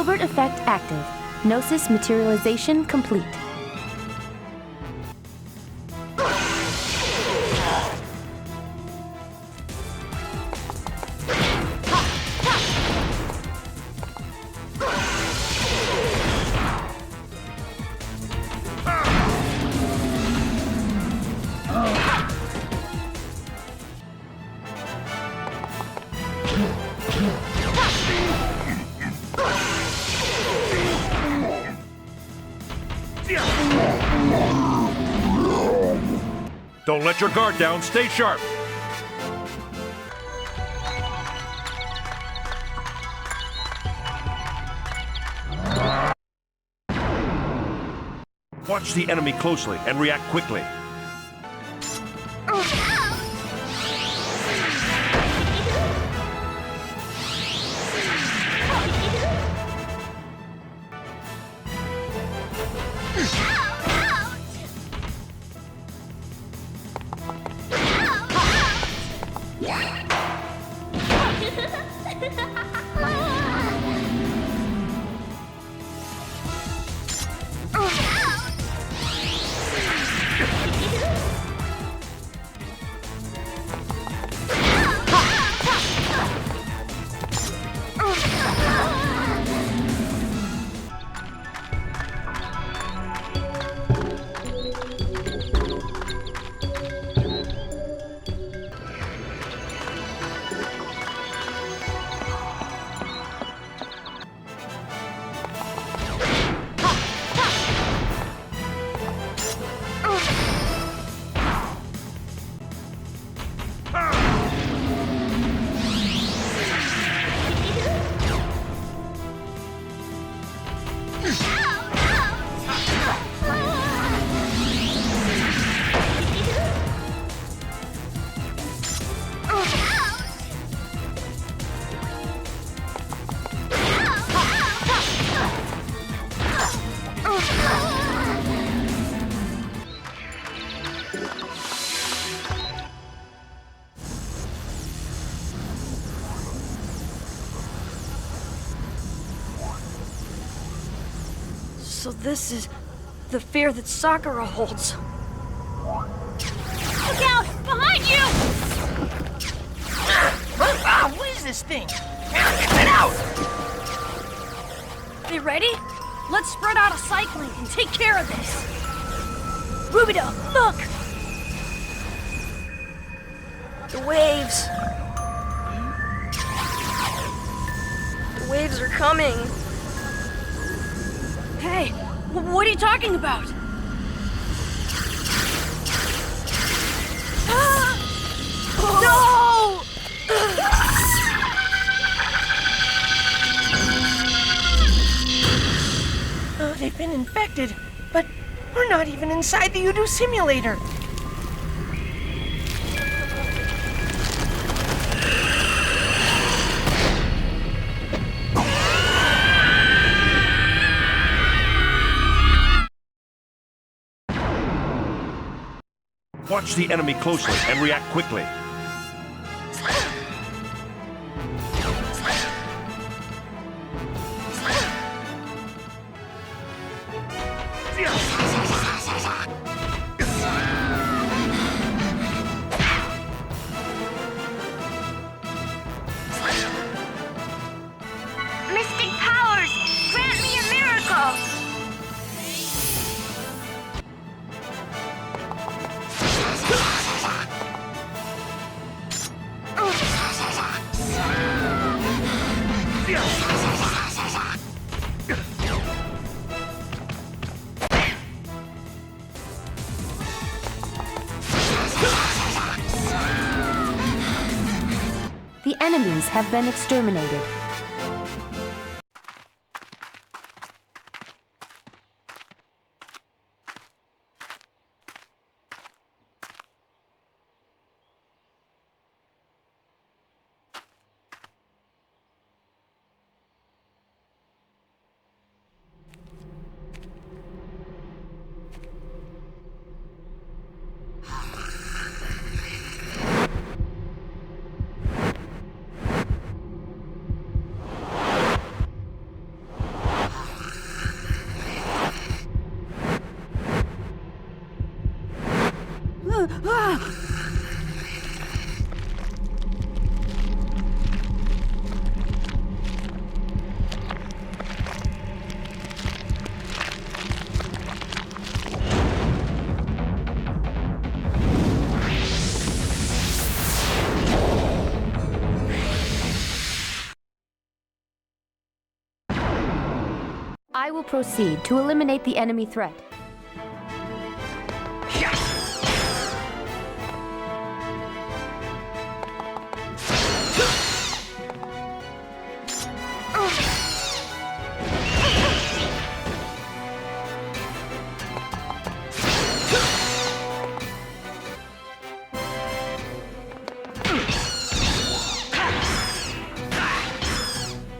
Covert effect active. Gnosis materialization complete. Don't let your guard down. Stay sharp. Watch the enemy closely and react quickly. So this is the fear that Sakura holds. Look out! Behind you! What is this thing? Get out! You ready? Let's spread out a cycling and take care of this. Rubido, look! The waves. The waves are coming. Hey, what are you talking about? No! Oh, they've been infected, but we're not even inside the U-TIC simulator. Watch the enemy closely and react quickly. Mystic powers, grant me a miracle! The enemies have been exterminated. I will proceed to eliminate the enemy threat.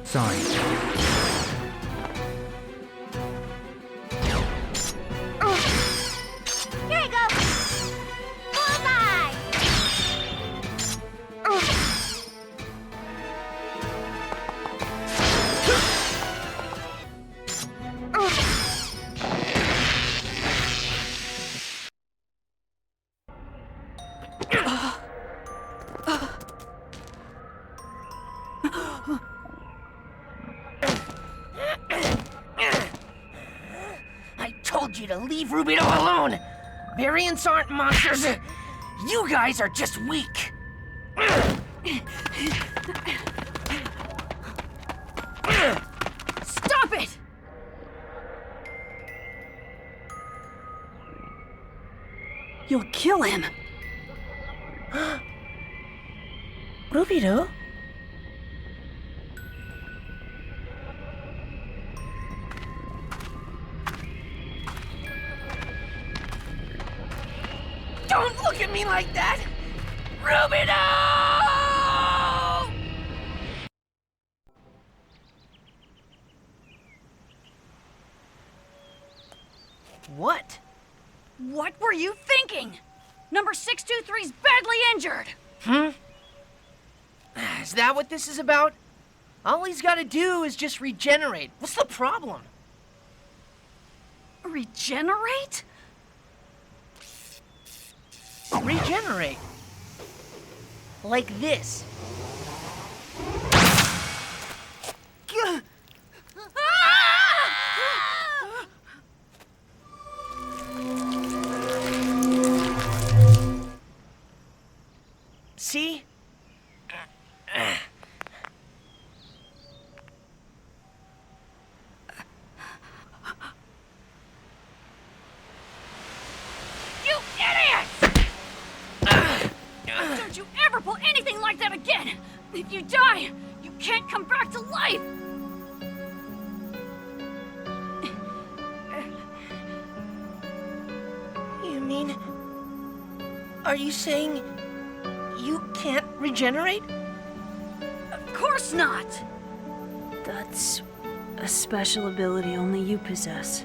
Sorry. Here you go! Bullseye! I told you to leave Rubido alone! Variants aren't monsters! You guys are just weak! Stop it! You'll kill him. Rubido? Don't look at me like that! Rubido! What? What were you thinking? Number 623's badly injured. Is that what this is about? All he's gotta do is just regenerate. What's the problem? Regenerate? Regenerate. Like this. See? You idiot! Don't you ever pull anything like that again! If you die, you can't come back to life! You mean... Are you saying... you can't regenerate? Of course not! That's a special ability only you possess.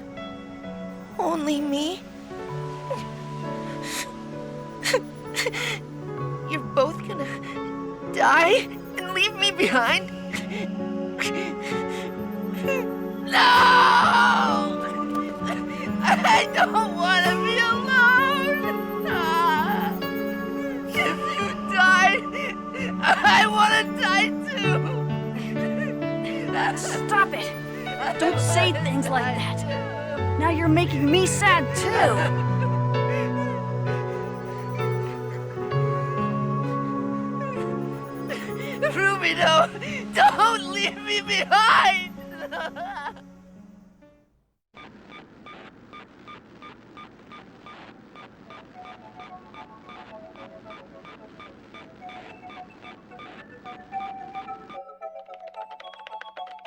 Only me? You're both gonna die and leave me behind? No! I don't want to be alone! If you die, I want to die too! Stop it! Don't say things like that! Now you're making me sad too! Rubido, don't leave me behind!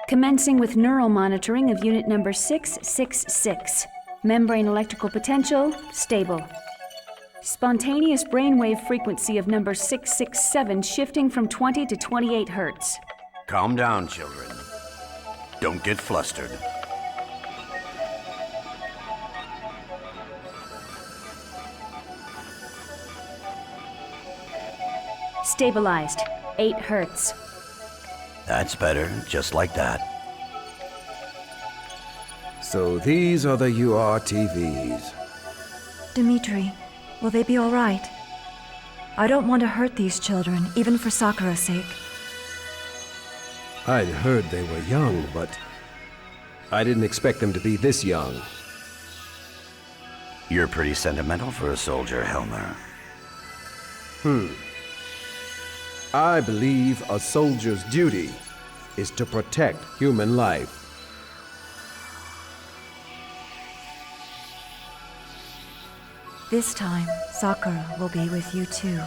Commencing with neural monitoring of unit number 666. Membrane electrical potential, stable. Spontaneous brainwave frequency of number 667 shifting from 20 to 28 hertz. Calm down, children. Don't get flustered. Stabilized, 8 hertz. That's better, just like that. So these are the URTVs. Dimitri, Will they be all right? I don't want to hurt these children, even for Sakura's sake. I'd heard they were young, but I didn't expect them to be this young. You're pretty sentimental for a soldier, Helmer. I believe a soldier's duty is to protect human life. This time, Sakura will be with you too.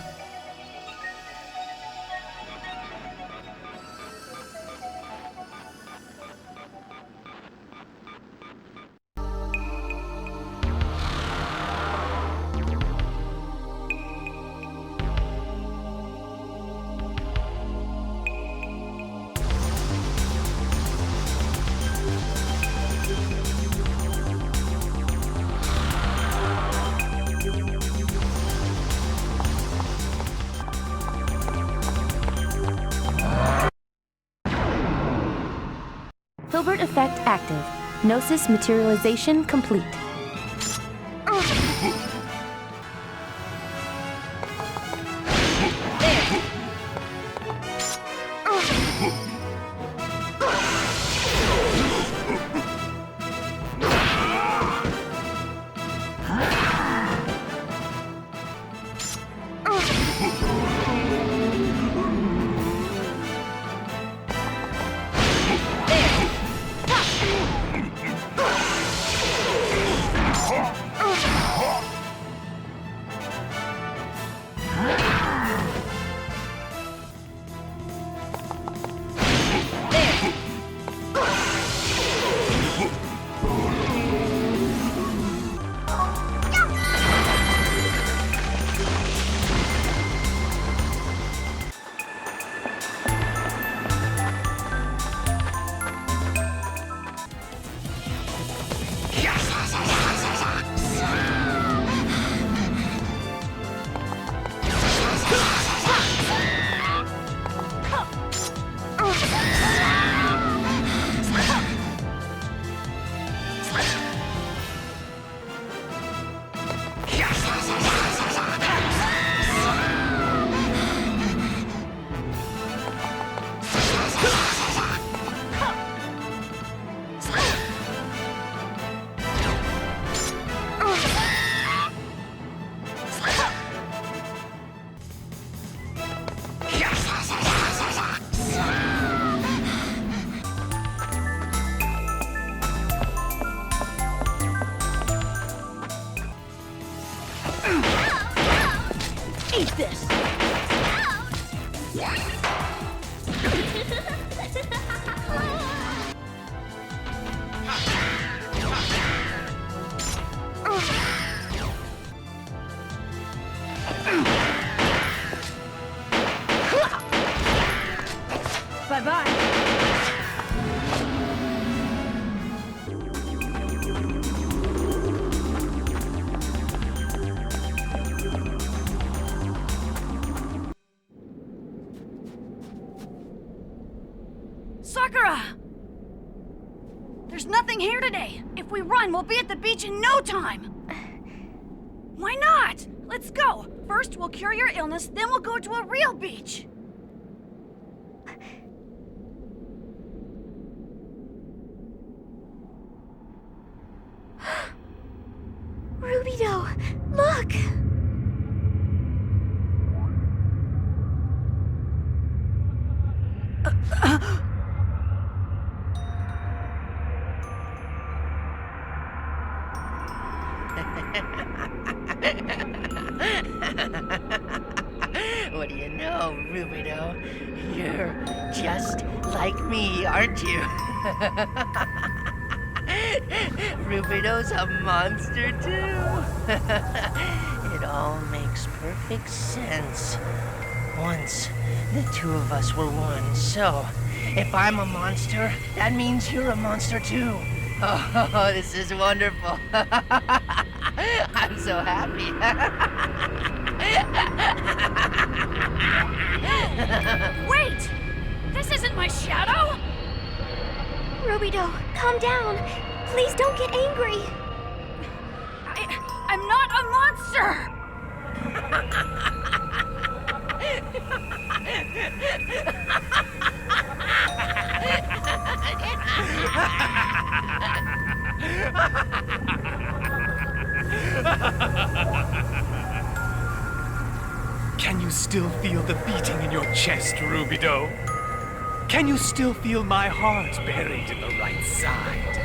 Filbert effect active. Gnosis materialization complete. Eat this! Bye-bye. Sakura! There's nothing here today. If we run, we'll be at the beach in no time. Why not? Let's go. First, we'll cure your illness, then we'll go to a real beach. Rubido, look! What do you know, Rubido? You're just like me, aren't you? Rubido's a monster, too. It all makes perfect sense. Once, the two of us were one, so if I'm a monster, that means you're a monster, too. Oh, this is wonderful. I'm so happy. Wait! This isn't my shadow! Rubido, calm down. Please don't get angry. I'm not a monster! Can you still feel the beating in your chest, Rubido? Can you still feel my heart buried in the right side?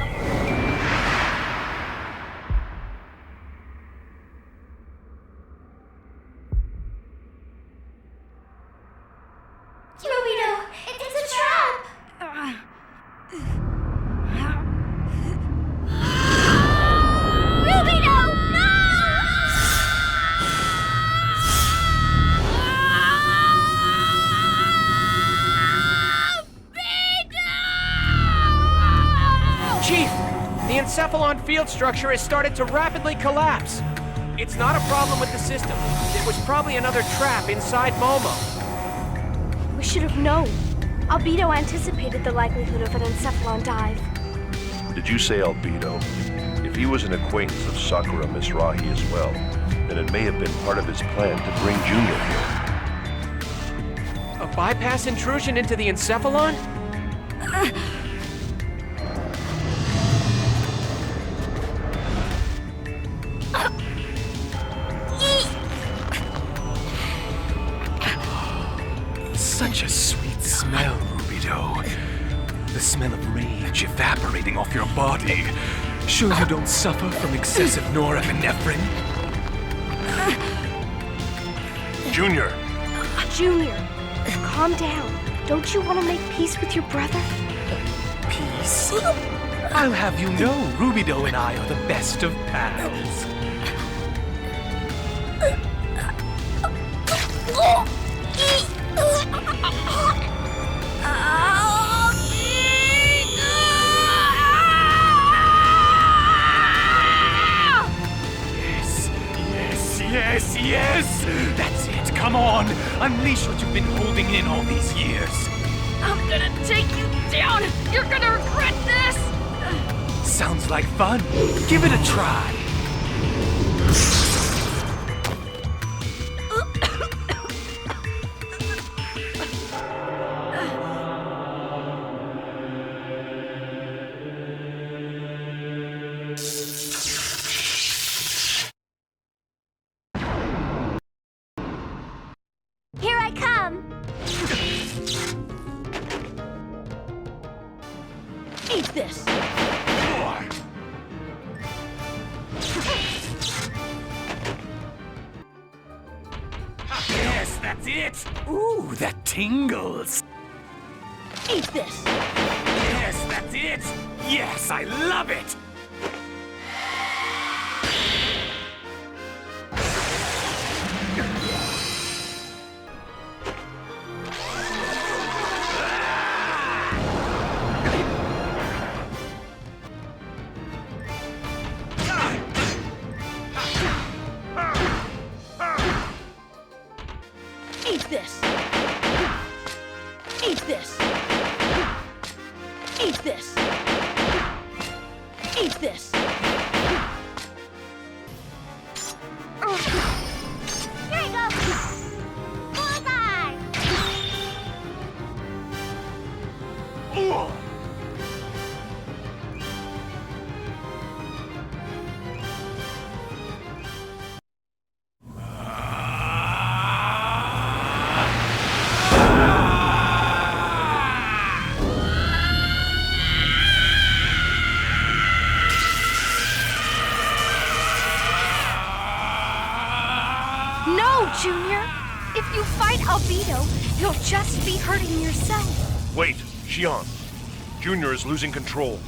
Rubido, it's a trap! Rubido, Chief, the encephalon field structure has started to rapidly collapse. It's not a problem with the system. It was probably another trap inside Momo. We should have known. Albedo anticipated the likelihood of an encephalon dive. Did you say Albedo? If he was an acquaintance of Sakura Mizrahi as well, then it may have been part of his plan to bring Junior here. A bypass intrusion into the encephalon? Such a sweet smell, Rubido. The smell of rage evaporating off your body. Sure you don't suffer from excessive norepinephrine? Junior! Junior, calm down. Don't you want to make peace with your brother? Peace? I'll have you know, Rubido and I are the best of pals. Yes, yes! That's it, come on! Unleash what you've been holding in all these years! I'm gonna take you down! You're gonna regret this! Sounds like fun. Give it a try. Here I come! Eat this! Yes, that's it! Ooh, that tingles! Eat this! Yes, that's it! Yes, I love it! Eat this! Eat this! Eat this! Eat this! Here you go! Bullseye! No, Junior! If you fight Albedo, you'll just be hurting yourself. Wait, Shion. Junior is losing control.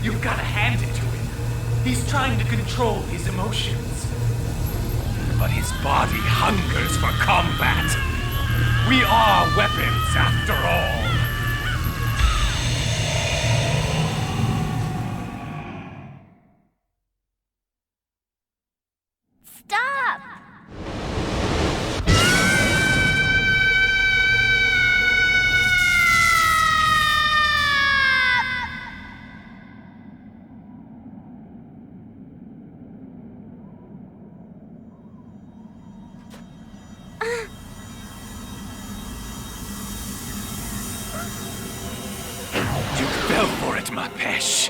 You've got to hand it to him. He's trying to control his emotions. But his body hungers for combat. We are weapons, after all. Stop! it, ma pesh.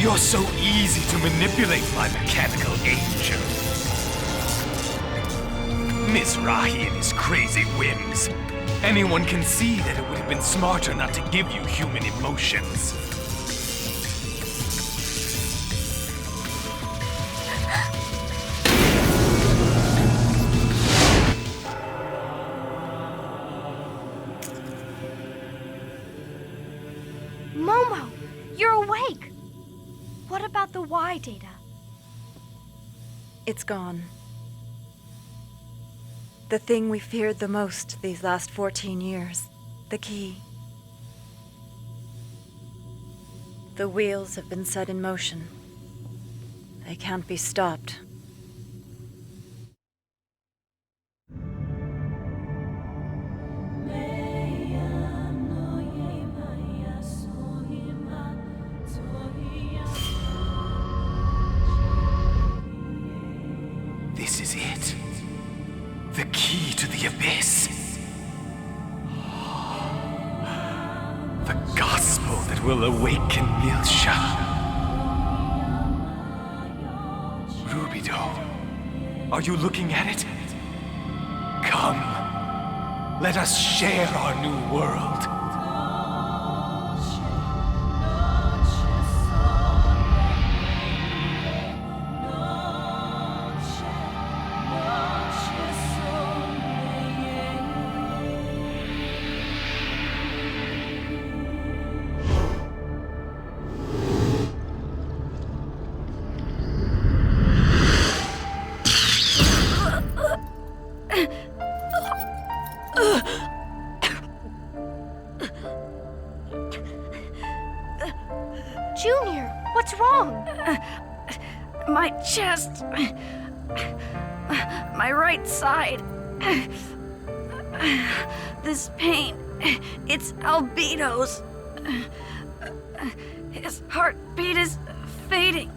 You're so easy to manipulate, my mechanical angel. Miss Rahi and his crazy whims. Anyone can see that it would have been smarter not to give you human emotions. Momo, you're awake! What about the Y data? It's gone. The thing we feared the most these last 14 years. The key. The wheels have been set in motion. They can't be stopped. This is it. The key to the abyss. The gospel that will awaken Milsha. Rubido, are you looking at it? Come, let us share our new world. Junior, what's wrong? My chest. My right side. This pain. It's Albedo's. His heartbeat is fading.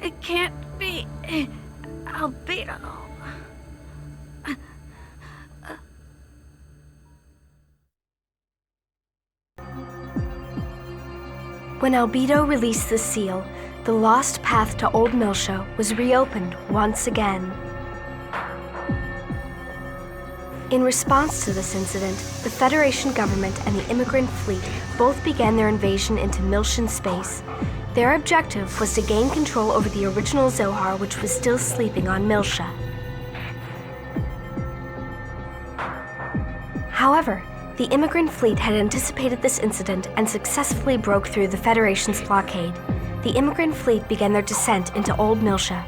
It can't be Albedo. When Albedo released the seal, the lost path to Old Milsha was reopened once again. In response to this incident, the Federation government and the immigrant fleet both began their invasion into Milshan space. Their objective was to gain control over the original Zohar, which was still sleeping on Milsha. However, the immigrant fleet had anticipated this incident and successfully broke through the Federation's blockade. The immigrant fleet began their descent into Old Milsha.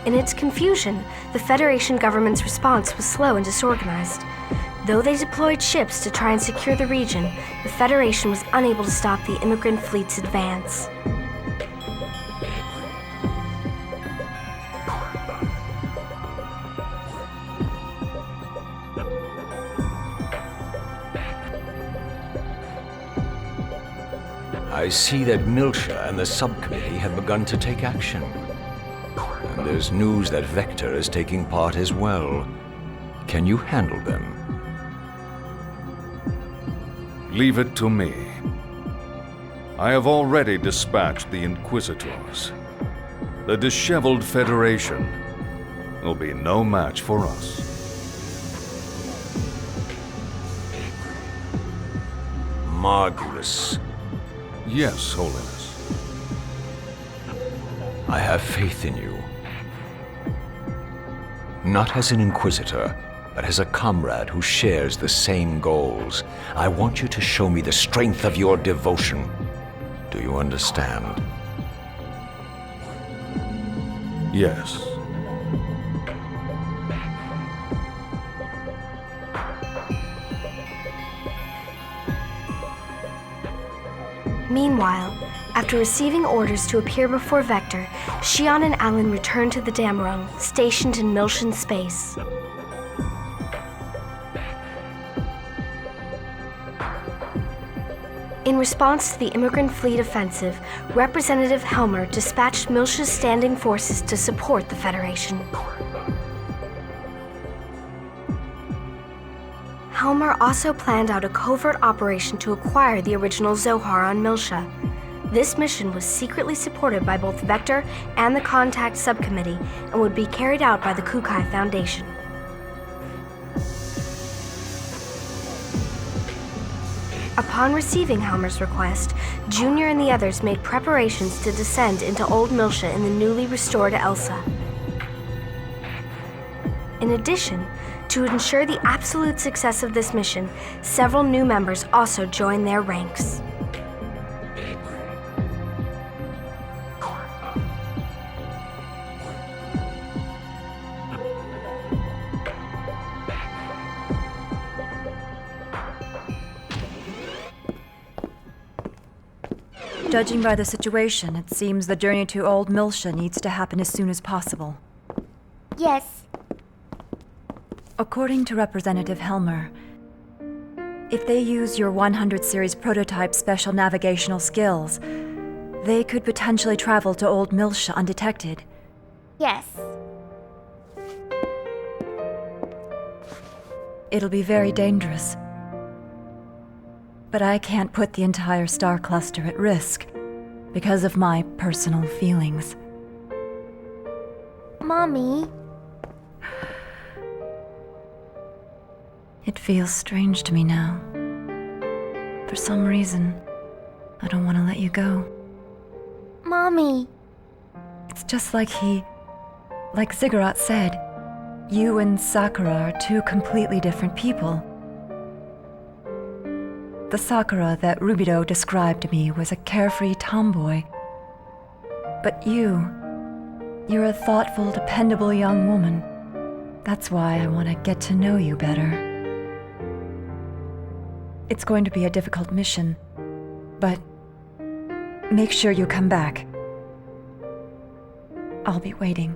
In its confusion, the Federation government's response was slow and disorganized. Though they deployed ships to try and secure the region, the Federation was unable to stop the immigrant fleet's advance. I see that Milsha and the subcommittee have begun to take action. And there's news that Vector is taking part as well. Can you handle them? Leave it to me. I have already dispatched the Inquisitors. The disheveled Federation will be no match for us. Margulis. Yes, Holiness. I have faith in you. Not as an Inquisitor, but as a comrade who shares the same goals. I want you to show me the strength of your devotion. Do you understand? Yes. Meanwhile, After receiving orders to appear before Vector, Shion and Alan return to the Damrung, stationed in Miltian space. In response to the immigrant fleet offensive, Representative Helmer dispatched Miltia's standing forces to support the Federation. Helmer also planned out a covert operation to acquire the original Zohar on Miltia. This mission was secretly supported by both Vector and the Contact Subcommittee and would be carried out by the Kukai Foundation. Upon receiving Helmer's request, Junior and the others made preparations to descend into Old Miltia in the newly restored Elsa. In addition, to ensure the absolute success of this mission, several new members also joined their ranks. Judging by the situation, it seems the journey to Old Miltia needs to happen as soon as possible. Yes. According to Representative Helmer, if they use your 100 series prototype special navigational skills, they could potentially travel to Old Miltia undetected. Yes. It'll be very dangerous. But I can't put the entire star cluster at risk because of my personal feelings. Mommy. It feels strange to me now. For some reason, I don't want to let you go. Mommy. It's just like Ziggurat said, you and Sakura are two completely different people. The Sakura that Rubido described to me was a carefree tomboy. But you're a thoughtful, dependable young woman. That's why I want to get to know you better. It's going to be a difficult mission, but make sure you come back. I'll be waiting.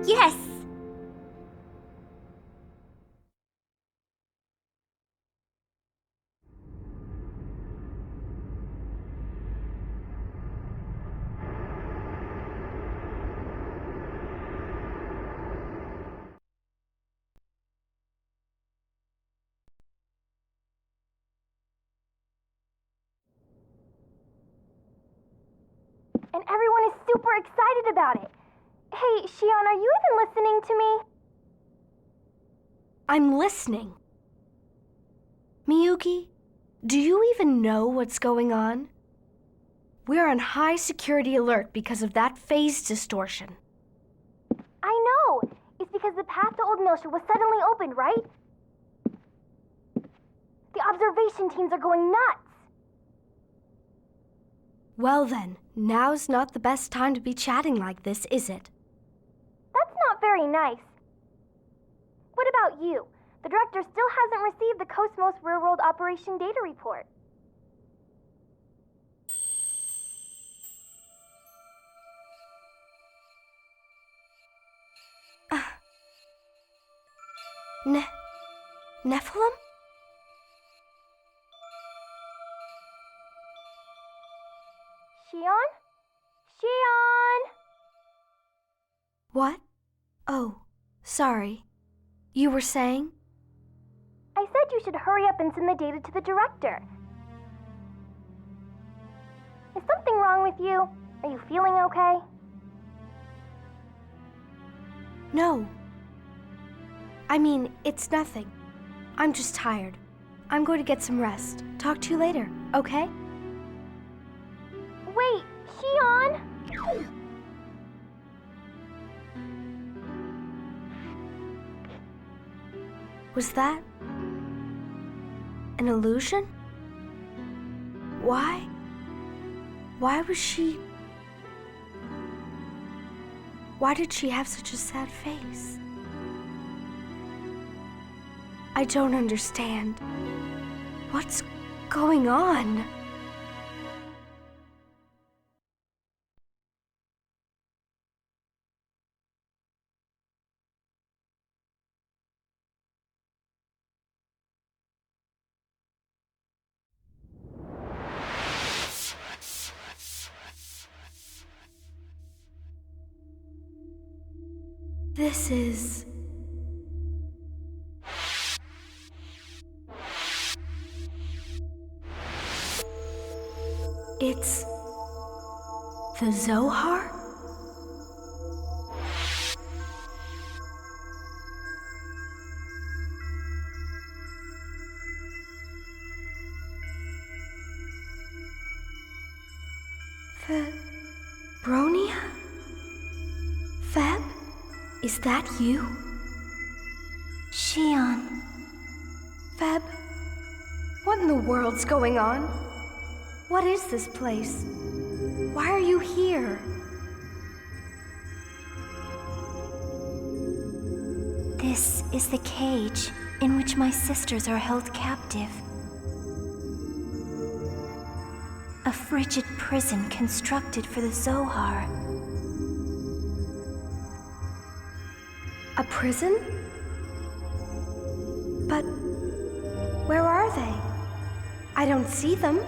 Yes! And everyone is super excited about it. Hey, Shion, are you even listening to me? I'm listening. Miyuki, do you even know what's going on? We're on high security alert because of that phase distortion. I know! It's because the path to Old Miltia was suddenly opened, right? The observation teams are going nuts! Well then, now's not the best time to be chatting like this, is it? That's not very nice. What about you? The director still hasn't received the Cosmos Real-World Operation Data Report. Nephilim? Shion? Shion! What? Oh, sorry. You were saying? I said you should hurry up and send the data to the director. Is something wrong with you? Are you feeling okay? No. I mean, it's nothing. I'm just tired. I'm going to get some rest. Talk to you later, okay? Wait, Shion! Was that an illusion? Why? Why was she... Why did she have such a sad face? I don't understand. What's going on? This is... It's... the Zohar? The... Bronia? Feb? Is that you? Shion. Feb? What in the world's going on? What is this place? Why are you here? This is the cage in which my sisters are held captive. A frigid prison constructed for the Zohar. A prison? But where are they? I don't see them.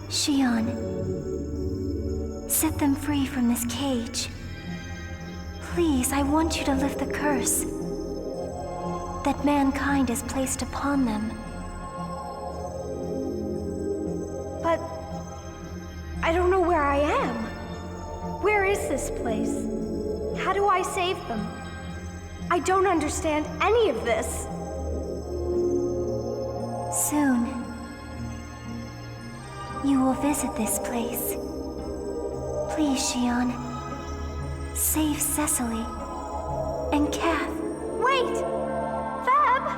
Shion, set them free from this cage. Please, I want you to lift the curse that mankind has placed upon them. But I don't know where I am. Where is this place? How do I save them? I don't understand any of this. Soon, you will visit this place. Please, Shion, save Cecily and Kath. Wait! Feb!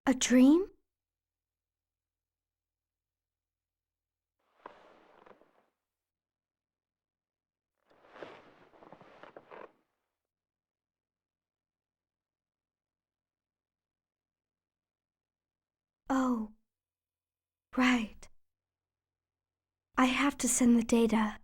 A dream? Oh, right. I have to send the data.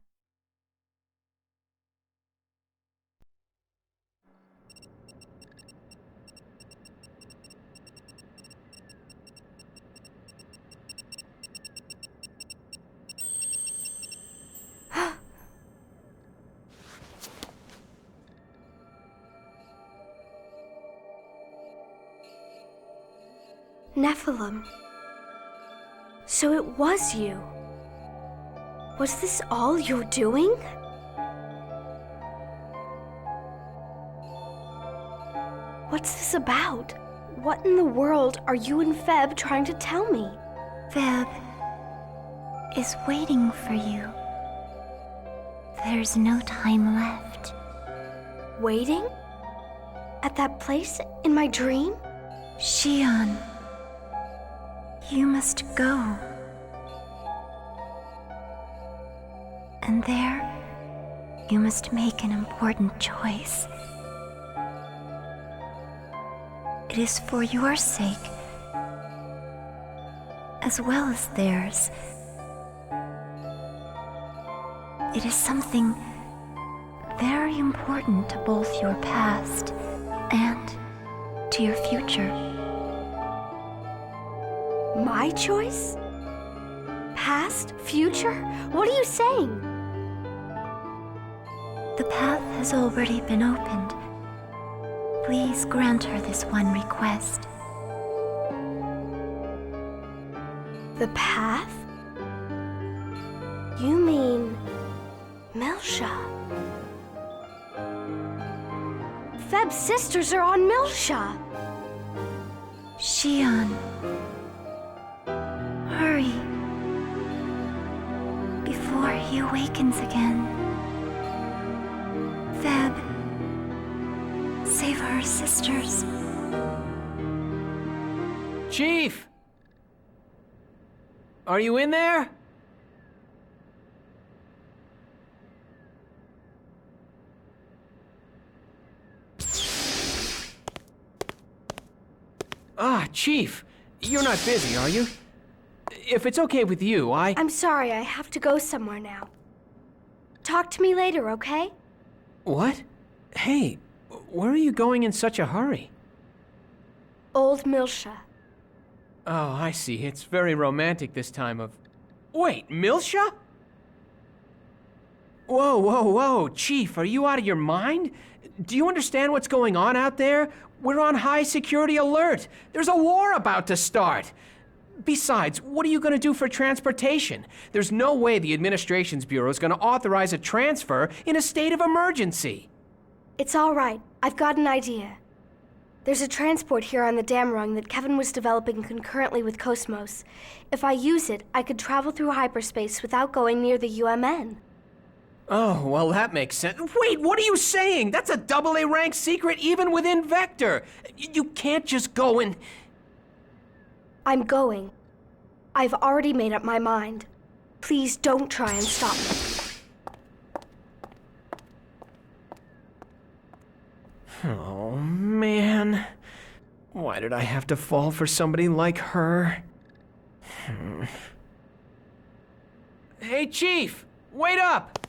Nephilim. So it was you. Was this all you're doing? What's this about? What in the world are you and Feb trying to tell me? Feb is waiting for you. There's no time left. Waiting? At that place in my dream? Shion, you must go. And there, you must make an important choice. It is for your sake, as well as theirs. It is something very important to both your past and to your future. My choice? Past? Future? What are you saying? The path has already been opened. Please grant her this one request. The path? You mean... Milsha? Feb's sisters are on Milsha! Shion. Hurry. Before he awakens again. Feb. Save our sisters. Chief! Are you in there? Ah, Chief. You're not busy, are you? If it's okay with you, I'm sorry, I have to go somewhere now. Talk to me later, okay? What? Hey, where are you going in such a hurry? Old Milsha. Oh, I see. It's very romantic this time of... Wait, Milsha? Whoa, whoa, whoa, Chief, are you out of your mind? Do you understand what's going on out there? We're on high security alert. There's a war about to start. Besides, what are you going to do for transportation? There's no way the Administrations Bureau is going to authorize a transfer in a state of emergency. It's all right. I've got an idea. There's a transport here on the dam rung that Kevin was developing concurrently with Cosmos. If I use it, I could travel through hyperspace without going near the UMN. Oh, well, that makes sense. Wait, what are you saying? That's a AA rank secret even within Vector. You can't just go and... I'm going. I've already made up my mind. Please don't try and stop me. Oh, man. Why did I have to fall for somebody like her? Hey, Chief! Wait up!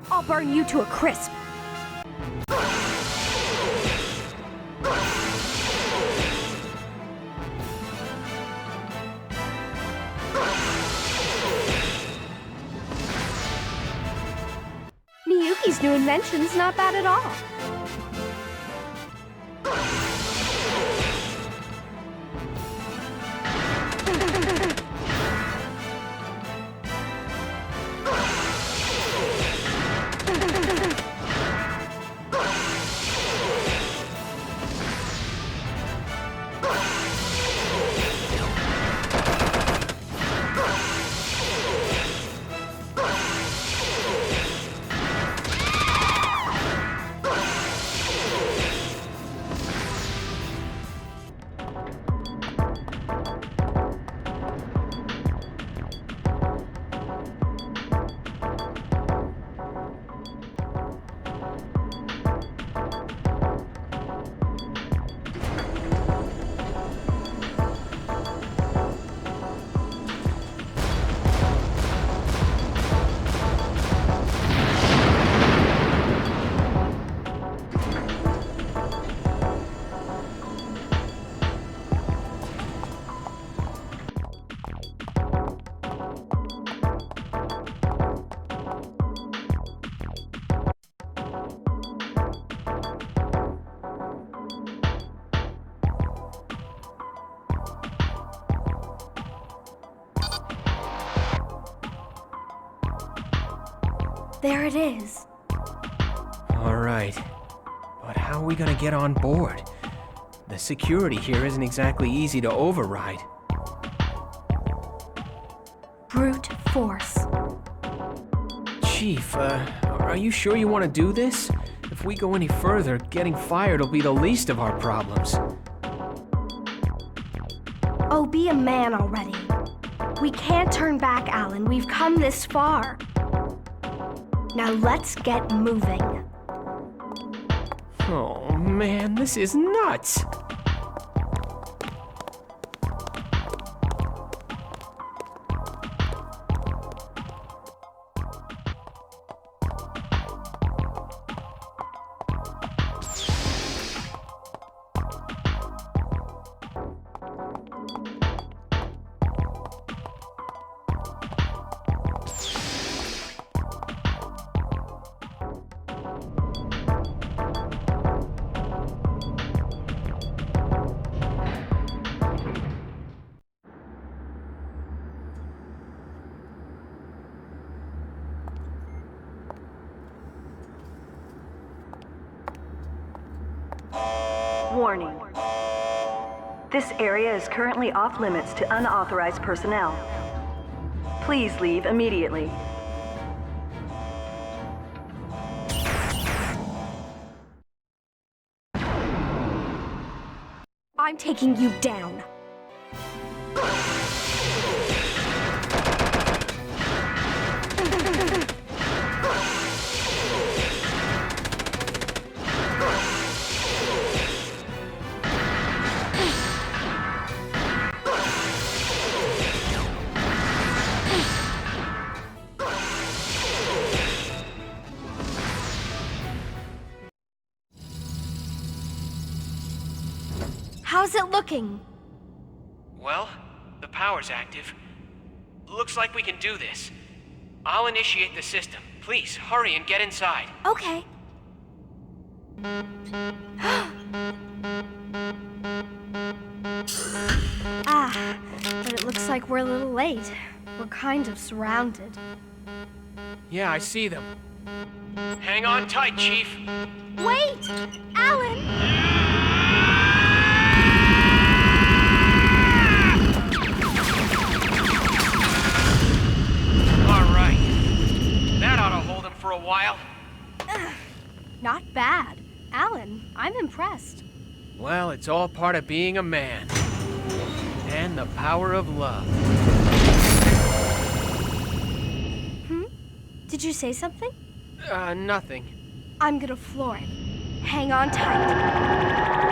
I'll burn you to a crisp. Miyuki's new invention's not bad at all. There it is. All right. But how are we gonna get on board? The security here isn't exactly easy to override. Brute force. Chief, are you sure you want to do this? If we go any further, getting fired will be the least of our problems. Oh, be a man already. We can't turn back, Alan. We've come this far. Now let's get moving. Oh man, this is nuts! Warning. This area is currently off limits to unauthorized personnel. Please leave immediately. I'm taking you down. it looking? Well, the power's active. Looks like we can do this. I'll initiate the system. Please, hurry and get inside. Okay. But it looks like we're a little late. We're kind of surrounded. Yeah, I see them. Hang on tight, Chief. Wait! Alan! All right. That ought to hold him for a while. Not bad. Alan, I'm impressed. Well, it's all part of being a man. And the power of love. Did you say something? Nothing. I'm gonna floor it. Hang on tight.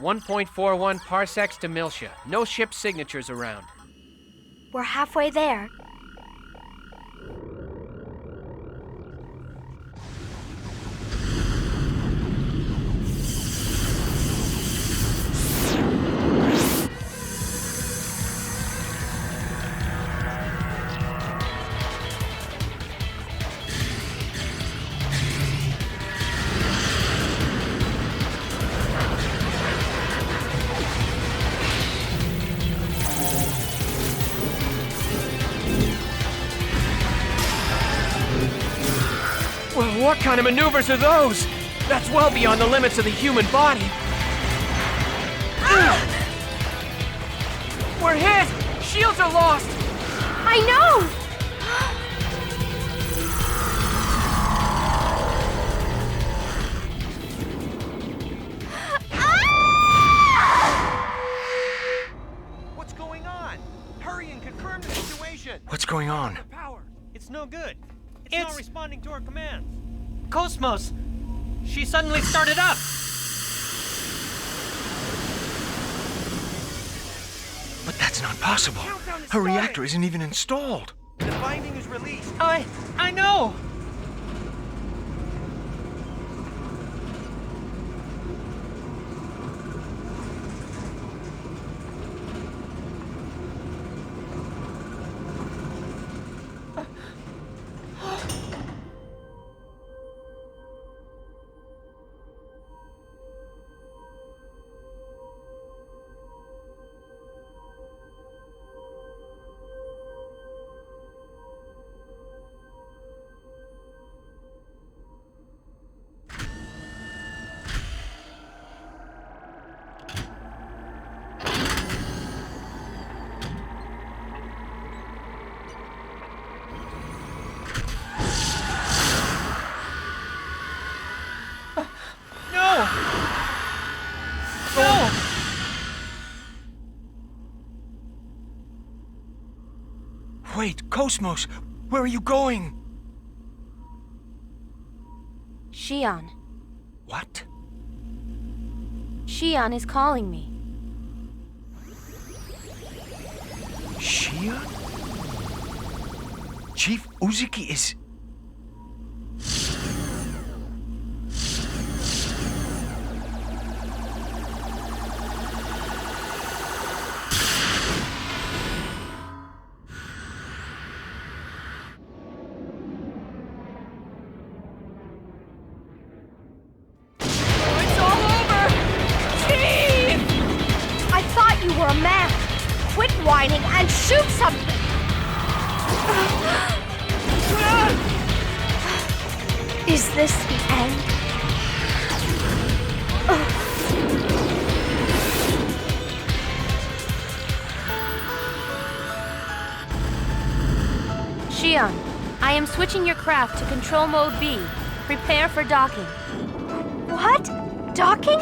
.41 parsecs to Miltia. No ship signatures around. We're halfway there. What kind of maneuvers are those? That's well beyond the limits of the human body. We're hit! Shields are lost! I know! What's going on? Hurry and confirm the situation! What's going on? Power. It's no good. It's not responding to our commands. Cosmos! She suddenly started up! But that's not possible. Her reactor isn't even installed. The binding is released. I know! No! No! Wait, Cosmos, where are you going? Shion. What? Shion is calling me. Shion? Chief Uzuki is... Quit whining and shoot something! Is this the end? Shion, I am switching your craft to Control Mode B. Prepare for docking. What? Docking?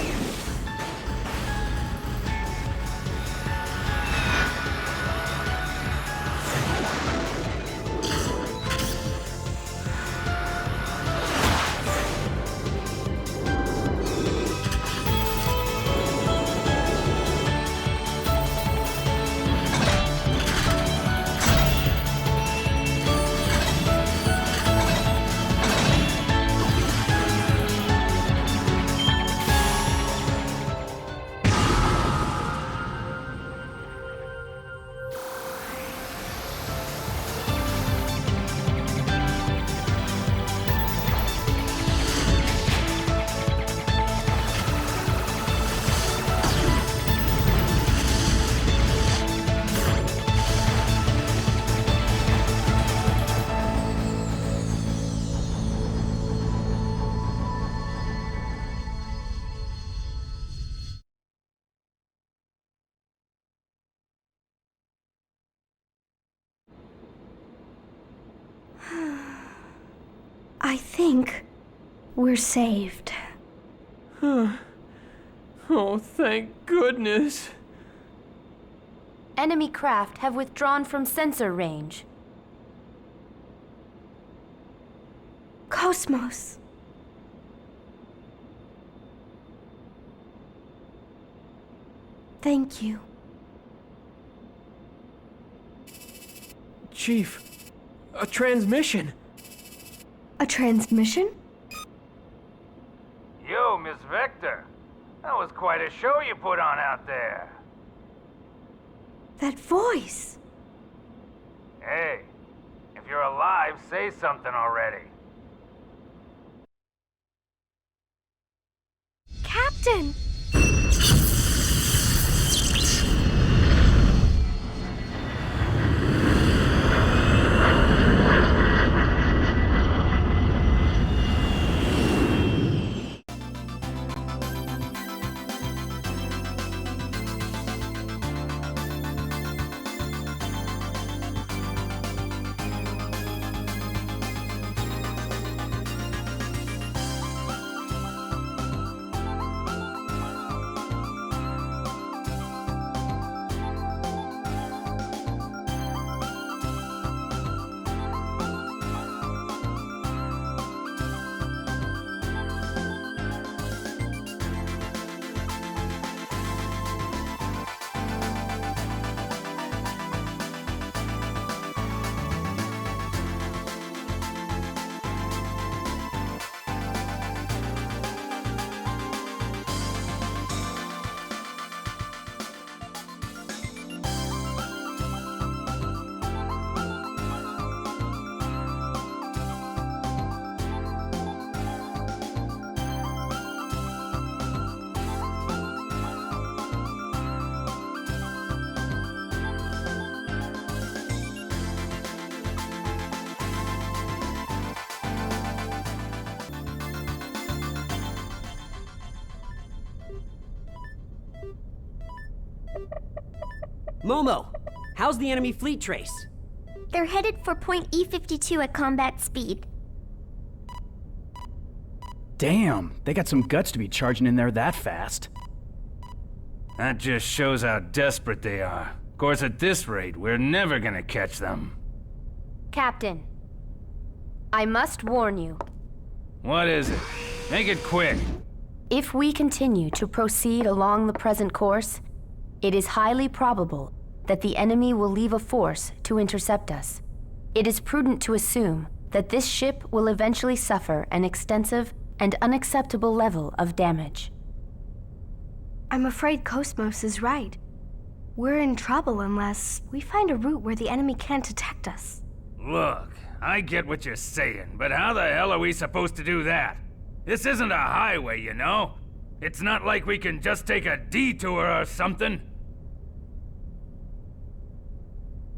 I think we're saved. Oh, thank goodness. Enemy craft have withdrawn from sensor range. Cosmos. Thank you. Chief, a transmission. A transmission? Yo, Miss Vector. That was quite a show you put on out there. That voice. Hey, if you're alive, say something already. Captain! Momo, how's the enemy fleet trace? They're headed for point E52 at combat speed. Damn, they got some guts to be charging in there that fast. That just shows how desperate they are. Of course, at this rate, we're never gonna catch them. Captain, I must warn you. What is it? Make it quick. If we continue to proceed along the present course, it is highly probable that the enemy will leave a force to intercept us. It is prudent to assume that this ship will eventually suffer an extensive and unacceptable level of damage. I'm afraid Cosmos is right. We're in trouble unless we find a route where the enemy can't detect us. Look, I get what you're saying, but how the hell are we supposed to do that? This isn't a highway, you know? It's not like we can just take a detour or something.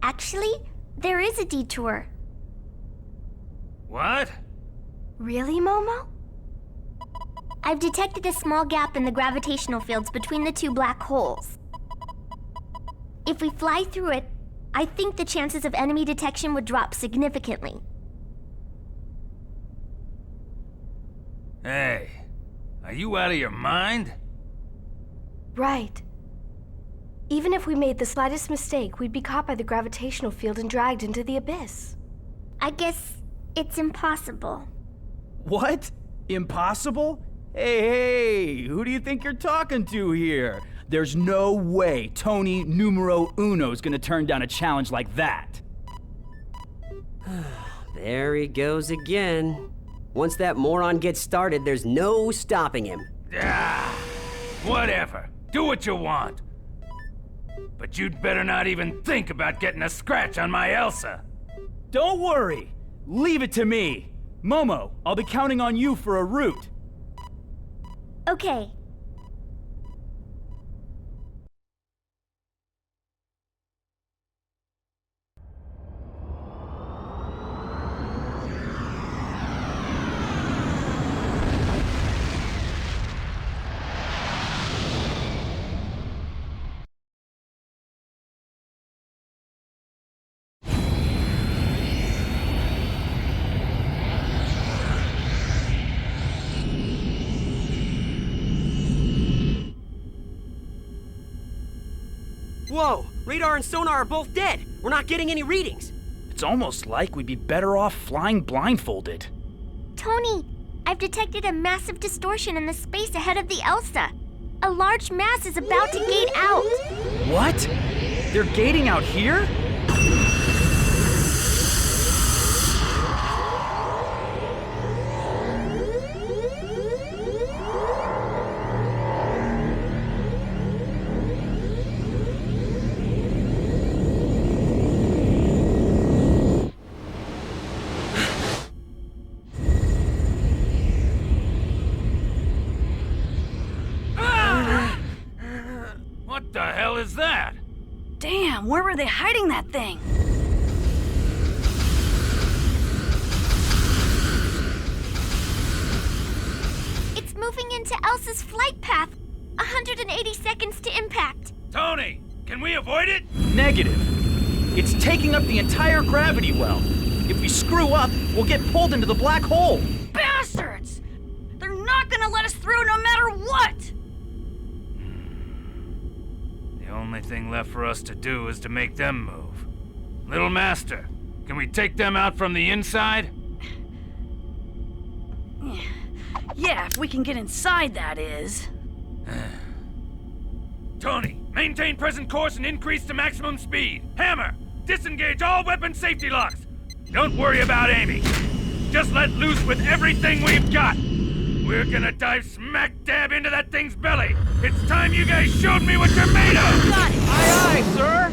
Actually, there is a detour. What? Really, Momo? I've detected a small gap in the gravitational fields between the two black holes. If we fly through it, I think the chances of enemy detection would drop significantly. Hey, are you out of your mind? Right. Even if we made the slightest mistake, we'd be caught by the gravitational field and dragged into the abyss. I guess it's impossible. What? Impossible? Hey, who do you think you're talking to here? There's no way Tony Numero Uno's gonna turn down a challenge like that. There he goes again. Once that moron gets started, there's no stopping him. Whatever. Do what you want. But you'd better not even think about getting a scratch on my Elsa. Don't worry. Leave it to me. Momo, I'll be counting on you for a route. Okay. Whoa! Radar and sonar are both dead! We're not getting any readings! It's almost like we'd be better off flying blindfolded. Tony, I've detected a massive distortion in the space ahead of the Elsa. A large mass is about to gate out. What? They're gating out here? What the hell is that? Damn, where were they hiding that thing? It's moving into Elsa's flight path. 180 seconds to impact. Tony, can we avoid it? Negative. It's taking up the entire gravity well. If we screw up, we'll get pulled into the black hole. Bastards! They're not gonna let us through no matter what! The only thing left for us to do is to make them move. Little Master, can we take them out from the inside? Yeah, if we can get inside, that is. Tony, maintain present course and increase to maximum speed. Hammer, disengage all weapon safety locks. Don't worry about aiming. Just let loose with everything we've got. We're gonna dive smack dab into that thing's belly. It's time you guys showed me what you're made of! Got it! Aye, aye, sir!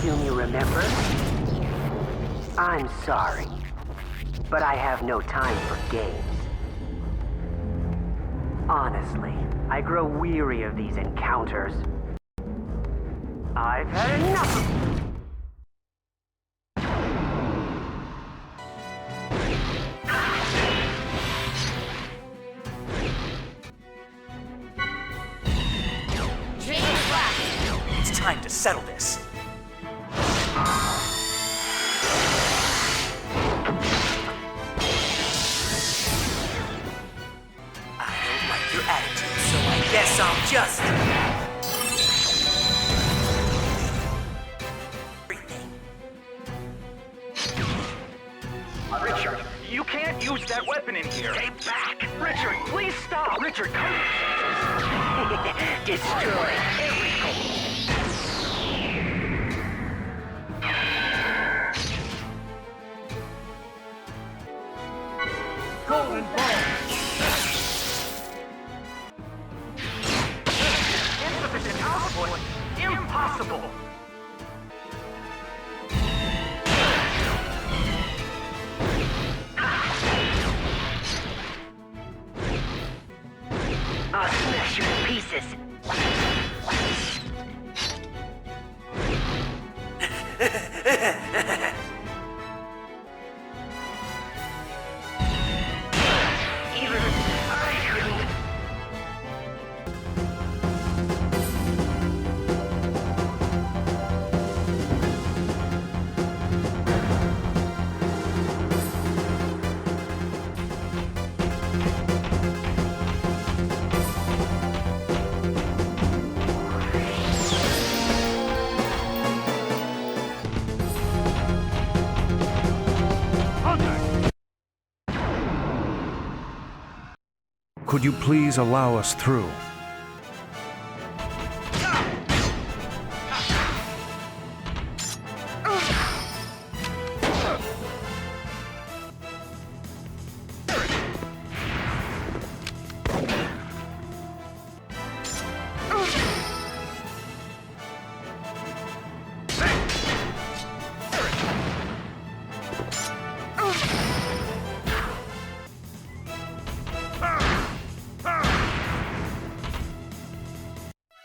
assume you remember? I'm sorry, but I have no time for games. Honestly, I grow weary of these encounters. I've had enough of It's time to settle this. I don't like your attitude, so I guess I'll just... Richard, you can't use that weapon in here. Stay back! Richard, please stop! Richard, come destroy everything. Golden ball! Insufficient output? Impossible! I'll smash you to pieces. Even I couldn't. Could you please allow us through?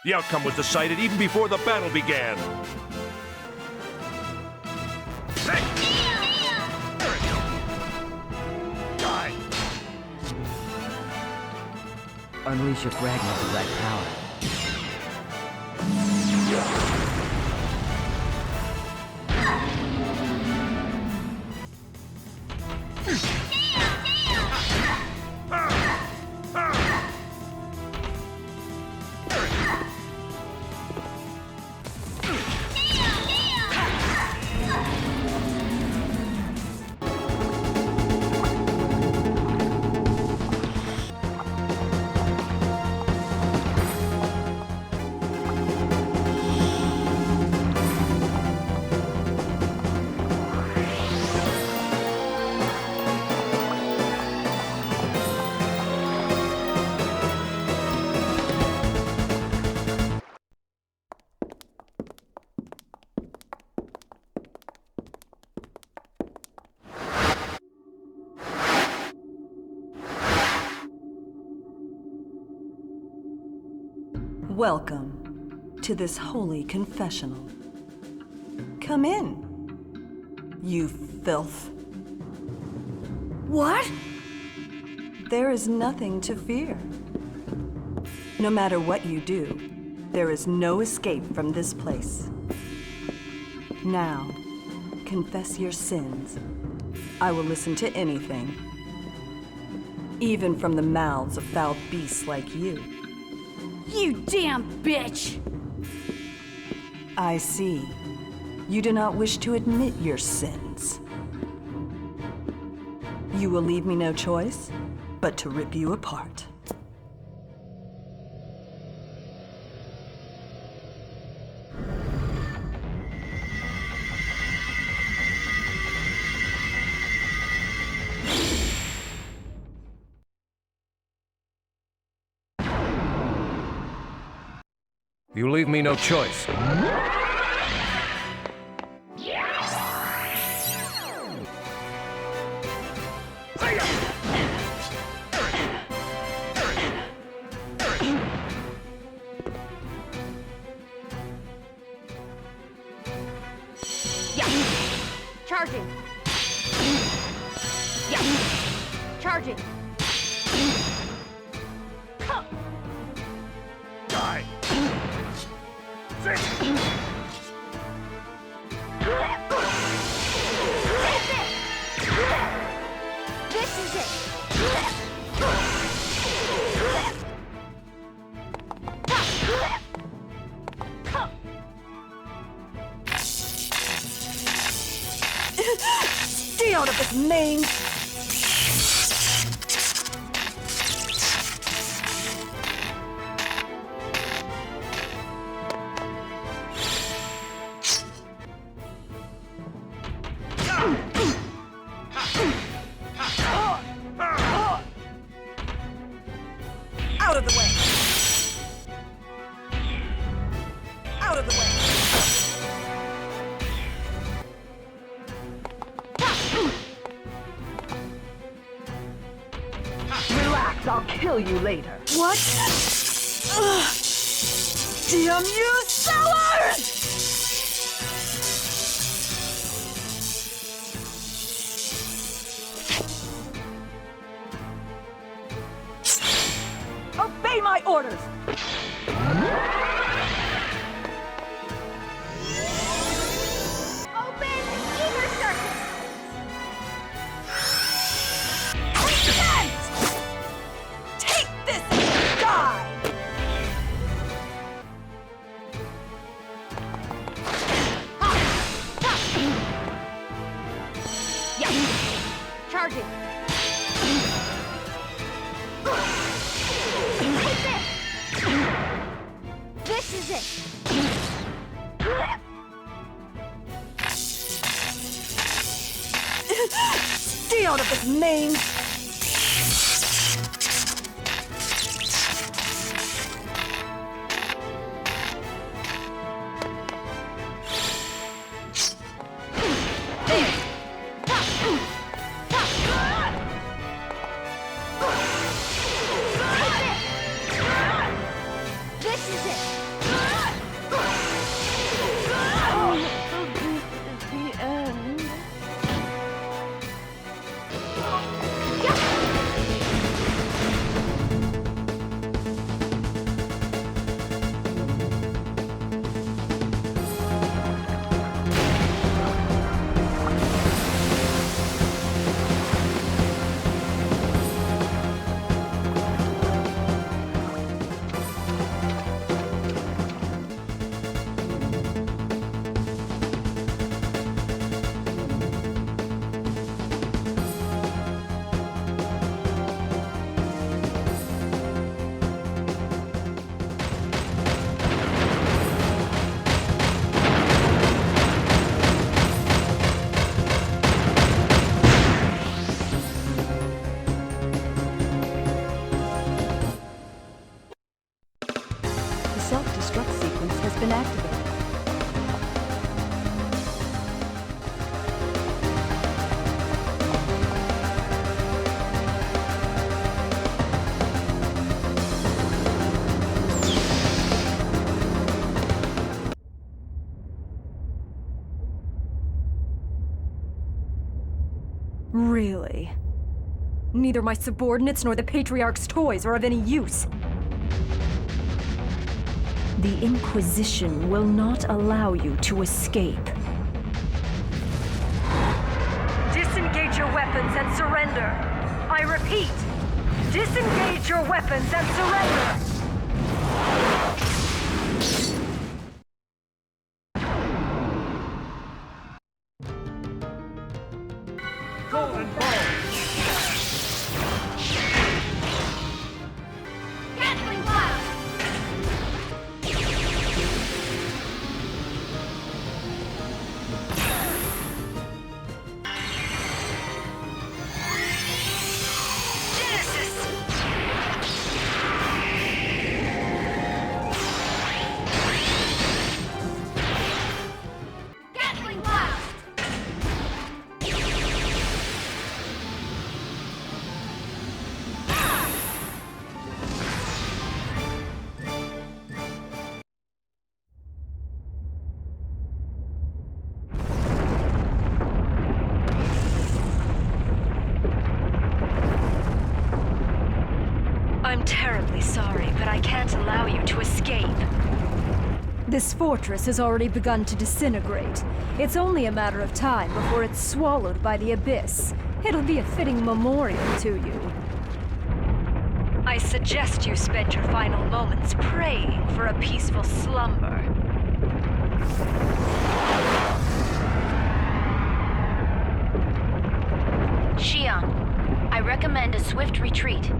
The outcome was decided even before the battle began. Unleash your fragment of right power. Welcome to this holy confessional. Come in, you filth. What? There is nothing to fear. No matter what you do, there is no escape from this place. Now, confess your sins. I will listen to anything, even from the mouths of foul beasts like you. You damn bitch! I see. You do not wish to admit your sins. You will leave me no choice but to rip you apart. You leave me no choice. Charging. Yeah. Charging. Die. This is it. Stay out of this main. Out of the way. Out of the way. Relax, I'll kill you later. What? Damn you, sellers! Obey my orders! Open ether circuit. Take this and die! Yeah. Charging. This is it. Stay out of this main. This is it. The end. The self-destruct sequence has been activated. Really? Neither my subordinates nor the Patriarch's toys are of any use. The Inquisition will not allow you to escape. Disengage your weapons and surrender. I repeat, disengage your weapons and surrender. Golden Ball! Gatling Blast! Genesis! terribly sorry, but I can't allow you to escape. This fortress has already begun to disintegrate. It's only a matter of time before it's swallowed by the abyss. It'll be a fitting memorial to you. I suggest you spend your final moments praying for a peaceful slumber. Shion, I recommend a swift retreat.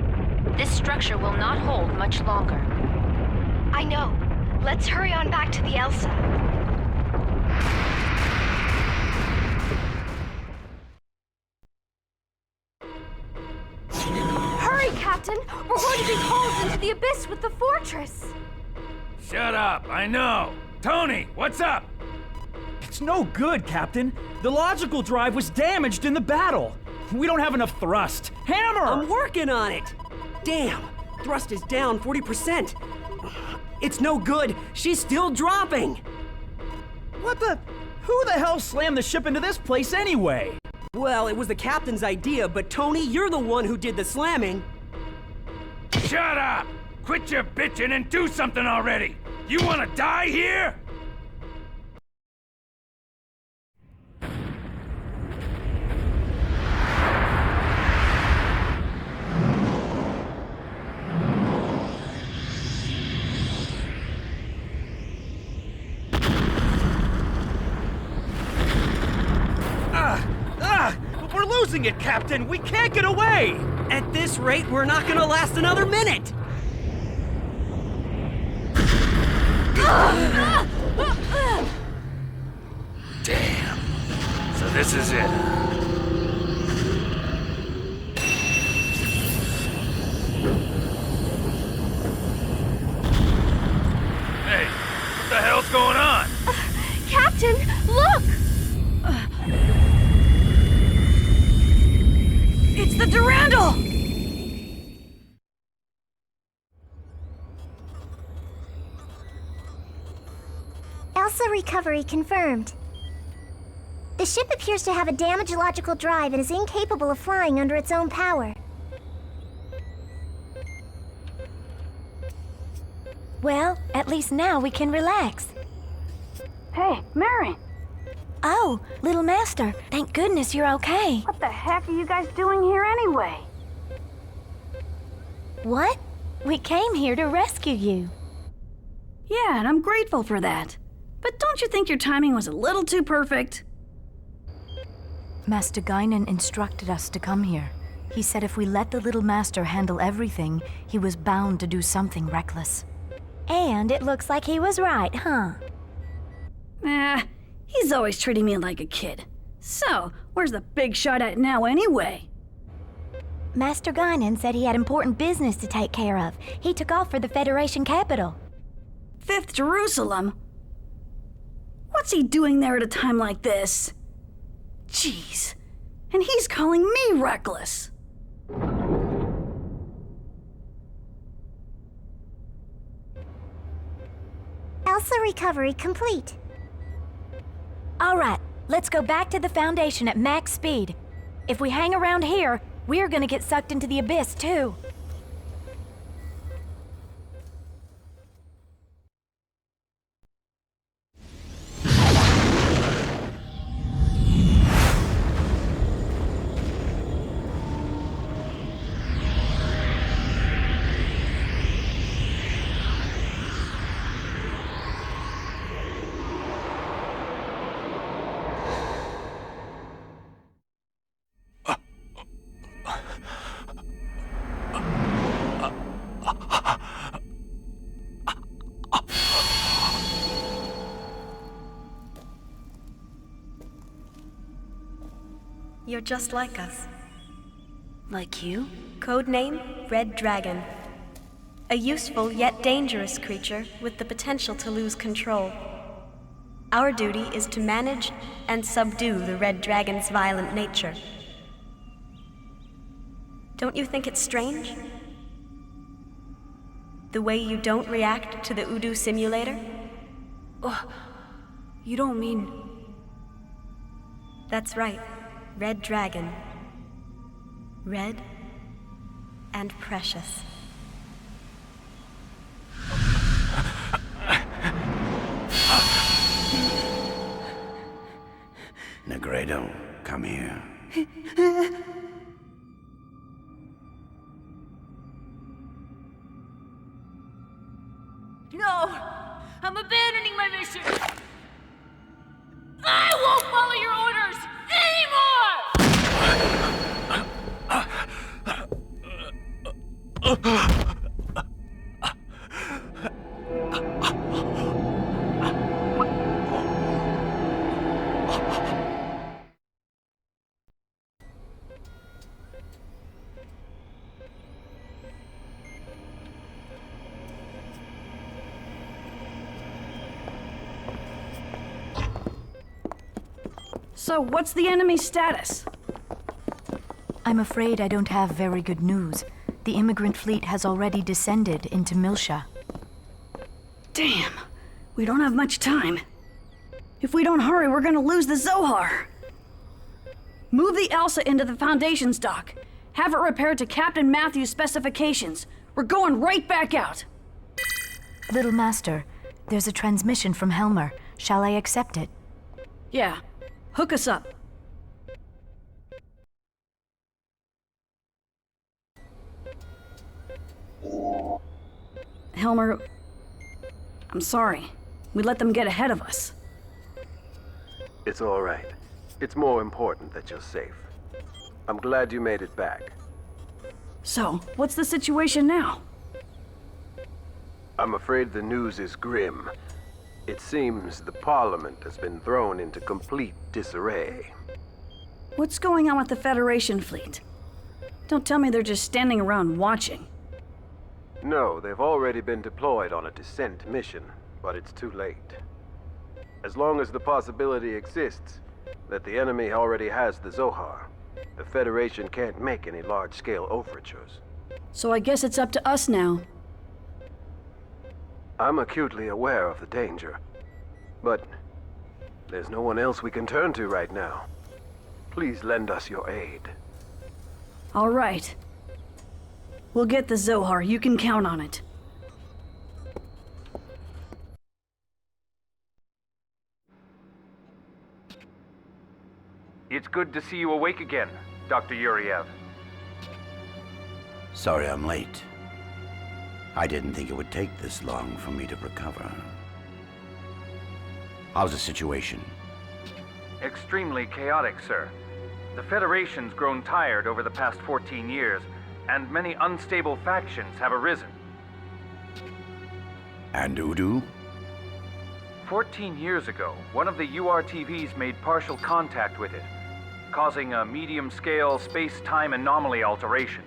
This structure will not hold much longer. I know. Let's hurry on back to the Elsa. Hurry, Captain! We're going to be hauled into the abyss with the fortress! Shut up, I know. Tony, what's up? It's no good, Captain. The logical drive was damaged in the battle. We don't have enough thrust. Hammer! I'm working on it! Damn, thrust is down 40%. It's no good. She's still dropping. What the? Who the hell slammed the ship into this place anyway? Well, it was the captain's idea, but Tony, you're the one who did the slamming. Shut up! Quit your bitching and do something already! You wanna die here? We're losing it, Captain! We can't get away! At this rate, we're not gonna last another minute! Damn. So this is it. Hey, what the hell's going on? Captain, look! It's the Durandal! Elsa recovery confirmed. The ship appears to have a damaged logical drive and is incapable of flying under its own power. Well, at least now we can relax. Hey, Mary! Oh, little master, thank goodness you're okay. What the heck are you guys doing here anyway? What? We came here to rescue you. Yeah, and I'm grateful for that. But don't you think your timing was a little too perfect? Master Guinan instructed us to come here. He said if we let the little master handle everything, he was bound to do something reckless. And it looks like he was right, huh? He's always treating me like a kid. So, where's the big shot at now anyway? Master Guinan said he had important business to take care of. He took off for the Federation capital. 5th Jerusalem? What's he doing there at a time like this? Jeez. And he's calling me reckless. Elsa recovery complete. All right, let's go back to the Foundation at max speed. If we hang around here, we're gonna get sucked into the abyss too. You're just like us. Like you? Codename Red Dragon. A useful yet dangerous creature with the potential to lose control. Our duty is to manage and subdue the Red Dragon's violent nature. Don't you think it's strange? The way you don't react to the Udu simulator? Oh, you don't mean... That's right. Red Dragon. Red and precious. Albedo, come here. No! I'm abandoning my mission! I won't follow your orders anymore! So, what's the enemy's status? I'm afraid I don't have very good news. The immigrant fleet has already descended into Milsha. Damn, we don't have much time. If we don't hurry, we're gonna lose the Zohar. Move the Elsa into the Foundation's dock. Have it repaired to Captain Matthews' specifications. We're going right back out. Little Master, there's a transmission from Helmer. Shall I accept it? Yeah. Hook us up. Helmer, I'm sorry. We let them get ahead of us. It's all right. It's more important that you're safe. I'm glad you made it back. So, what's the situation now? I'm afraid the news is grim. It seems the Parliament has been thrown into complete disarray. What's going on with the Federation fleet? Don't tell me they're just standing around watching. No, they've already been deployed on a descent mission, but it's too late. As long as the possibility exists that the enemy already has the Zohar, the Federation can't make any large-scale overtures. So I guess it's up to us now. I'm acutely aware of the danger, but there's no one else we can turn to right now. Please lend us your aid. All right. We'll get the Zohar, you can count on it. It's good to see you awake again, Dr. Yuriev. Sorry I'm late. I didn't think it would take this long for me to recover. How's the situation? Extremely chaotic, sir. The Federation's grown tired over the past 14 years, and many unstable factions have arisen. And Udu? 14 years ago, one of the URTVs made partial contact with it, causing a medium-scale space-time anomaly alteration.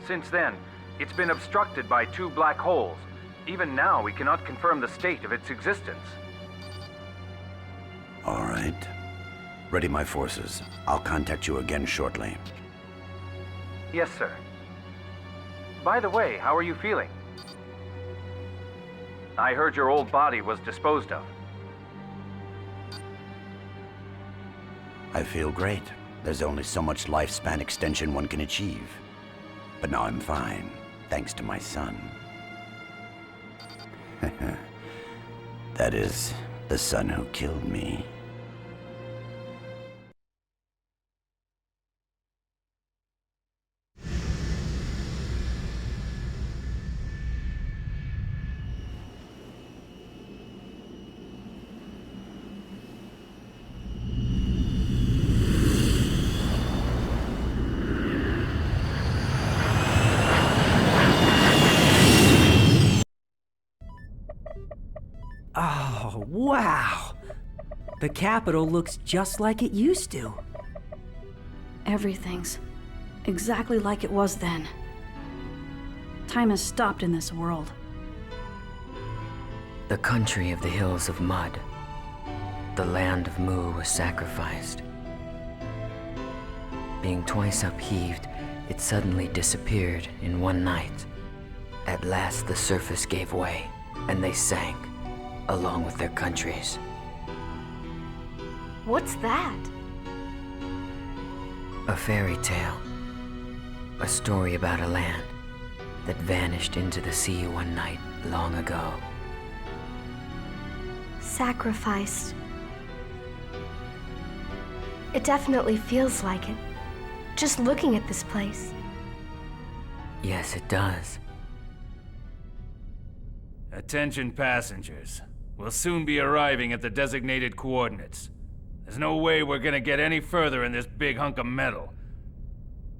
Since then, it's been obstructed by 2 black holes. Even now, we cannot confirm the state of its existence. All right. Ready my forces. I'll contact you again shortly. Yes, sir. By the way, how are you feeling? I heard your old body was disposed of. I feel great. There's only so much lifespan extension one can achieve. But now I'm fine, thanks to my son. That is, the son who killed me. Oh, wow! The capital looks just like it used to. Everything's exactly like it was then. Time has stopped in this world. The country of the hills of mud. The land of Mu was sacrificed. Being twice upheaved, it suddenly disappeared in one night. At last the surface gave way, and they sank, along with their countries. What's that? A fairy tale. A story about a land that vanished into the sea one night long ago. Sacrificed. It definitely feels like it. Just looking at this place. Yes, it does. Attention passengers. We'll soon be arriving at the designated coordinates. There's no way we're gonna get any further in this big hunk of metal.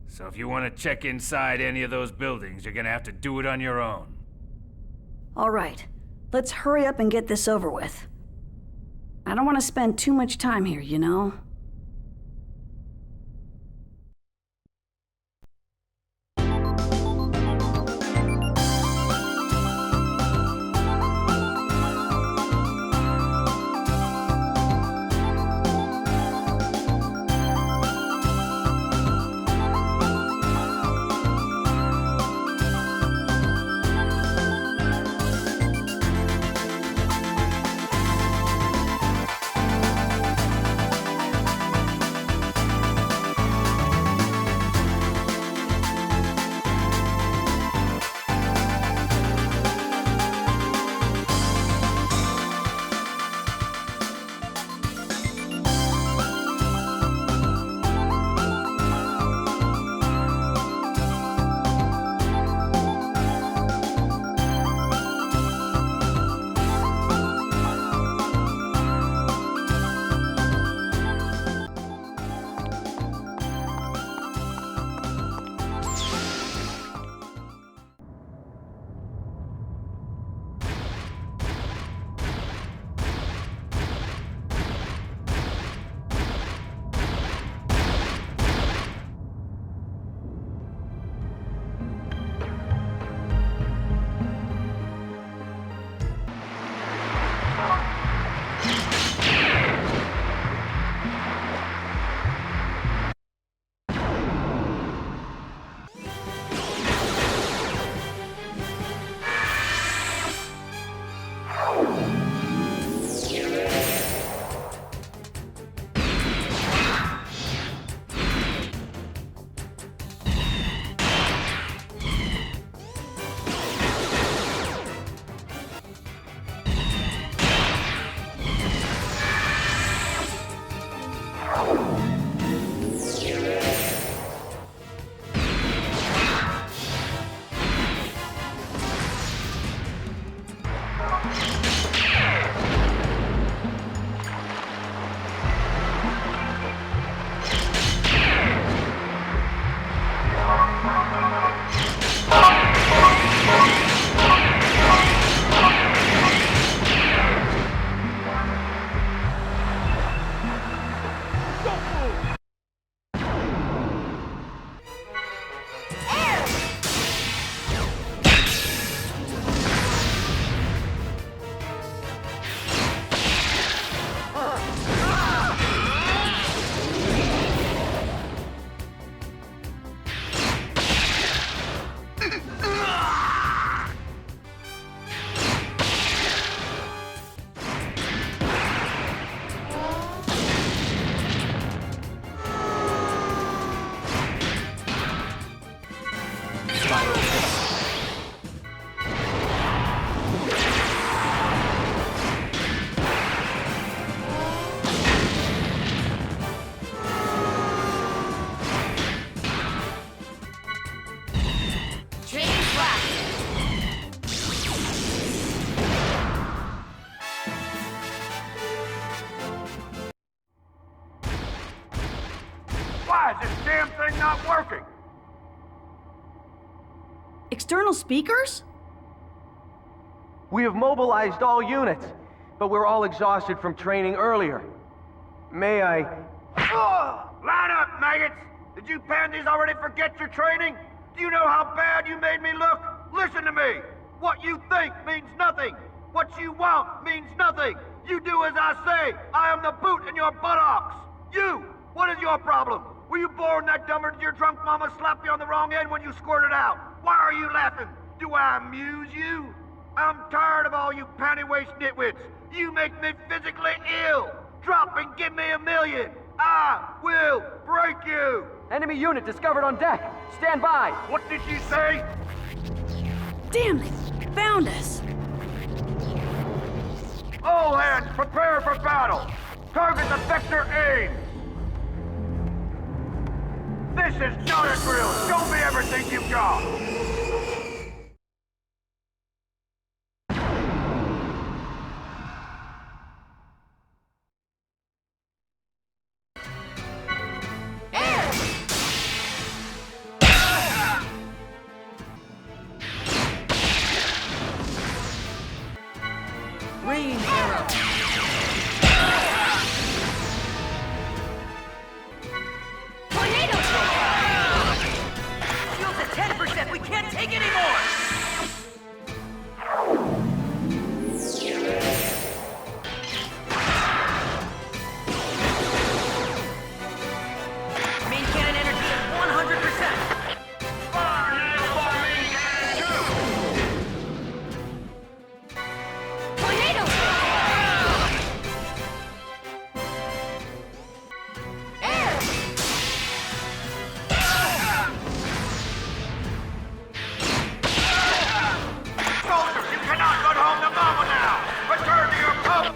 So if you want to check inside any of those buildings, you're gonna have to do it on your own. All right, let's hurry up and get this over with. I don't want to spend too much time here, you know? Why is this damn thing not working? External speakers? We have mobilized all units, but we're all exhausted from training earlier. May I... Line up, maggots! Did you pansies already forget your training? Do you know how bad you made me look? Listen to me! What you think means nothing! What you want means nothing! You do as I say! I am the boot in your buttocks! You! What is your problem? Were you born that dumb or did your drunk mama slap you on the wrong end when you squirted out? Why are you laughing? Do I amuse you? I'm tired of all you panty-waist nitwits! You make me physically ill! Drop and give me $1 million! I will break you! Enemy unit discovered on deck! Stand by! What did you say? Damn, they found us! All hands prepare for battle! Target the vector aim! This is not a drill! Show me everything you've got! Rain arrow. Tornado! Shields at 10%! We can't take anymore! Main cannon energy is 100%! Fire now for main cannon 2! Tornado! Air! Soldiers, you cannot go home to mama now! Return to your post!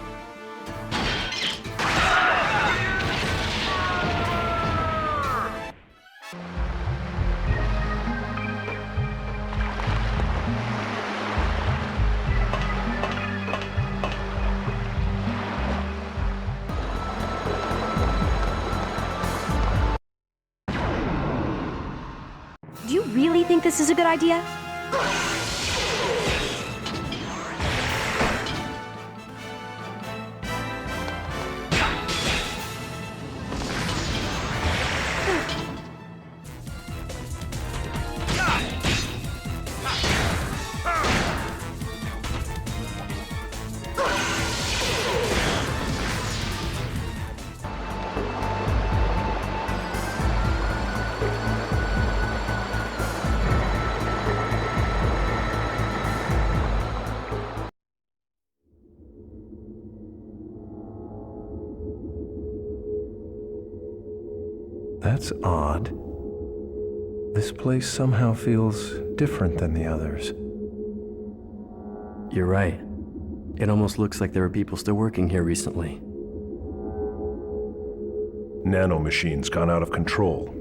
Do you really think this is a good idea? That's odd. This place somehow feels different than the others. You're right. It almost looks like there are people still working here recently. Nanomachines gone out of control.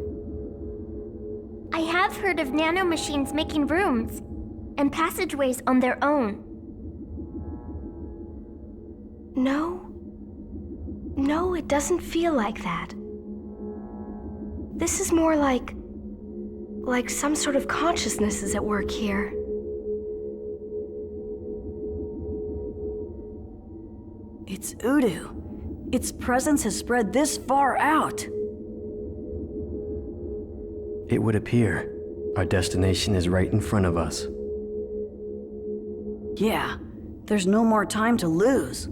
I have heard of nanomachines making rooms and passageways on their own. No, it doesn't feel like that. This is more like some sort of consciousness is at work here. It's Udu. Its presence has spread this far out. It would appear our destination is right in front of us. Yeah, there's no more time to lose.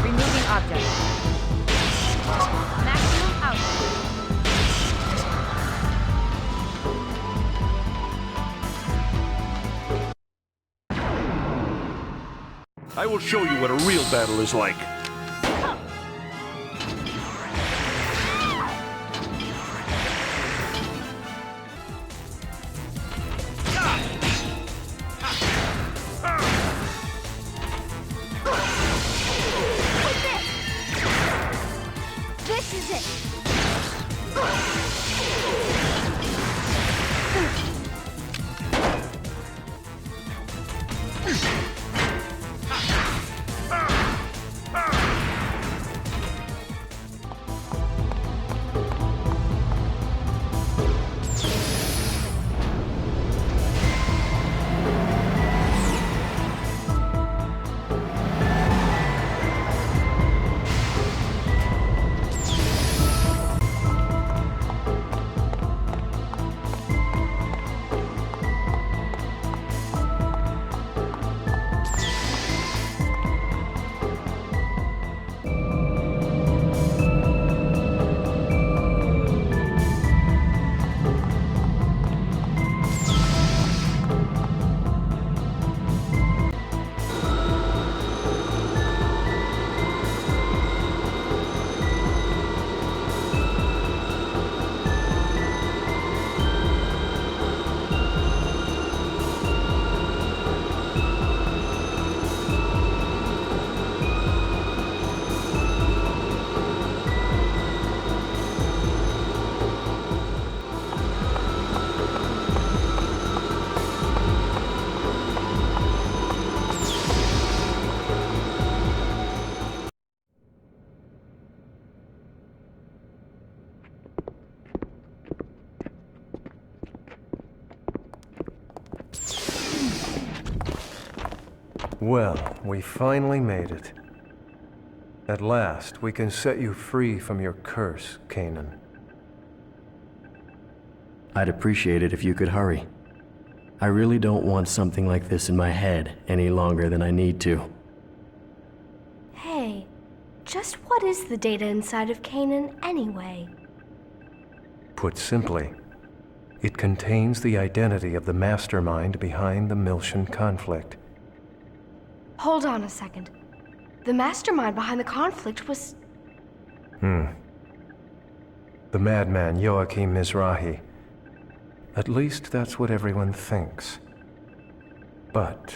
Removing object. Maximum output. I will show you what a real battle is like. This is it! Well, we finally made it. At last, we can set you free from your curse, Kanan. I'd appreciate it if you could hurry. I really don't want something like this in my head any longer than I need to. Hey, just what is the data inside of Kanan anyway? Put simply, it contains the identity of the mastermind behind the Miltian conflict. Hold on a second. The mastermind behind the conflict was... The madman Joachim Mizrahi. At least that's what everyone thinks. But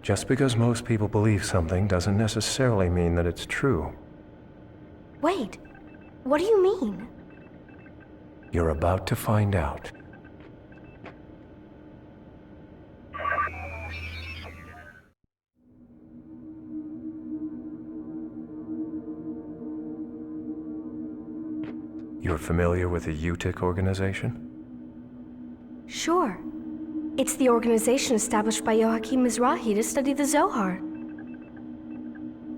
just because most people believe something doesn't necessarily mean that it's true. Wait, what do you mean? You're about to find out. You're familiar with the U-TIC Organization? Sure. It's the organization established by Joachim Mizrahi to study the Zohar.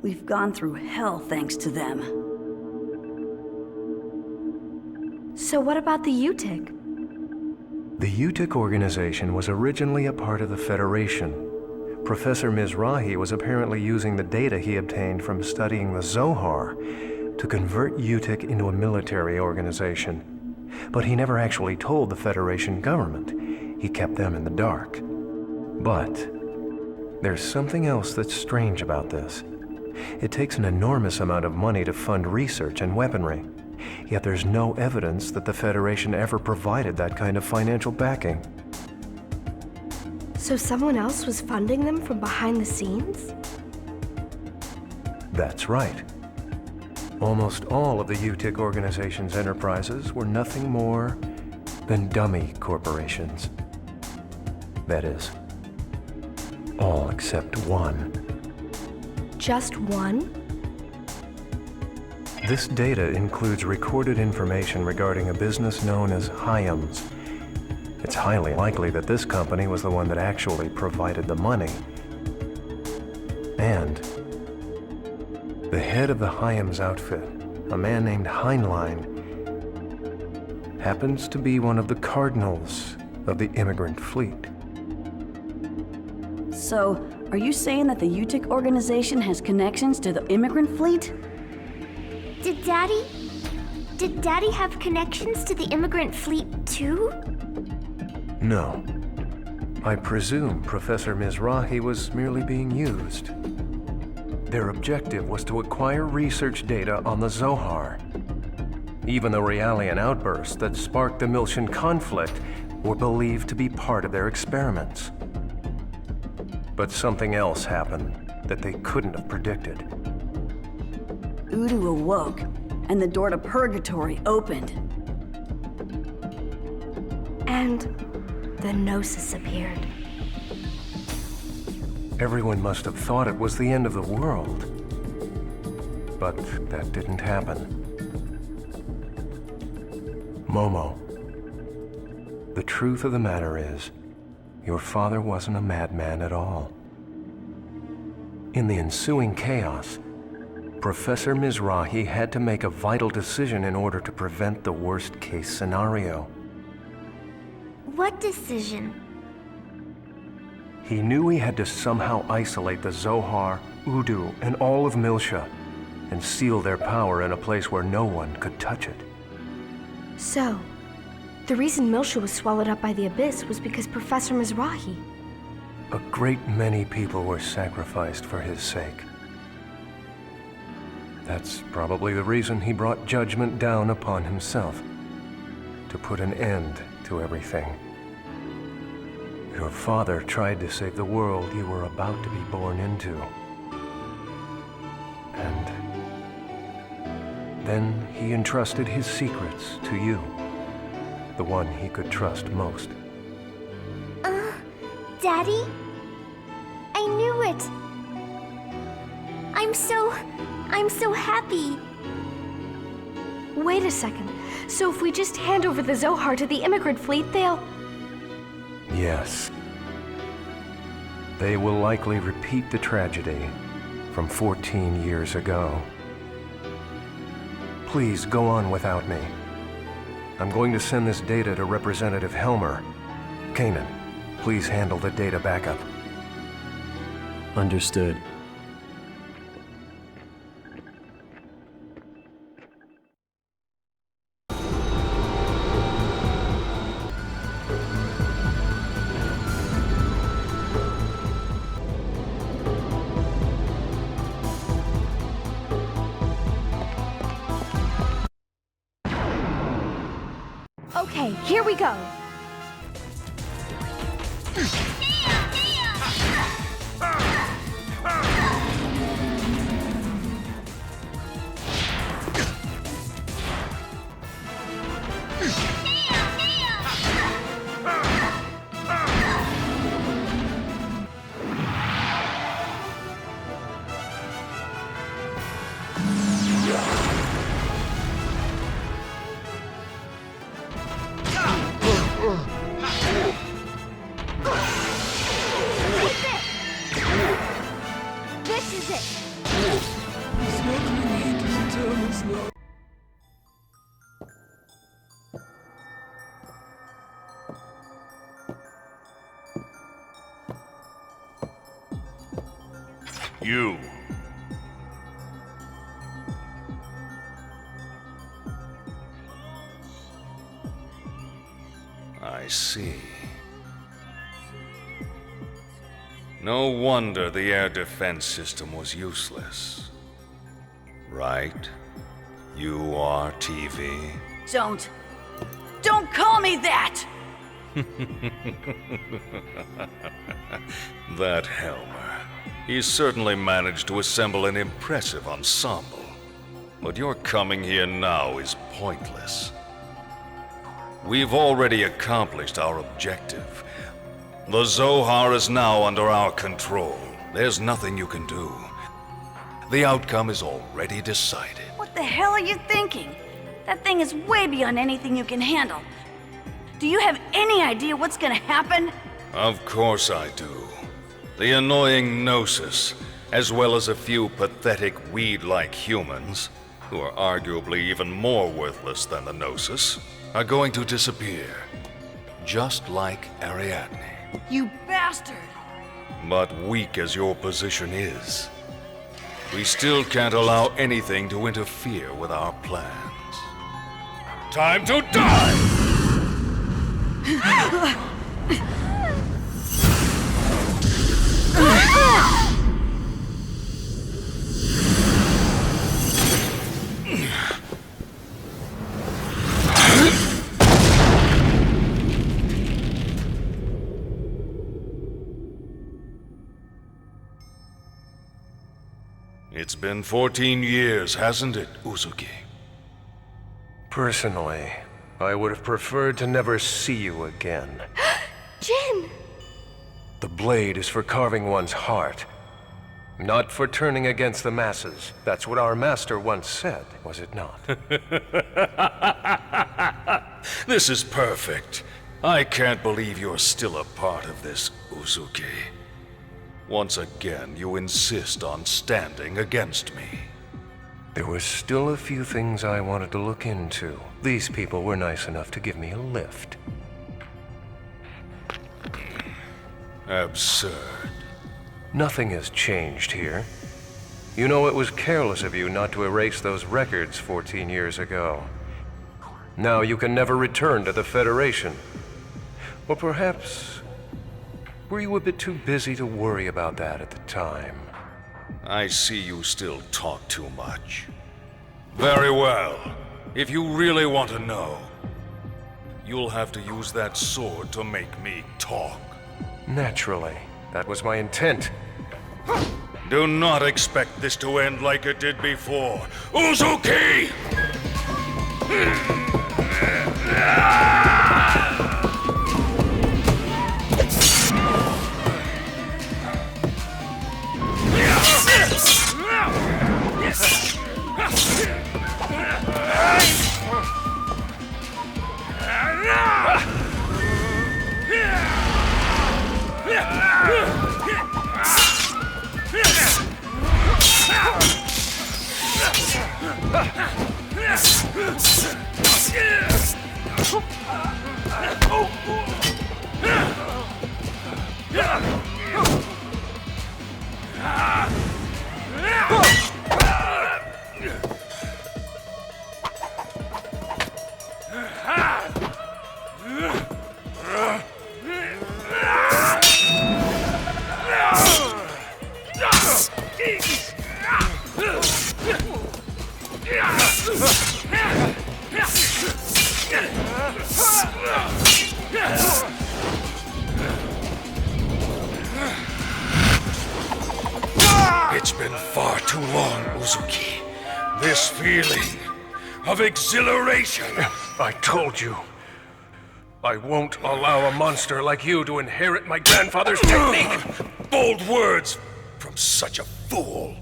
We've gone through hell thanks to them. So what about the U-TIC? The U-TIC Organization was originally a part of the Federation. Professor Mizrahi was apparently using the data he obtained from studying the Zohar to convert U-TIC into a military organization. But he never actually told the Federation government. He kept them in the dark. But there's something else that's strange about this. It takes an enormous amount of money to fund research and weaponry. Yet there's no evidence that the Federation ever provided that kind of financial backing. So someone else was funding them from behind the scenes? That's right. Almost all of the U-TIC Organization's enterprises were nothing more than dummy corporations. That is, all except one. Just one? This data includes recorded information regarding a business known as Hyams. It's highly likely that this company was the one that actually provided the money. And the head of the Hyams outfit, a man named Heinlein, happens to be one of the cardinals of the immigrant fleet. So, are you saying that the U-TIC Organization has connections to the immigrant fleet? Did Daddy have connections to the immigrant fleet too? No. I presume Professor Mizrahi was merely being used. Their objective was to acquire research data on the Zohar. Even the Realian outbursts that sparked the Miltian conflict were believed to be part of their experiments. But something else happened that they couldn't have predicted. Udu awoke, and the door to Purgatory opened. And the Gnosis appeared. Everyone must have thought it was the end of the world. But that didn't happen. Momo, the truth of the matter is, your father wasn't a madman at all. In the ensuing chaos, Professor Mizrahi had to make a vital decision in order to prevent the worst-case scenario. What decision? He knew he had to somehow isolate the Zohar, Udu, and all of Miltia, and seal their power in a place where no one could touch it. So, the reason Miltia was swallowed up by the Abyss was because Professor Mizrahi. A great many people were sacrificed for his sake. That's probably the reason he brought judgment down upon himself, to put an end to everything. Your father tried to save the world you were about to be born into. And then he entrusted his secrets to you, the one he could trust most. Daddy? I knew it! I'm so happy! Wait a second. So if we just hand over the Zohar to the immigrant fleet, they'll... Yes. They will likely repeat the tragedy from 14 years ago. Please go on without me. I'm going to send this data to Representative Helmer. Kanan, please handle the data backup. Understood. Okay, here we go. You. I see. No wonder the air defense system was useless. Right? URTV? Don't call me that! That Helmer. He's certainly managed to assemble an impressive ensemble. But your coming here now is pointless. We've already accomplished our objective. The Zohar is now under our control. There's nothing you can do. The outcome is already decided. What the hell are you thinking? That thing is way beyond anything you can handle. Do you have any idea what's gonna happen? Of course I do. The annoying Gnosis, as well as a few pathetic weed-like humans, who are arguably even more worthless than the Gnosis, are going to disappear. Just like Ariadne. You bastard! But weak as your position is, we still can't allow anything to interfere with our plans. Time to die! It's been 14 years, hasn't it, Uzuki? Personally, I would have preferred to never see you again. Jin! The blade is for carving one's heart, not for turning against the masses. That's what our master once said, was it not? This is perfect. I can't believe you're still a part of this, Uzuki. Once again, you insist on standing against me. There were still a few things I wanted to look into. These people were nice enough to give me a lift. Absurd. Nothing has changed here. You know, it was careless of you not to erase those records 14 years ago. Now you can never return to the Federation. Or perhaps, were you a bit too busy to worry about that at the time? I see you still talk too much. Very well. If you really want to know, you'll have to use that sword to make me talk. Naturally. That was my intent. Do not expect this to end like it did before. Uzuki! It's been far too long, Uzuki. This feeling of exhilaration. I told you. I won't allow a monster like you to inherit my grandfather's technique! Bold words from such a fool.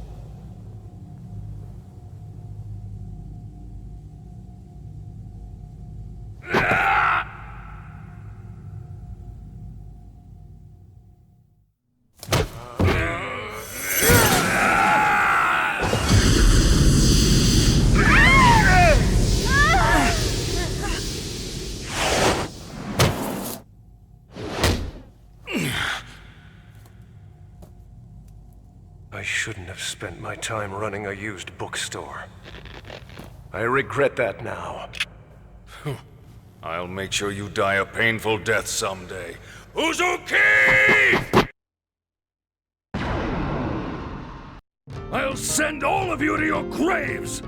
I shouldn't have spent my time running a used bookstore. I regret that now. I'll make sure you die a painful death someday. Uzuki! I'll send all of you to your graves!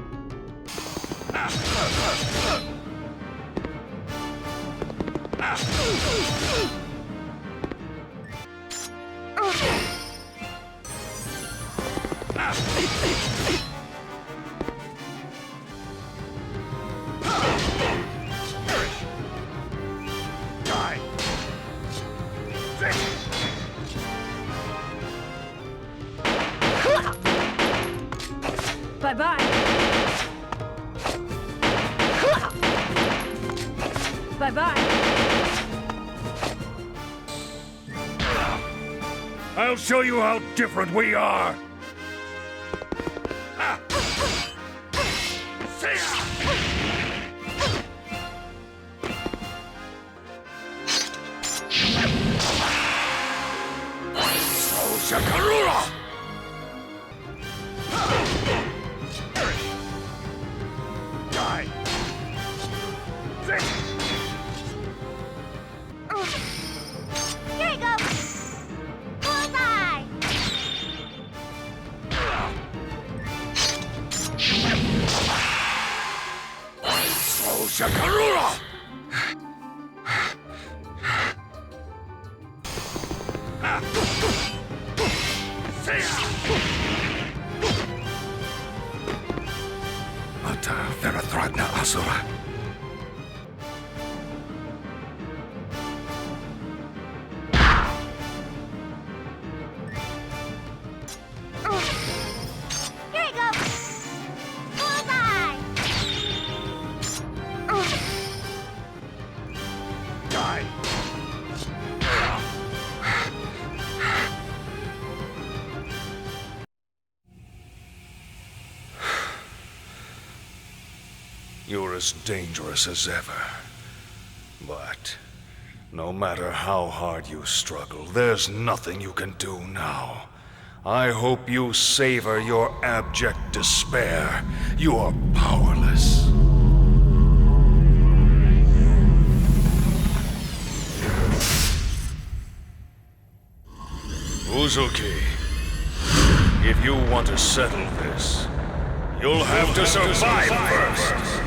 Bye-bye. Bye-bye. I'll show you how different we are! Shakarura! Die! Here you go! Bullseye! Oh, Shakarura! Ata Verathragna Asura. Here you go! Bullseye! Die! You're as dangerous as ever. But no matter how hard you struggle, there's nothing you can do now. I hope you savor your abject despair. You are powerless. Uzuki, if you want to settle this, you'll have to survive first.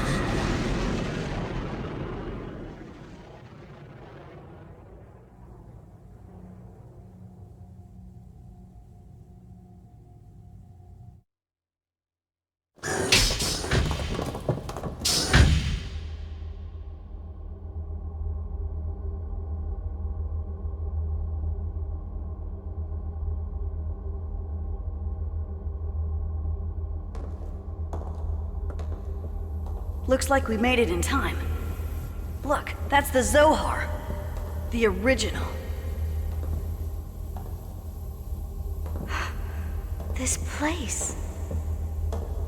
Looks like we made it in time. Look, that's the Zohar. The original. This place.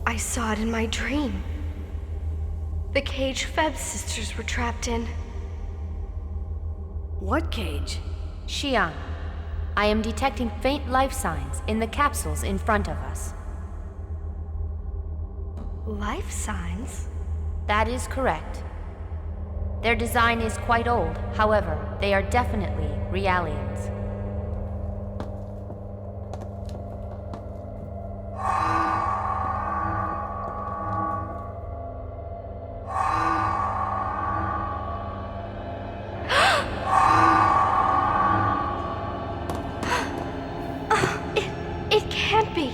I saw it in my dream. The cage Feb's sisters were trapped in. What cage? Shion, I am detecting faint life signs in the capsules in front of us. Life signs? That is correct. Their design is quite old, however, they are definitely Realians. It can't be.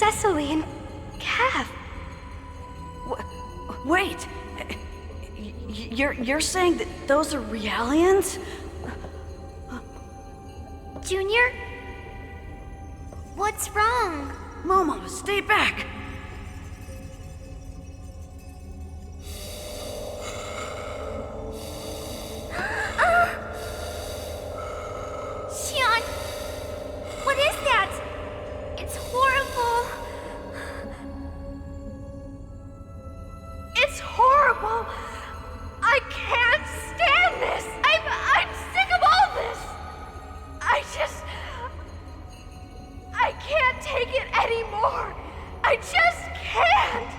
Cecily and Cav. Wait! You're saying that those are Realians? Junior? What's wrong? Momo, stay back! Shion! What is that? It's horrible. It's horrible. I can't stand this. I'm sick of all this. I can't take it anymore. I just can't.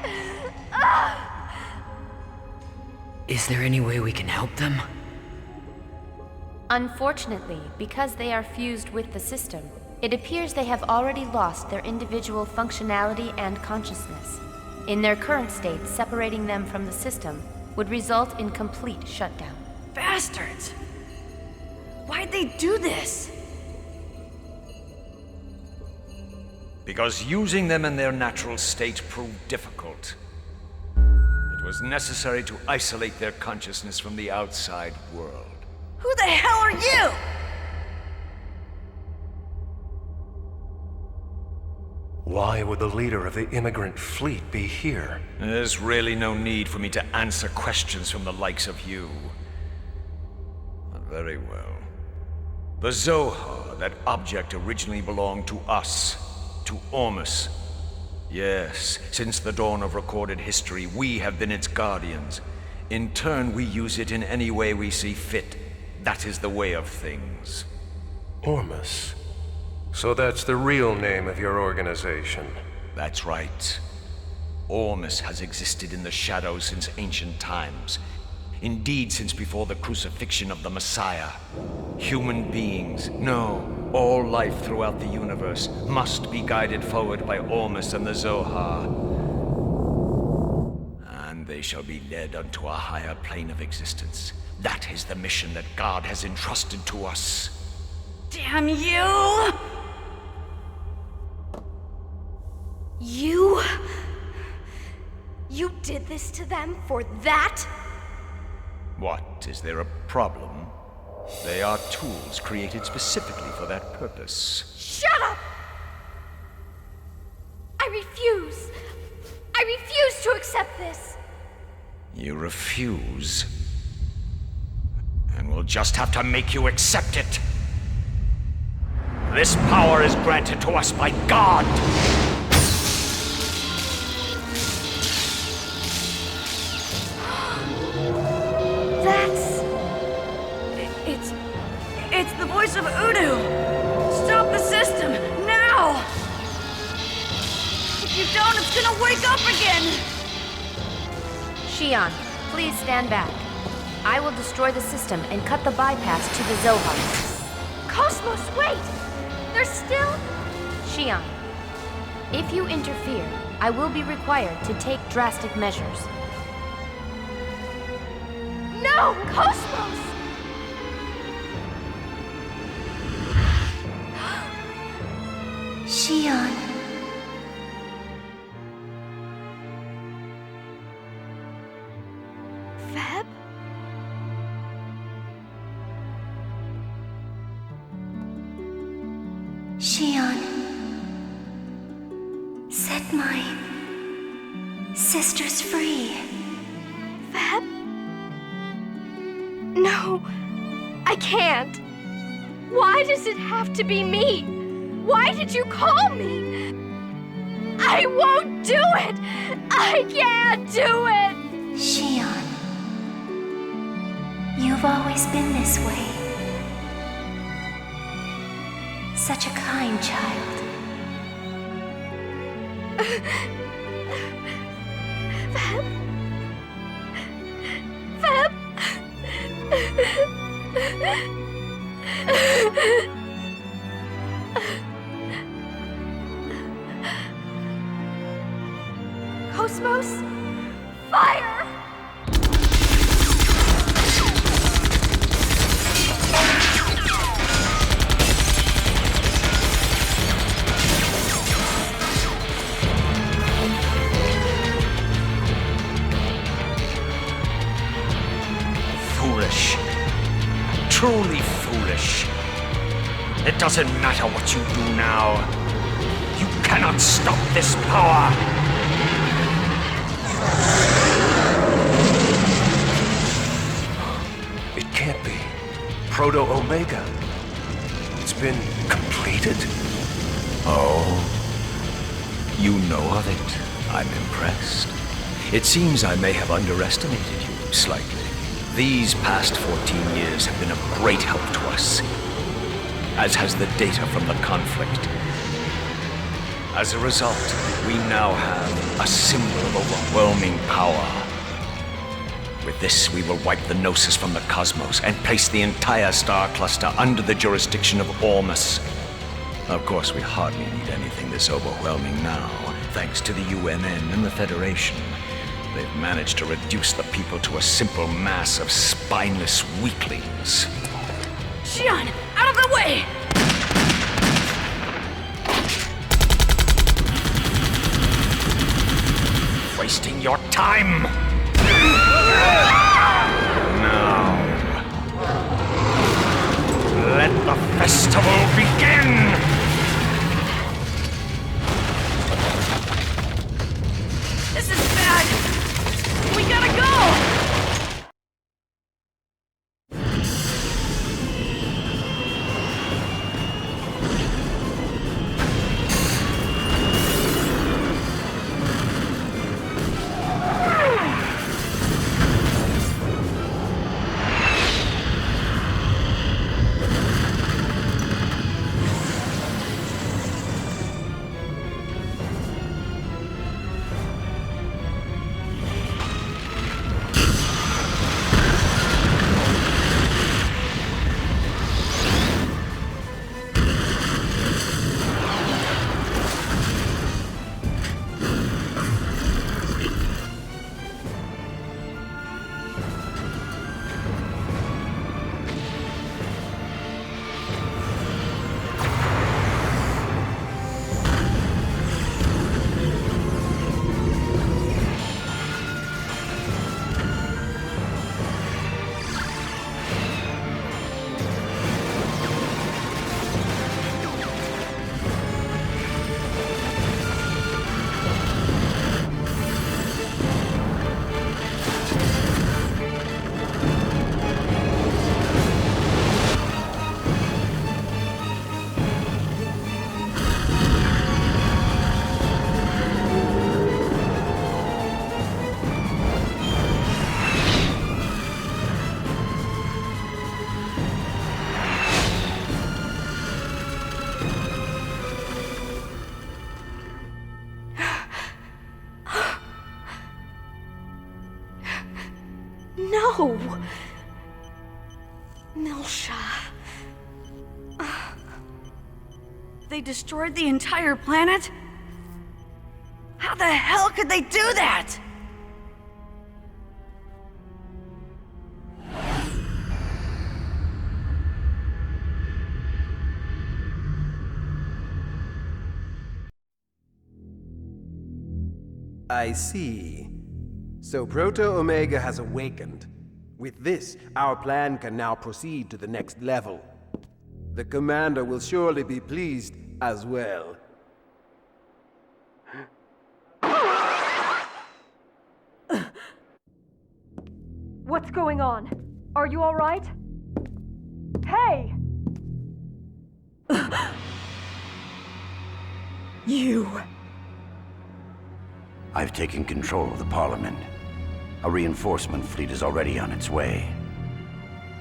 Is there any way we can help them? Unfortunately, because they are fused with the system, it appears they have already lost their individual functionality and consciousness. In their current state, separating them from the system would result in complete shutdown. Bastards! Why'd they do this? Because using them in their natural state proved difficult. It was necessary to isolate their consciousness from the outside world. Who the hell are you? Why would the leader of the immigrant fleet be here? There's really no need for me to answer questions from the likes of you. Very well. The Zohar, that object originally belonged to us, to Ormus. Yes, since the dawn of recorded history, we have been its guardians. In turn, we use it in any way we see fit. That is the way of things. Ormus? So that's the real name of your organization? That's right. Ormus has existed in the shadows since ancient times. Indeed, since before the crucifixion of the Messiah. Human beings, no, all life throughout the universe, must be guided forward by Ormus and the Zohar. And they shall be led unto a higher plane of existence. That is the mission that God has entrusted to us. Damn you! You did this to them for that? What? Is there a problem? They are tools created specifically for that purpose. Shut up! I refuse. I refuse to accept this. You refuse? And we'll just have to make you accept it. This power is granted to us by God. It's the voice of Udo! Stop the system, now! If you don't, it's gonna wake up again! Shion, please stand back. I will destroy the system and cut the bypass to the Zohar. Cosmos, wait! There's still... Shion, if you interfere, I will be required to take drastic measures. No, Cosmos! Shion. Feb? Shion. Set my sisters free. Feb? No, I can't. Why does it have to be me? Why did you call me? I won't do it! I can't do it! Shion. You've always been this way. Such a kind child. Feb? Feb? Cosmos? Fire! truly foolish. It doesn't matter what you do now. You cannot stop this power. It can't be. Proto-Omega. It's been completed? Oh, you know of it. I'm impressed. It seems I may have underestimated you slightly. These past 14 years have been of great help to us, as has the data from the conflict. As a result, we now have a symbol of overwhelming power. With this, we will wipe the Gnosis from the cosmos and place the entire star cluster under the jurisdiction of Ormus. Of course, we hardly need anything this overwhelming now, thanks to the UNN and the Federation. They've managed to reduce the people to a simple mass of spineless weaklings. Shion, out of the way! Wasting your time! Now, let the festival begin! This is bad! We gotta go! No! Milsha. They destroyed the entire planet? How the hell could they do that? I see. So Proto-Omega has awakened. With this, our plan can now proceed to the next level. The Commander will surely be pleased as well. What's going on? Are you all right? Hey! You... I've taken control of the Parliament. A reinforcement fleet is already on its way.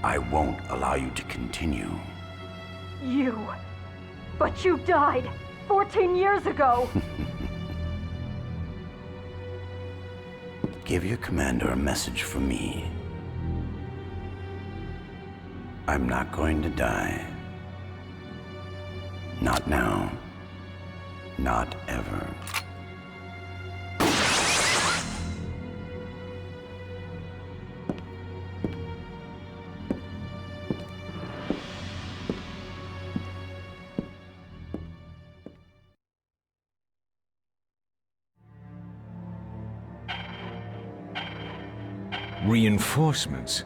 I won't allow you to continue. You... But you died 14 years ago! Give your commander a message from me. I'm not going to die. Not now. Not ever. Reinforcements?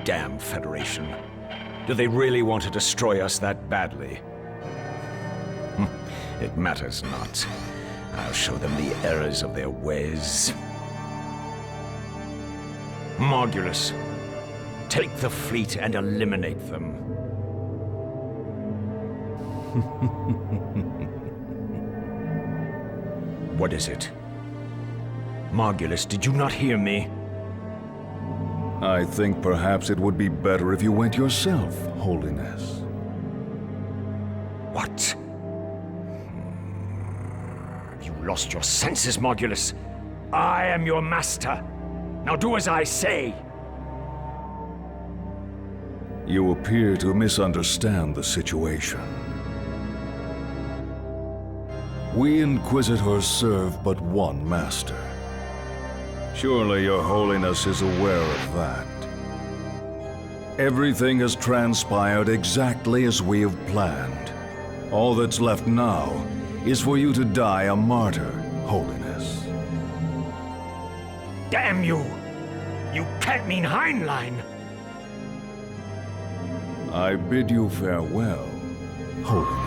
Damn Federation. Do they really want to destroy us that badly? It matters not. I'll show them the errors of their ways. Morgulus, take the fleet and eliminate them. What is it? Morgulus, did you not hear me? I think perhaps it would be better if you went yourself, Holiness. What? You lost your senses, Morgulus. I am your master. Now do as I say. You appear to misunderstand the situation. We Inquisitors serve but one master. Surely your Holiness is aware of that. Everything has transpired exactly as we have planned. All that's left now is for you to die a martyr, Holiness. Damn you! You can't mean Heinlein! I bid you farewell, Holiness.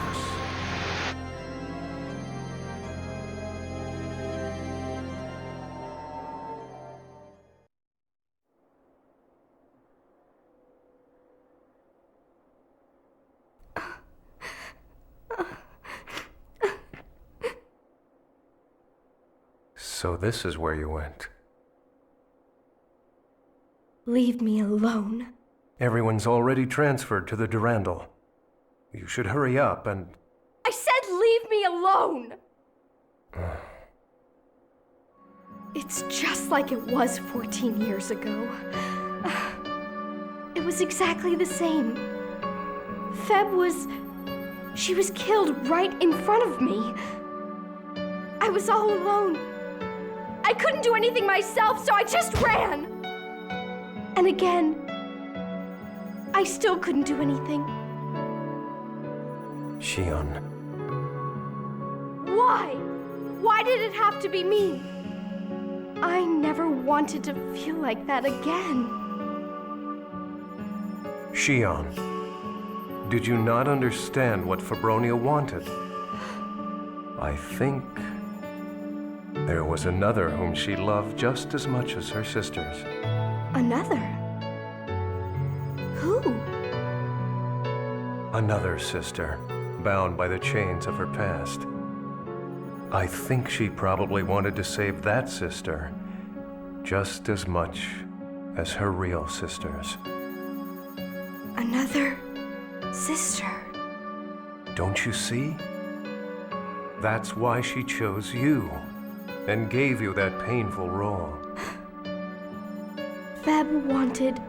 So this is where you went. Leave me alone. Everyone's already transferred to the Durandal. You should hurry up and... I said leave me alone! It's just like it was 14 years ago. It was exactly the same. She was killed right in front of me. I was all alone. I couldn't do anything myself, so I just ran. And again, I still couldn't do anything. Shion. Why? Why did it have to be me? I never wanted to feel like that again. Shion, did you not understand what Fabronia wanted? I think there was another whom she loved just as much as her sisters. Another? Who? Another sister, bound by the chains of her past. I think she probably wanted to save that sister just as much as her real sisters. Another sister? Don't you see? That's why she chose you and gave you that painful role. Feb wanted...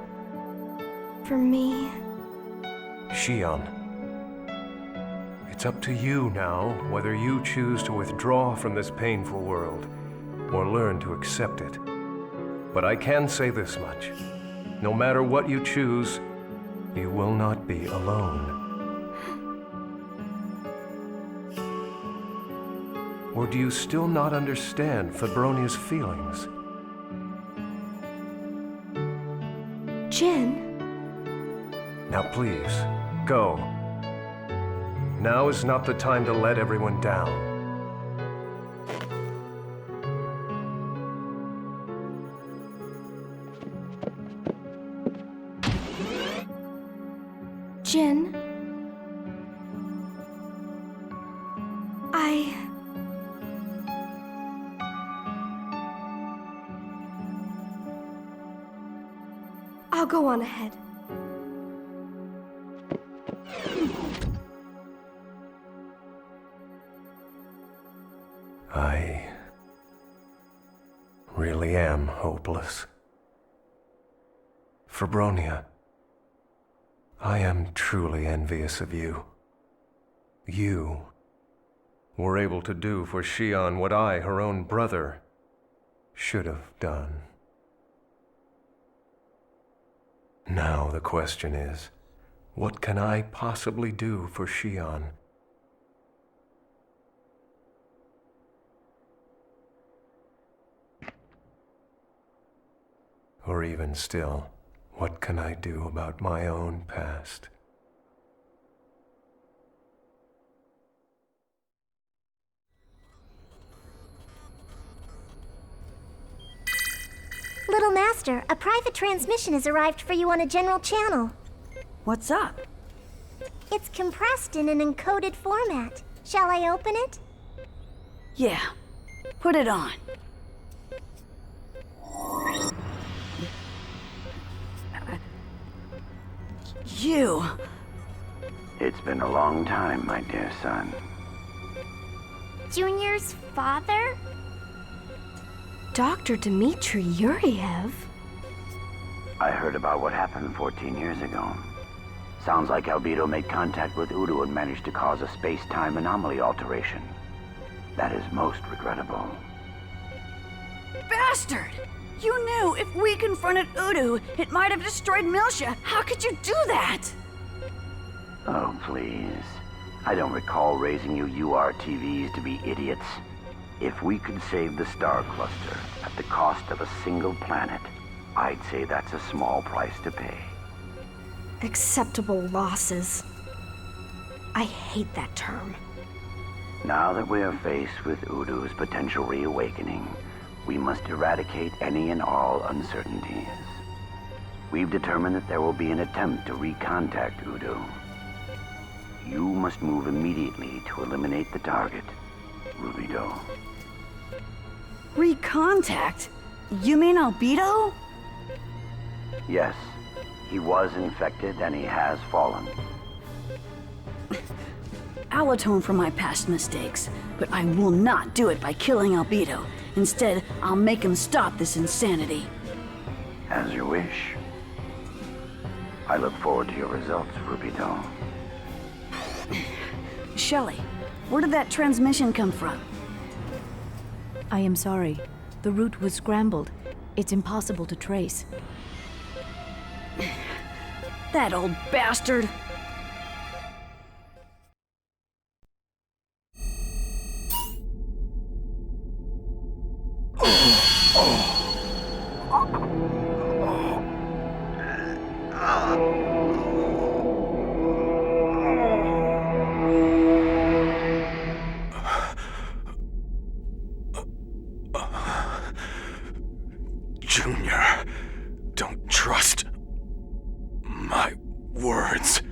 for me. Shion, it's up to you now whether you choose to withdraw from this painful world or learn to accept it. But I can say this much. No matter what you choose, you will not be alone. Or do you still not understand Fabronia's feelings? Jin? Now please, go. Now is not the time to let everyone down. Jin? I'll go on ahead. I really am hopeless. Fabronia, I am truly envious of you. You were able to do for Shion what I, her own brother, should have done. Now the question is, what can I possibly do for Shion? Or even still, what can I do about my own past? Master, a private transmission has arrived for you on a general channel. What's up? It's compressed in an encoded format. Shall I open it? Yeah. Put it on. You. It's been a long time, my dear son. Junior's father? Dr. Dmitri Yuriev? I heard about what happened 14 years ago. Sounds like Albedo made contact with Udo and managed to cause a space-time anomaly alteration. That is most regrettable. Bastard! You knew if we confronted Udo, it might have destroyed Milsha. How could you do that? Oh, please. I don't recall raising you URTVs to be idiots. If we could save the star cluster at the cost of a single planet, I'd say that's a small price to pay. Acceptable losses. I hate that term. Now that we are faced with Udo's potential reawakening, we must eradicate any and all uncertainties. We've determined that there will be an attempt to recontact Udo. You must move immediately to eliminate the target, Rubido. Recontact? You mean Albedo? Yes, he was infected and he has fallen. I'll atone for my past mistakes, but I will not do it by killing Albedo. Instead, I'll make him stop this insanity. As you wish. I look forward to your results, Rubido. Shelley, where did that transmission come from? I am sorry. The route was scrambled. It's impossible to trace. That old bastard! Junior, don't trust my words.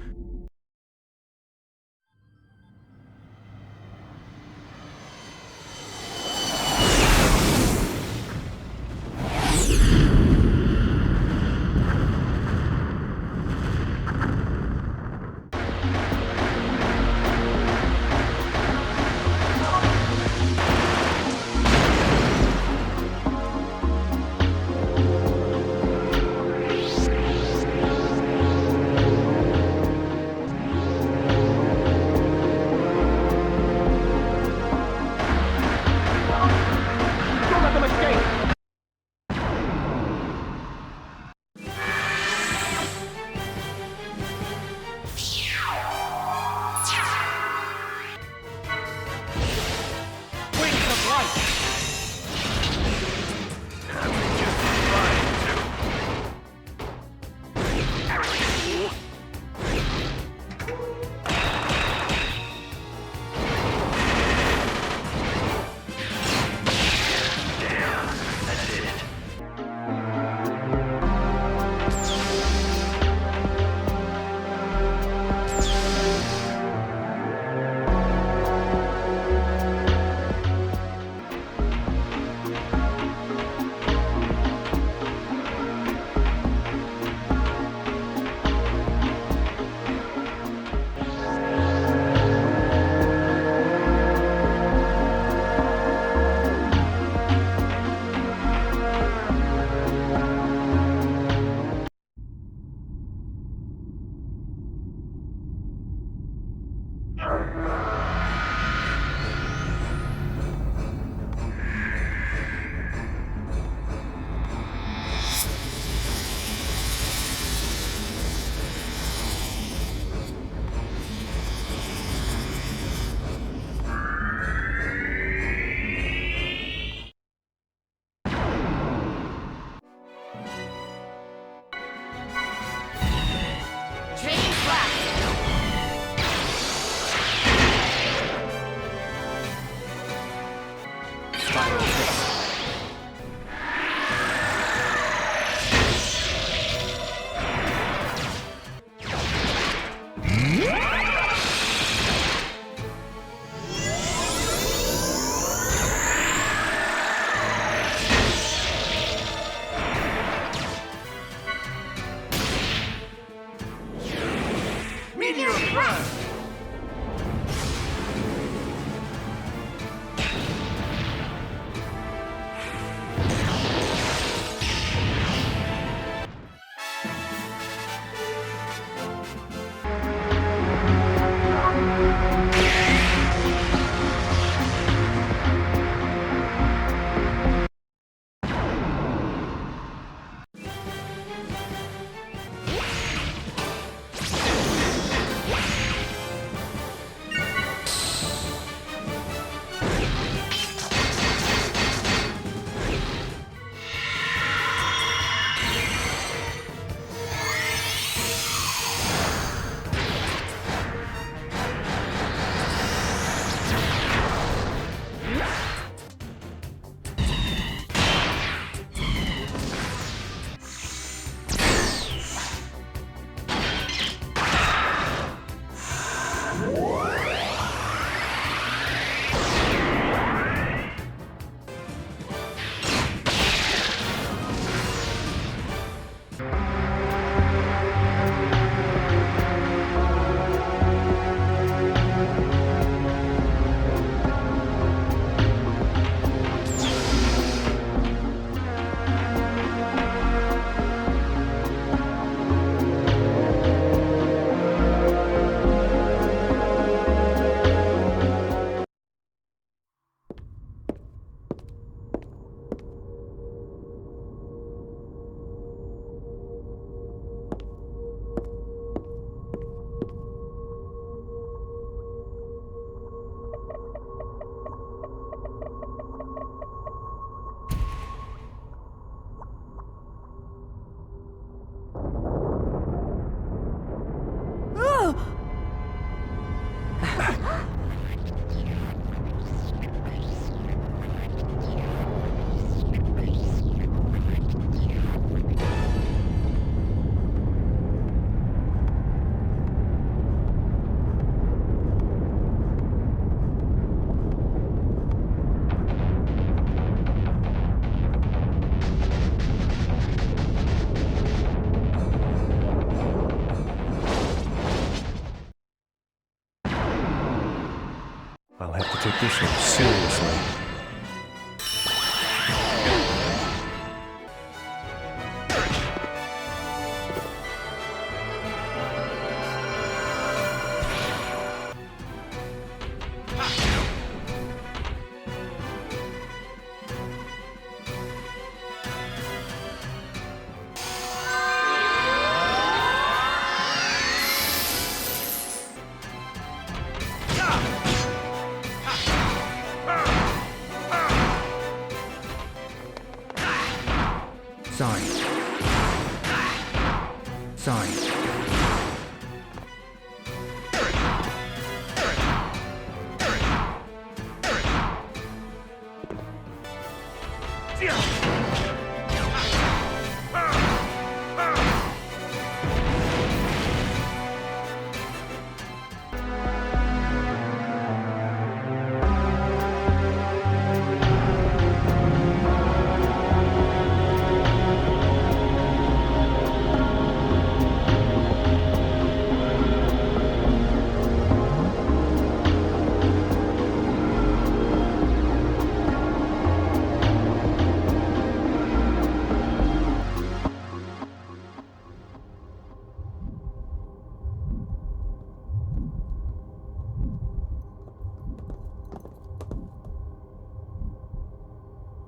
have to take this one seriously.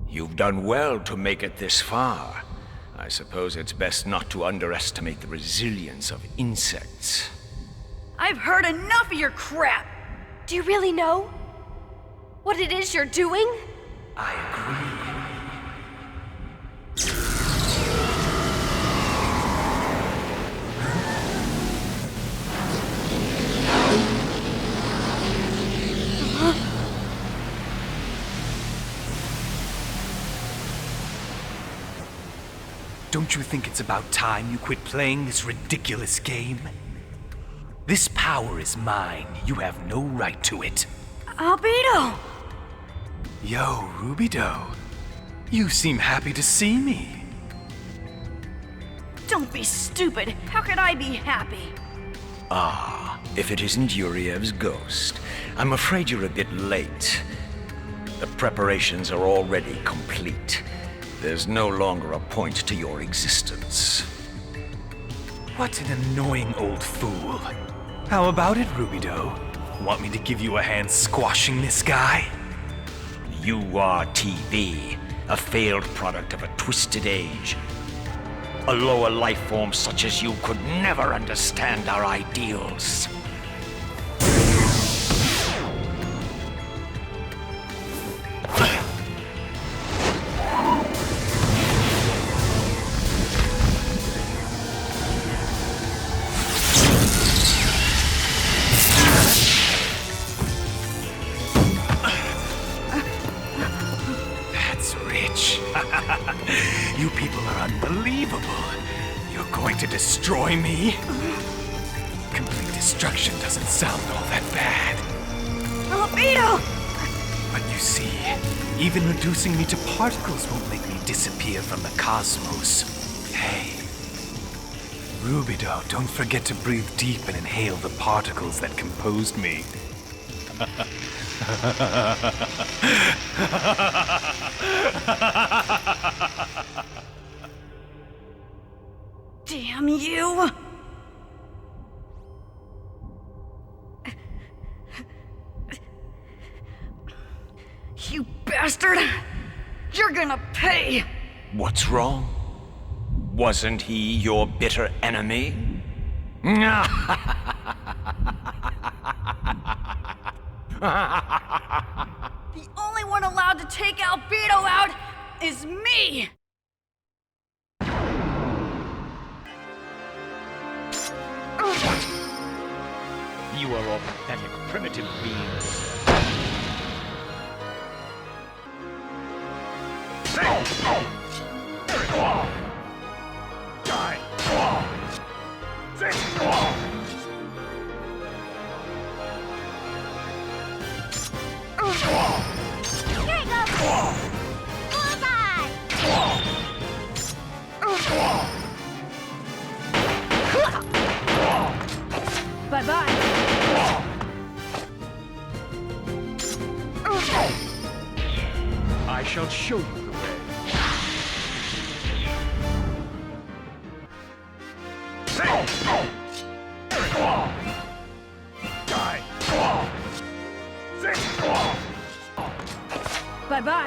You've done well to make it this far. I suppose it's best not to underestimate the resilience of insects. I've heard enough of your crap! Do you really know what it is you're doing? I agree. Don't you think it's about time you quit playing this ridiculous game? This power is mine. You have no right to it. Albedo! Yo, Rubido. You seem happy to see me. Don't be stupid. How could I be happy? Ah, if it isn't Yuriev's ghost. I'm afraid you're a bit late. The preparations are already complete. There's no longer a point to your existence. What an annoying old fool. How about it, Rubido? Want me to give you a hand squashing this guy? U-TIC, a failed product of a twisted age. A lower life form such as you could never understand our ideals. You people are unbelievable. You're going to destroy me? Complete destruction doesn't sound all that bad. Albedo! But you see, even reducing me to particles won't make me disappear from the cosmos. Hey, Rubido, don't forget to breathe deep and inhale the particles that composed me. Damn you! You bastard! You're gonna pay! What's wrong? Wasn't he your bitter enemy? The only one allowed to take Albedo out is me! You are all pathetic, primitive beings. Here you go! Bullseye! Bye-bye. I shall show you the way. Bye-bye.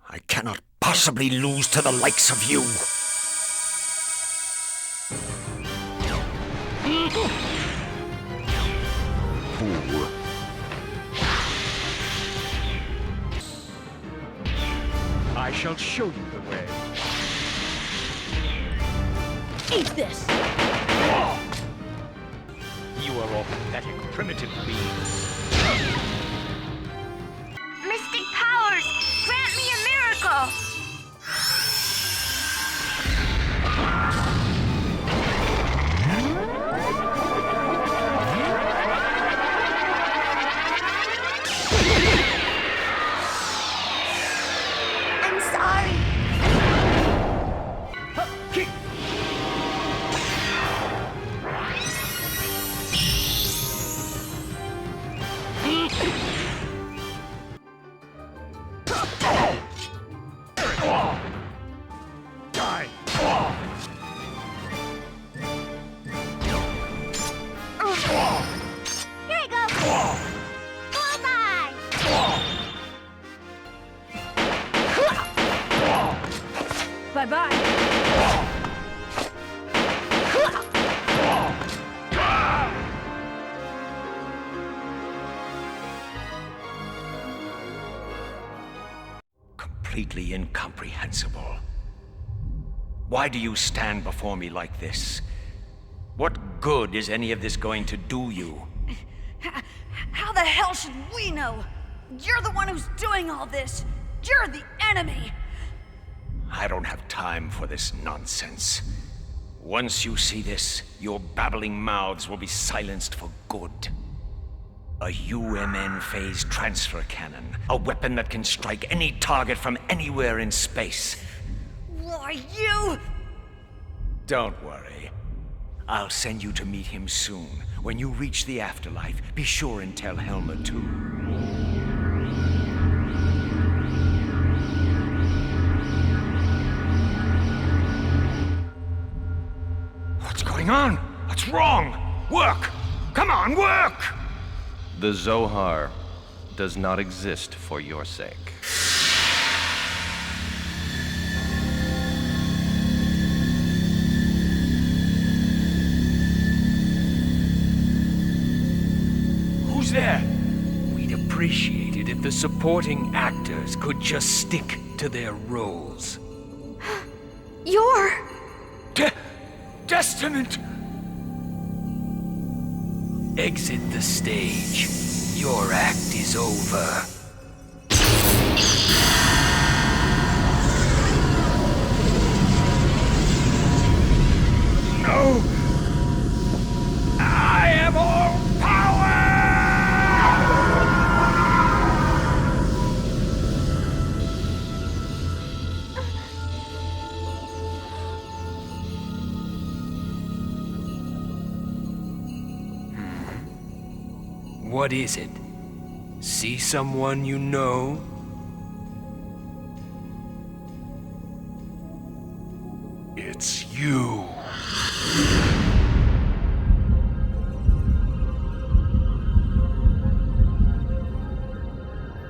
I cannot possibly lose to the likes of you. Fool. I shall show you the way. Eat this! You are all pathetic, primitive beings. Mystic powers, grant me a miracle! I'm sorry. Here I go! Bullseye! Bye-bye. Completely incomprehensible. Why do you stand before me like this? What good is any of this going to do you? How the hell should we know? You're the one who's doing all this. You're the enemy. I don't have time for this nonsense. Once you see this, your babbling mouths will be silenced for good. A UMN phase transfer cannon. A weapon that can strike any target from anywhere in space. Why, you... Don't worry. I'll send you to meet him soon. When you reach the afterlife, be sure and tell Helma too. What's going on? What's wrong? Work! Come on, work! The Zohar does not exist for your sake. Who's there? We'd appreciate it if the supporting actors could just stick to their roles. You're... Testament! Exit the stage. Your act is over. No! I have all power! What is it? See someone you know? It's you.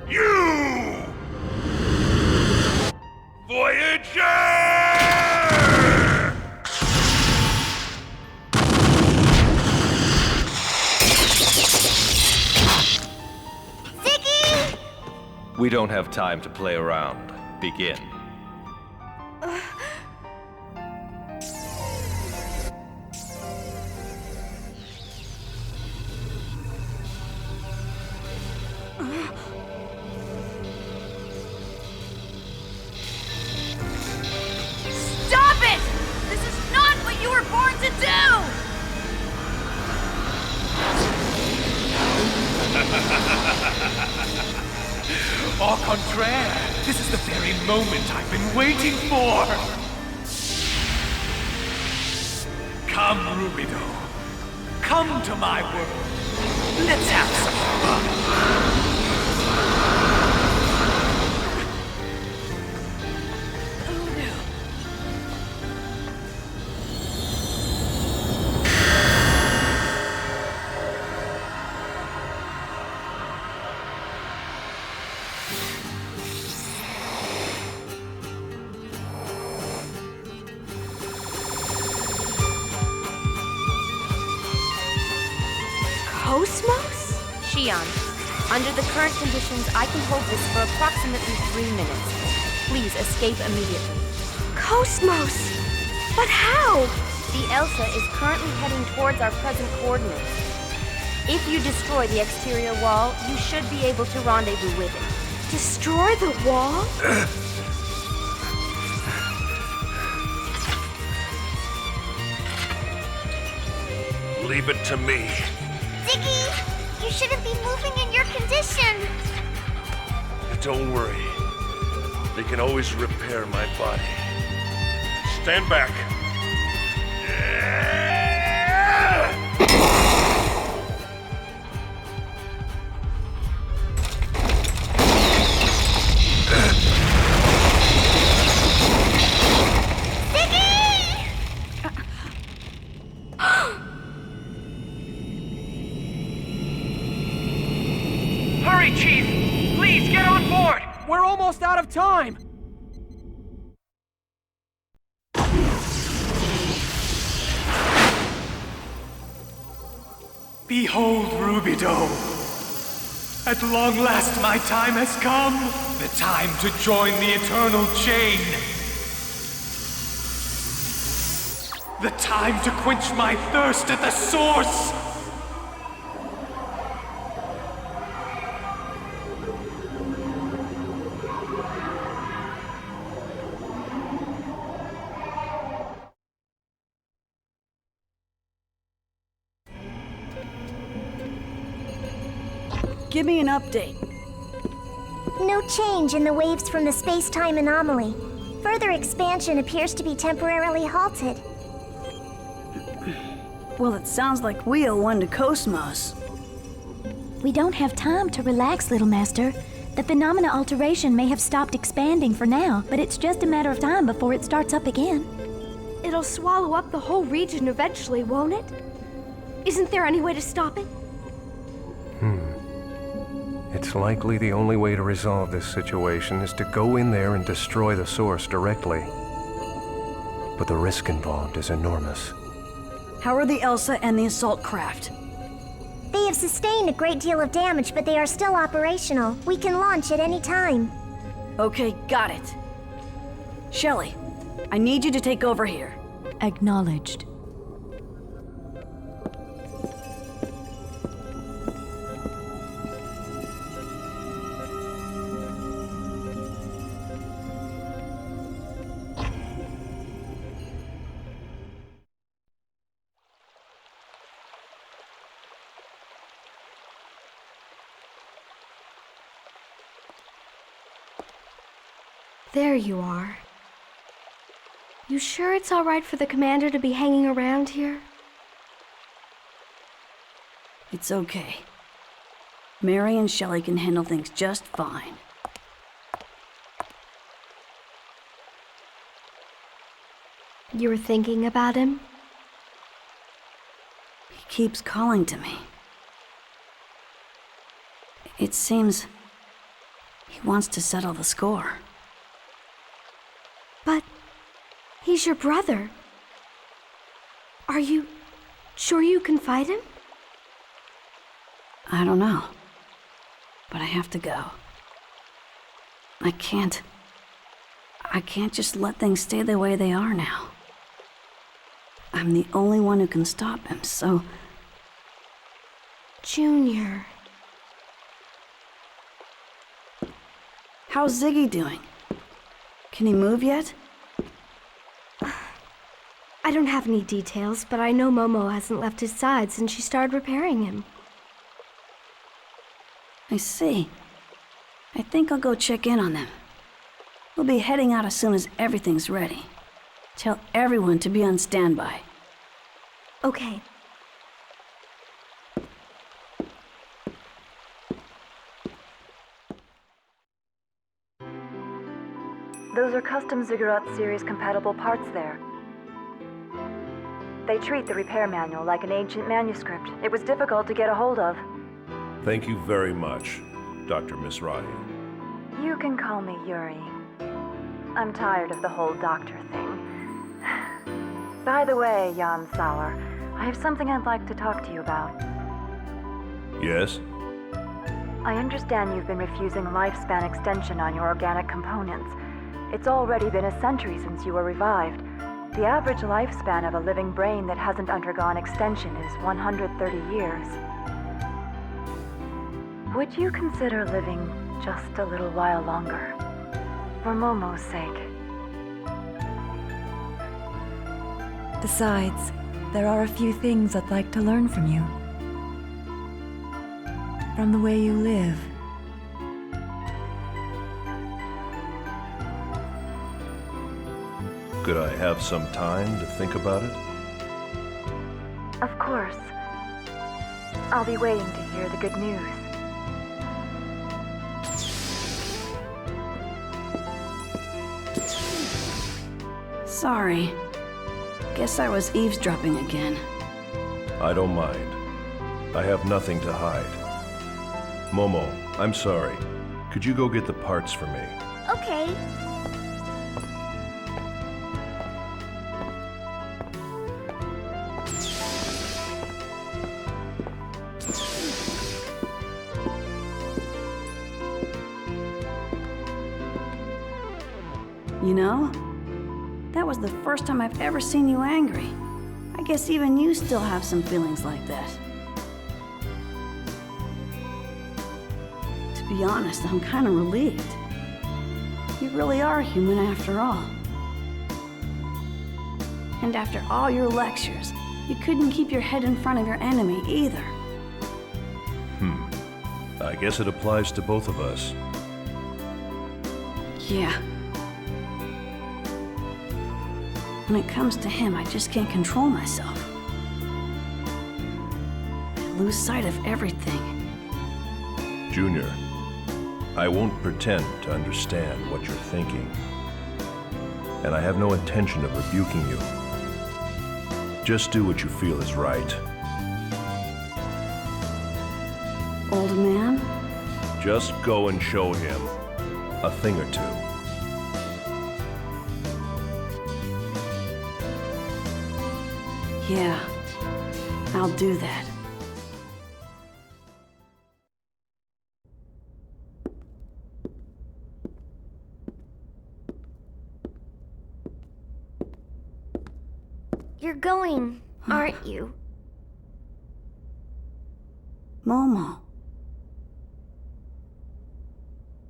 You! Voyager! We don't have time to play around. Begin. Stop it! This is not what you were born to do! Au contraire, this is the very moment I've been waiting for! Come, Rubido. Come to my world. Let's have some fun. Cosmos? Shion, under the current conditions, I can hold this for approximately 3 minutes. Please escape immediately. Cosmos! But how? The Elsa is currently heading towards our present coordinates. If you destroy the exterior wall, you should be able to rendezvous with it. Destroy the wall? Leave it to me. Ziggy, you shouldn't be moving in your condition. Don't worry. They can always repair my body. Stand back. Hurry, Chief! Please, get on board! We're almost out of time! Behold, Rubido. At long last my time has come. The time to join the eternal chain. The time to quench my thirst at the source. Give me an update. No change in the waves from the space-time anomaly. Further expansion appears to be temporarily halted. Well, it sounds like we owe one to Cosmos. We don't have time to relax, Little Master. The phenomena alteration may have stopped expanding for now, but it's just a matter of time before it starts up again. It'll swallow up the whole region eventually, won't it? Isn't there any way to stop it? It's likely the only way to resolve this situation is to go in there and destroy the source directly. But the risk involved is enormous. How are the Elsa and the assault craft? They have sustained a great deal of damage, but they are still operational. We can launch at any time. Okay, got it. Shelly, I need you to take over here. Acknowledged. There you are. You sure it's all right for the commander to be hanging around here? It's okay. Mary and Shelly can handle things just fine. You were thinking about him? He keeps calling to me. It seems he wants to settle the score. But he's your brother. Are you sure you can fight him? I don't know. But I have to go. I can't just let things stay the way they are now. I'm the only one who can stop him, so... Junior. How's Ziggy doing? Can he move yet? I don't have any details, but I know Momo hasn't left his side since she started repairing him. I see. I think I'll go check in on them. We'll be heading out as soon as everything's ready. Tell everyone to be on standby. Okay. Those are custom Ziggurat series compatible parts there. They treat the repair manual like an ancient manuscript. It was difficult to get a hold of. Thank you very much, Dr. Mizrahi. You can call me Yuri. I'm tired of the whole doctor thing. By the way, Jan Sauer, I have something I'd like to talk to you about. Yes? I understand you've been refusing lifespan extension on your organic components. It's already been a century since you were revived. The average lifespan of a living brain that hasn't undergone extension is 130 years. Would you consider living just a little while longer? For Momo's sake. Besides, there are a few things I'd like to learn from you. From the way you live. Could I have some time to think about it? Of course. I'll be waiting to hear the good news. Sorry. Guess I was eavesdropping again. I don't mind. I have nothing to hide. Momo, I'm sorry. Could you go get the parts for me? Okay. You know, that was the first time I've ever seen you angry. I guess even you still have some feelings like that. To be honest, I'm kind of relieved. You really are human after all. And after all your lectures, you couldn't keep your head in front of your enemy either. I guess it applies to both of us. Yeah. When it comes to him, I just can't control myself. I lose sight of everything. Junior, I won't pretend to understand what you're thinking. And I have no intention of rebuking you. Just do what you feel is right. Old man? Just go and show him a thing or two. Yeah, I'll do that. You're going, aren't you? Momo.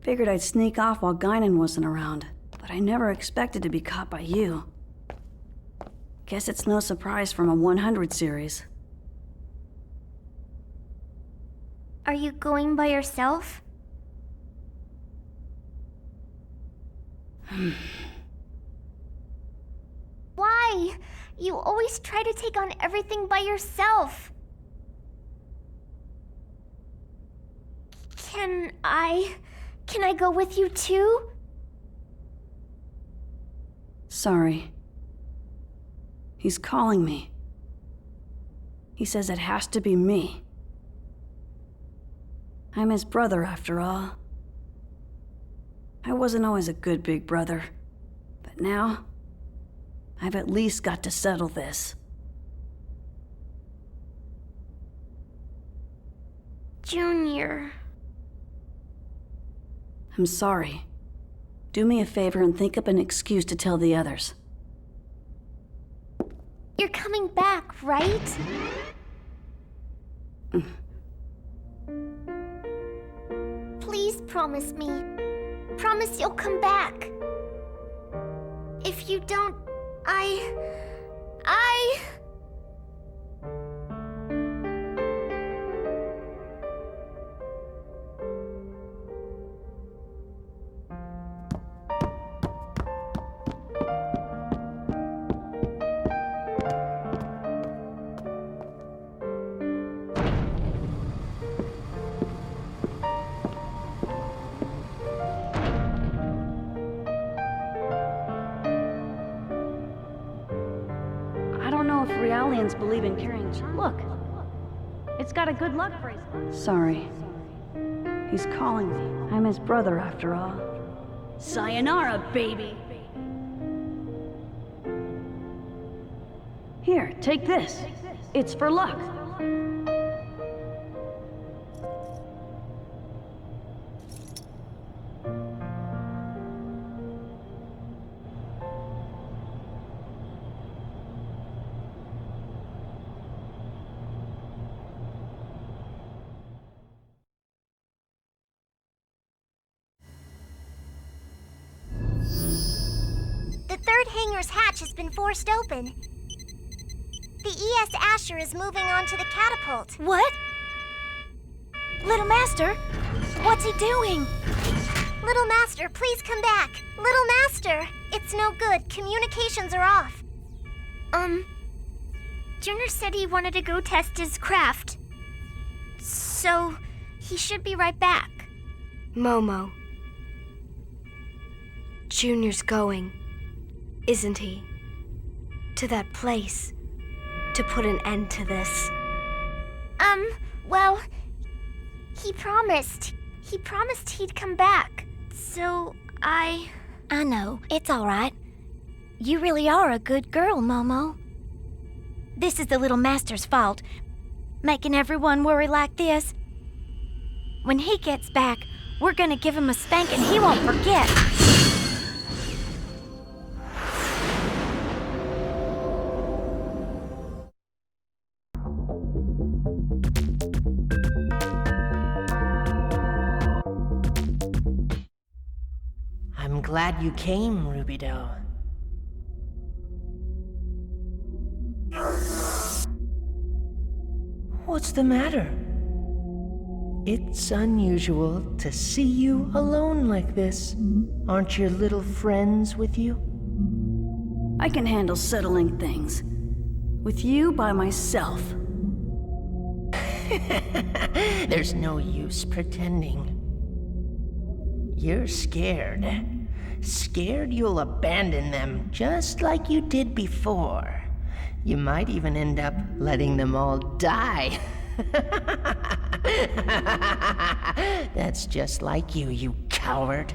Figured I'd sneak off while Guinan wasn't around, but I never expected to be caught by you. Guess it's no surprise from a 100 series. Are you going by yourself? Why? You always try to take on everything by yourself. Can I go with you too? Sorry. He's calling me. He says it has to be me. I'm his brother, after all. I wasn't always a good big brother, but now, I've at least got to settle this. Junior. I'm sorry. Do me a favor and think up an excuse to tell the others. You're coming back, right? Please promise me. Promise you'll come back. If you don't, I... aliens believe in carrying... Look! It's got a good luck bracelet. Sorry. He's calling me. I'm his brother, after all. Sayonara, baby! Here, take this. It's for luck. The third hangar's hatch has been forced open. The ES Asher is moving on to the catapult. What? Little Master? What's he doing? Little Master, please come back. Little Master! It's no good. Communications are off. Junior said he wanted to go test his craft. So, he should be right back. Momo. Junior's going, isn't he? To that place. To put an end to this. Well, he promised. He promised he'd come back. So, I know. It's all right. You really are a good girl, Momo. This is the Little Master's fault, making everyone worry like this. When he gets back, we're gonna give him a spanking he won't forget. I'm glad you came, Rubido. What's the matter? It's unusual to see you alone like this. Aren't your little friends with you? I can handle settling things. With you by myself. There's no use pretending. You're scared. Scared you'll abandon them just like you did before. You might even end up letting them all die. That's just like you, you coward.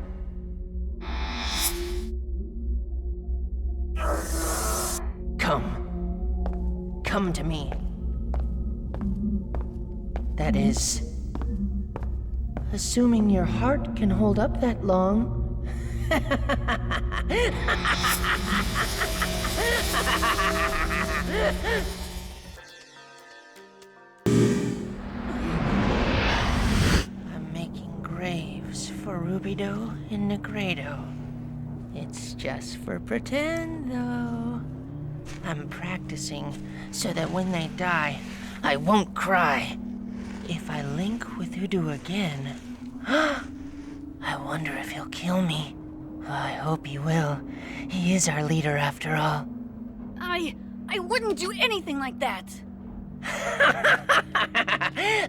Come to me. That is, assuming your heart can hold up that long. I'm making graves for Rubido and Negredo. It's just for pretend, though. I'm practicing so that when they die, I won't cry. If I link with Udu again, I wonder if he'll kill me. I hope he will. He is our leader after all. I wouldn't do anything like that.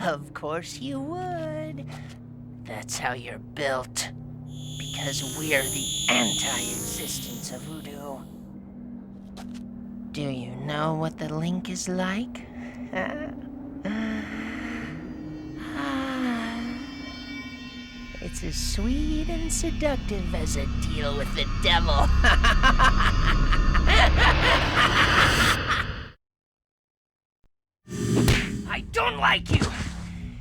Of course you would. That's how you're built. Because we're the anti-existence of Udu. Do you know what the link is like? It's as sweet and seductive as a deal with the devil. I don't like you.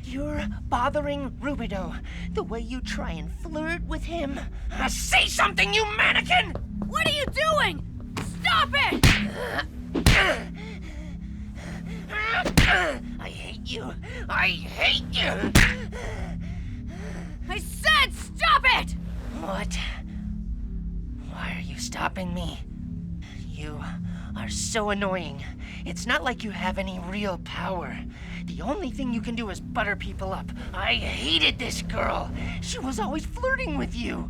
You're bothering Rubido. The way you try and flirt with him. Say something, you mannequin! What are you doing? Stop it! I hate you. I hate you. I said stop it! What? Why are you stopping me? You are so annoying. It's not like you have any real power. The only thing you can do is butter people up. I hated this girl. She was always flirting with you.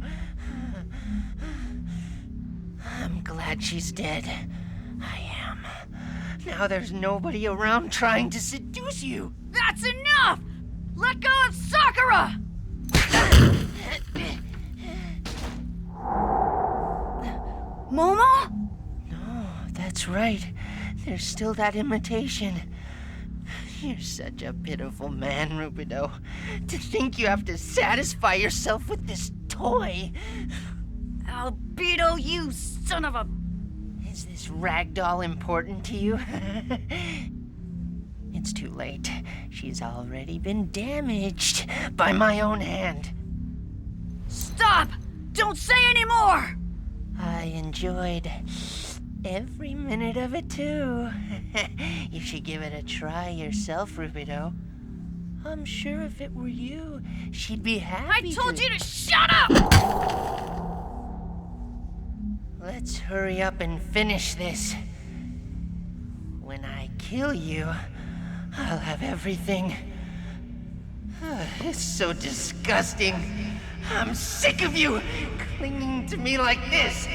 I'm glad she's dead. I am. Now there's nobody around trying to seduce you. That's enough! Let go of Sakura! Momo? No, that's right. there's still that imitation. You're such a pitiful man, Rubido. To think you have to satisfy yourself with this toy. Albedo, you son of a... Is this ragdoll important to you? It's too late. She's already been damaged by my own hand. Stop! Don't say any more! I enjoyed every minute of it, too. You should give it a try yourself, Rubido. I'm sure if it were you, she'd be happy. I told you to shut up! Let's hurry up and finish this. When I kill you, I'll have everything. It's so disgusting. I'm sick of you clinging to me like this.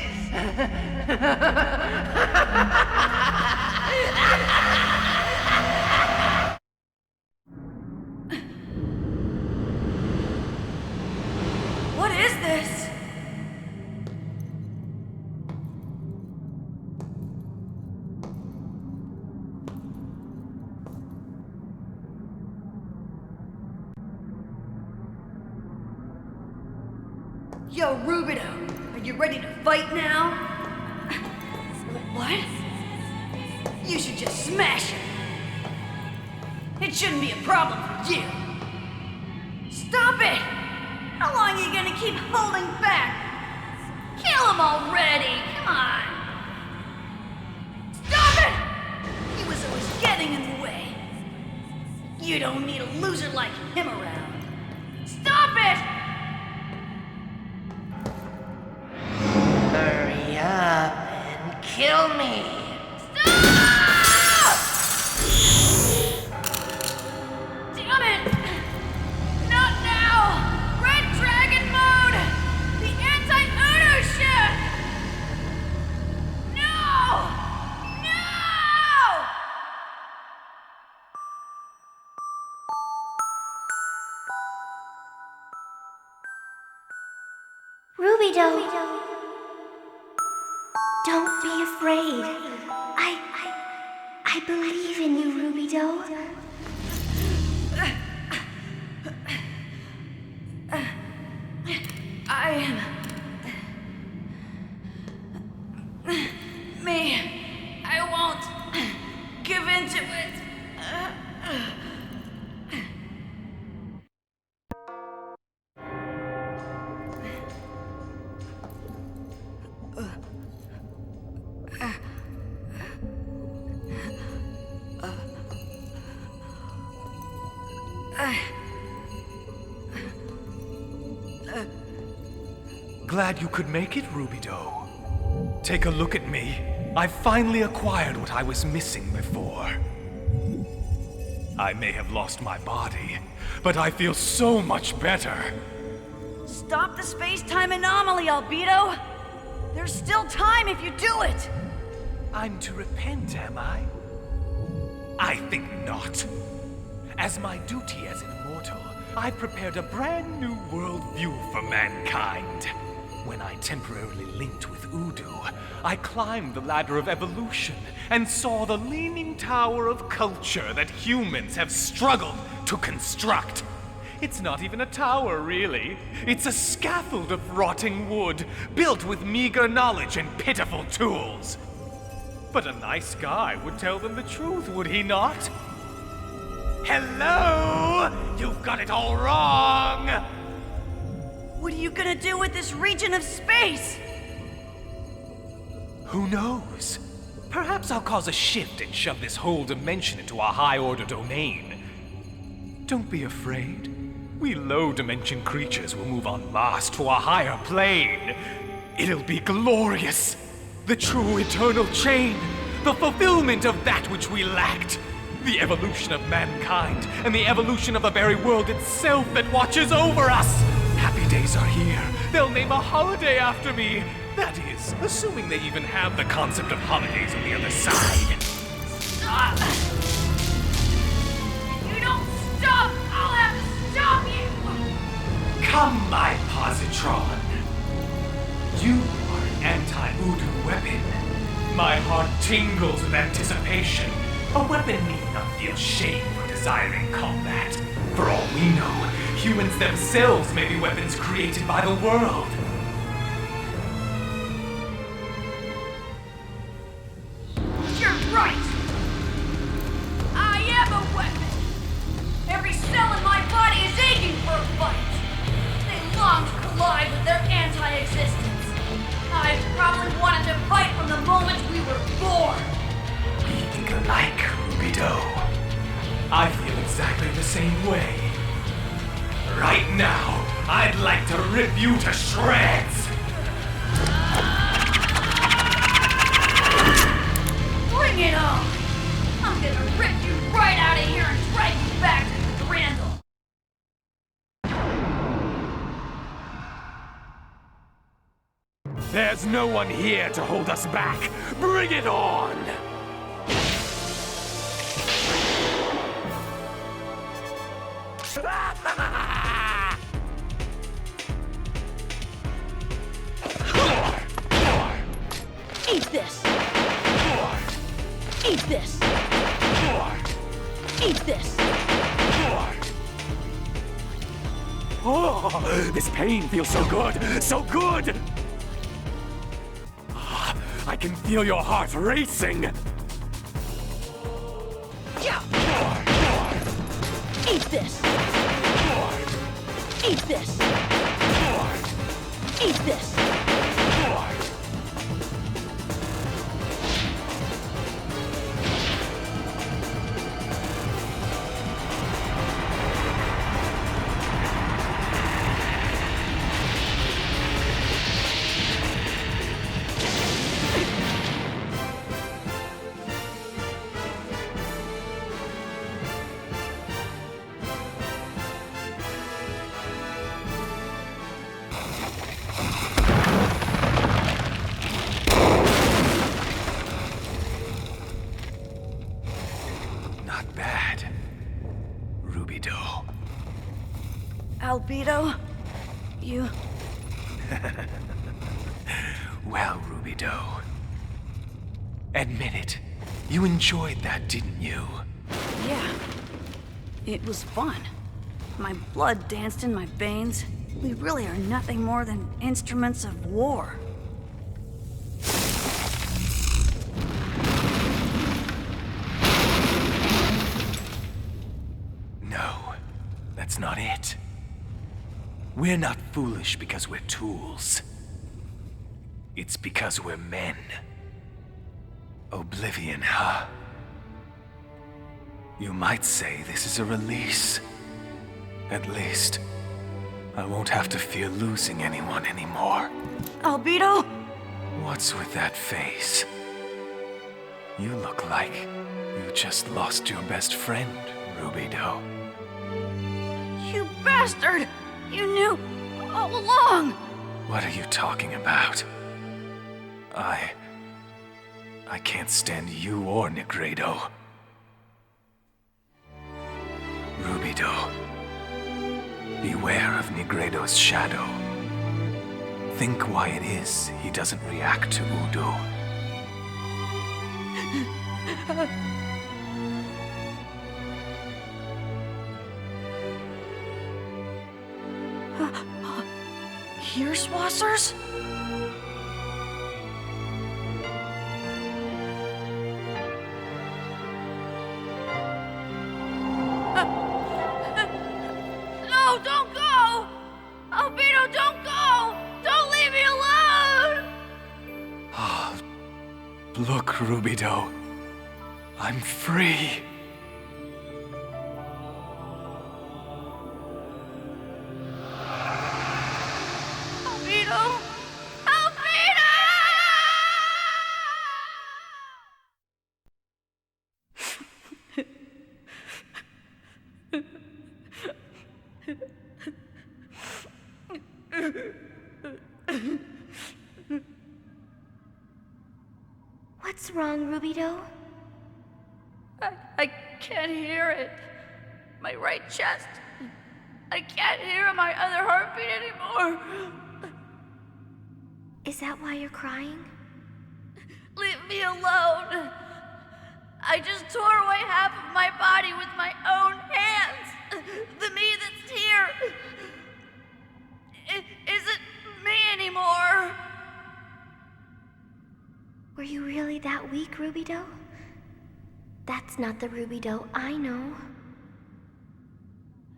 What is this? Yo, Rubido, are you ready to fight now? What? You should just smash it. It shouldn't be a problem for you. Stop it! How long are you gonna keep holding back? Kill him already! Come on! Stop it! He was always getting in the way. You don't need a loser like him around. Stop it! Hurry up and kill me! Stop! Damn it! Not now! Red Dragon mode! The anti-Uno ship! No! No! Rubido. Don't be afraid. I believe in you, Rubido. I am... me. I won't give in to it. Glad you could make it, Rubido. Take a look at me. I've finally acquired what I was missing before. I may have lost my body, but I feel so much better. Stop the space-time anomaly, Albedo! There's still time if you do it! I'm to repent, am I? I think not. As my duty as an immortal, I prepared a brand new worldview for mankind. When I temporarily linked with Udu, I climbed the ladder of evolution and saw the leaning tower of culture that humans have struggled to construct. It's not even a tower, really. It's a scaffold of rotting wood, built with meager knowledge and pitiful tools. But a nice guy would tell them the truth, would he not? Hello? You've got it all wrong! What are you gonna do with this region of space? Who knows? Perhaps I'll cause a shift and shove this whole dimension into a high-order domain. Don't be afraid. We low-dimension creatures will move en masse to a higher plane. It'll be glorious. The true eternal chain. The fulfillment of that which we lacked. The evolution of mankind and the evolution of the very world itself that watches over us. Happy days are here. They'll name a holiday after me. That is, assuming they even have the concept of holidays on the other side. Stop! If you don't stop, I'll have to stop you! Come, my positron. You are an anti-Udu weapon. My heart tingles with anticipation. A weapon need not feel shame for desiring combat. For all we know, humans themselves may be weapons created by the world. You're right! I am a weapon! Every cell in my body is aching for a fight! They long to collide with their anti-existence. I've probably wanted to fight from the moment we were born! We think alike, Rubido. I feel exactly the same way. Right now, I'd like to rip you to shreds! Bring it on! I'm gonna rip you right out of here and drag you back to the Grandel! There's no one here to hold us back. Bring it on! Eat this! Eat this! Eat this! Oh, this pain feels so good! So good! I can feel your heart racing! Eat this! Eat this! Eat this! Albedo, you... Well, Rubido. Admit it. You enjoyed that, didn't you? Yeah. It was fun. My blood danced in my veins. We really are nothing more than instruments of war. No, that's not it. We're not foolish because we're tools. It's because we're men. Oblivion, huh? You might say this is a release. At least, I won't have to fear losing anyone anymore. Albedo? What's with that face? You look like you just lost your best friend, Rubido. You bastard! You knew all along! What are you talking about? I can't stand you or Negredo. Rubido, beware of Negredo's shadow. Think why it is he doesn't react to Udo. Gearswassers? No, don't go! Albedo, don't go! Don't leave me alone! Look, Rubido. I'm free. Albedo! What's wrong, Rubido? I can't hear it. My right chest. I can't hear my other heartbeat anymore. Is that why you're crying? Leave me alone. I just tore away half of my body with my own hands. The me that's here isn't me anymore. Were you really that weak, Rubidoux? That's not the Rubidoux I know.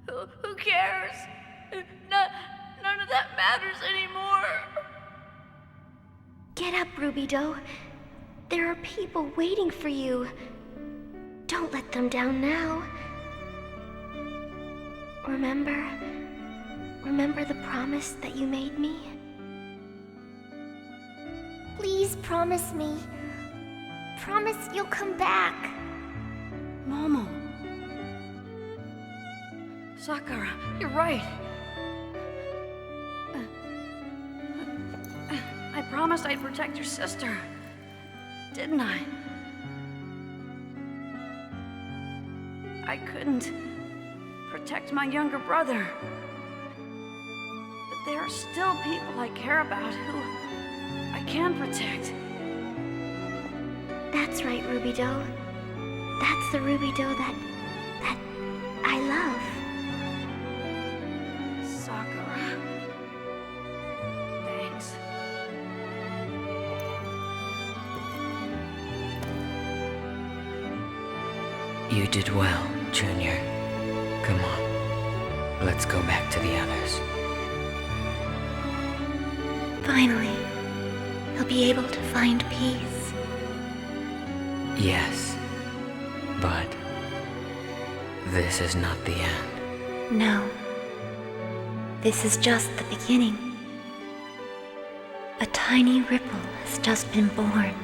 Who cares? None of that matters anymore. Get up, Rubidoux. There are people waiting for you. Don't let them down now. Remember the promise that you made me? Please promise me. Promise you'll come back. Momo. Sakura, you're right. I promised I'd protect your sister. Didn't I? I couldn't protect my younger brother. But there are still people I care about who I can protect. That's right, Rubidoux. That's the Rubidoux that I love. Sakura. Thanks. You did well, Junior. Come on. Let's go back to the others. Finally, he'll be able to find peace. Yes. But this is not the end. No. This is just the beginning. A tiny ripple has just been born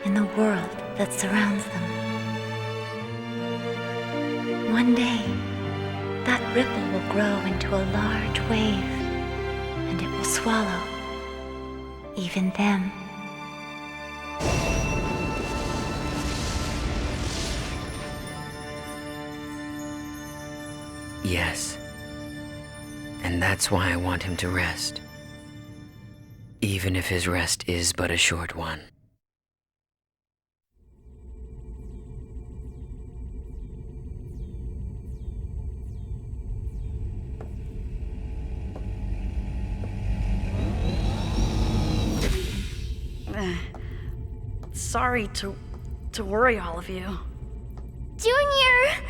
in the world that surrounds them. One day, that ripple will grow into a large wave, and it will swallow even them. Yes. And that's why I want him to rest. Even if his rest is but a short one. Sorry to worry all of you. Junior!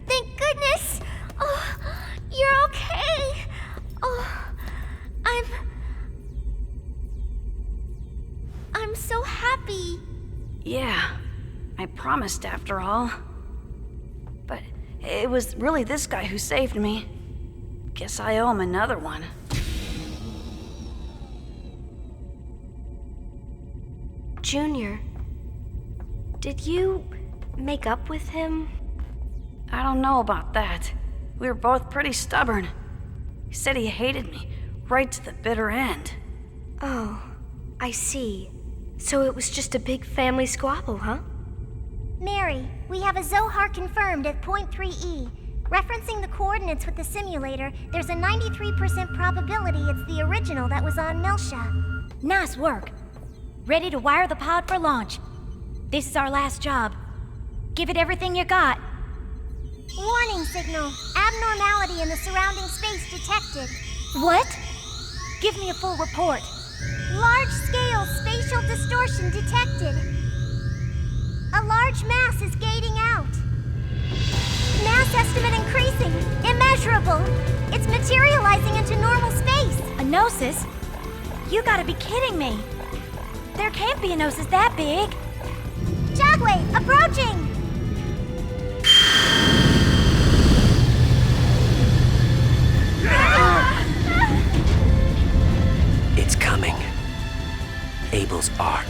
Thank goodness! Oh, you're okay! Oh, I'm so happy. Yeah, I promised after all. But it was really this guy who saved me. Guess I owe him another one. Junior, did you make up with him? I don't know about that. We were both pretty stubborn. He said he hated me, right to the bitter end. Oh, I see. So it was just a big family squabble, huh? Mary, we have a Zohar confirmed at point 3E. Referencing the coordinates with the simulator, there's a 93% probability it's the original that was on Milsha. Nice work. Ready to wire the pod for launch. This is our last job. Give it everything you got. Warning signal. Abnormality in the surrounding space detected. What? Give me a full report. Large-scale spatial distortion detected. A large mass is gating out. Mass estimate increasing. Immeasurable. It's materializing into normal space. A gnosis? You gotta be kidding me. There can't be a gnosis that big. Jagway, approaching! It's coming. Abel's Ark.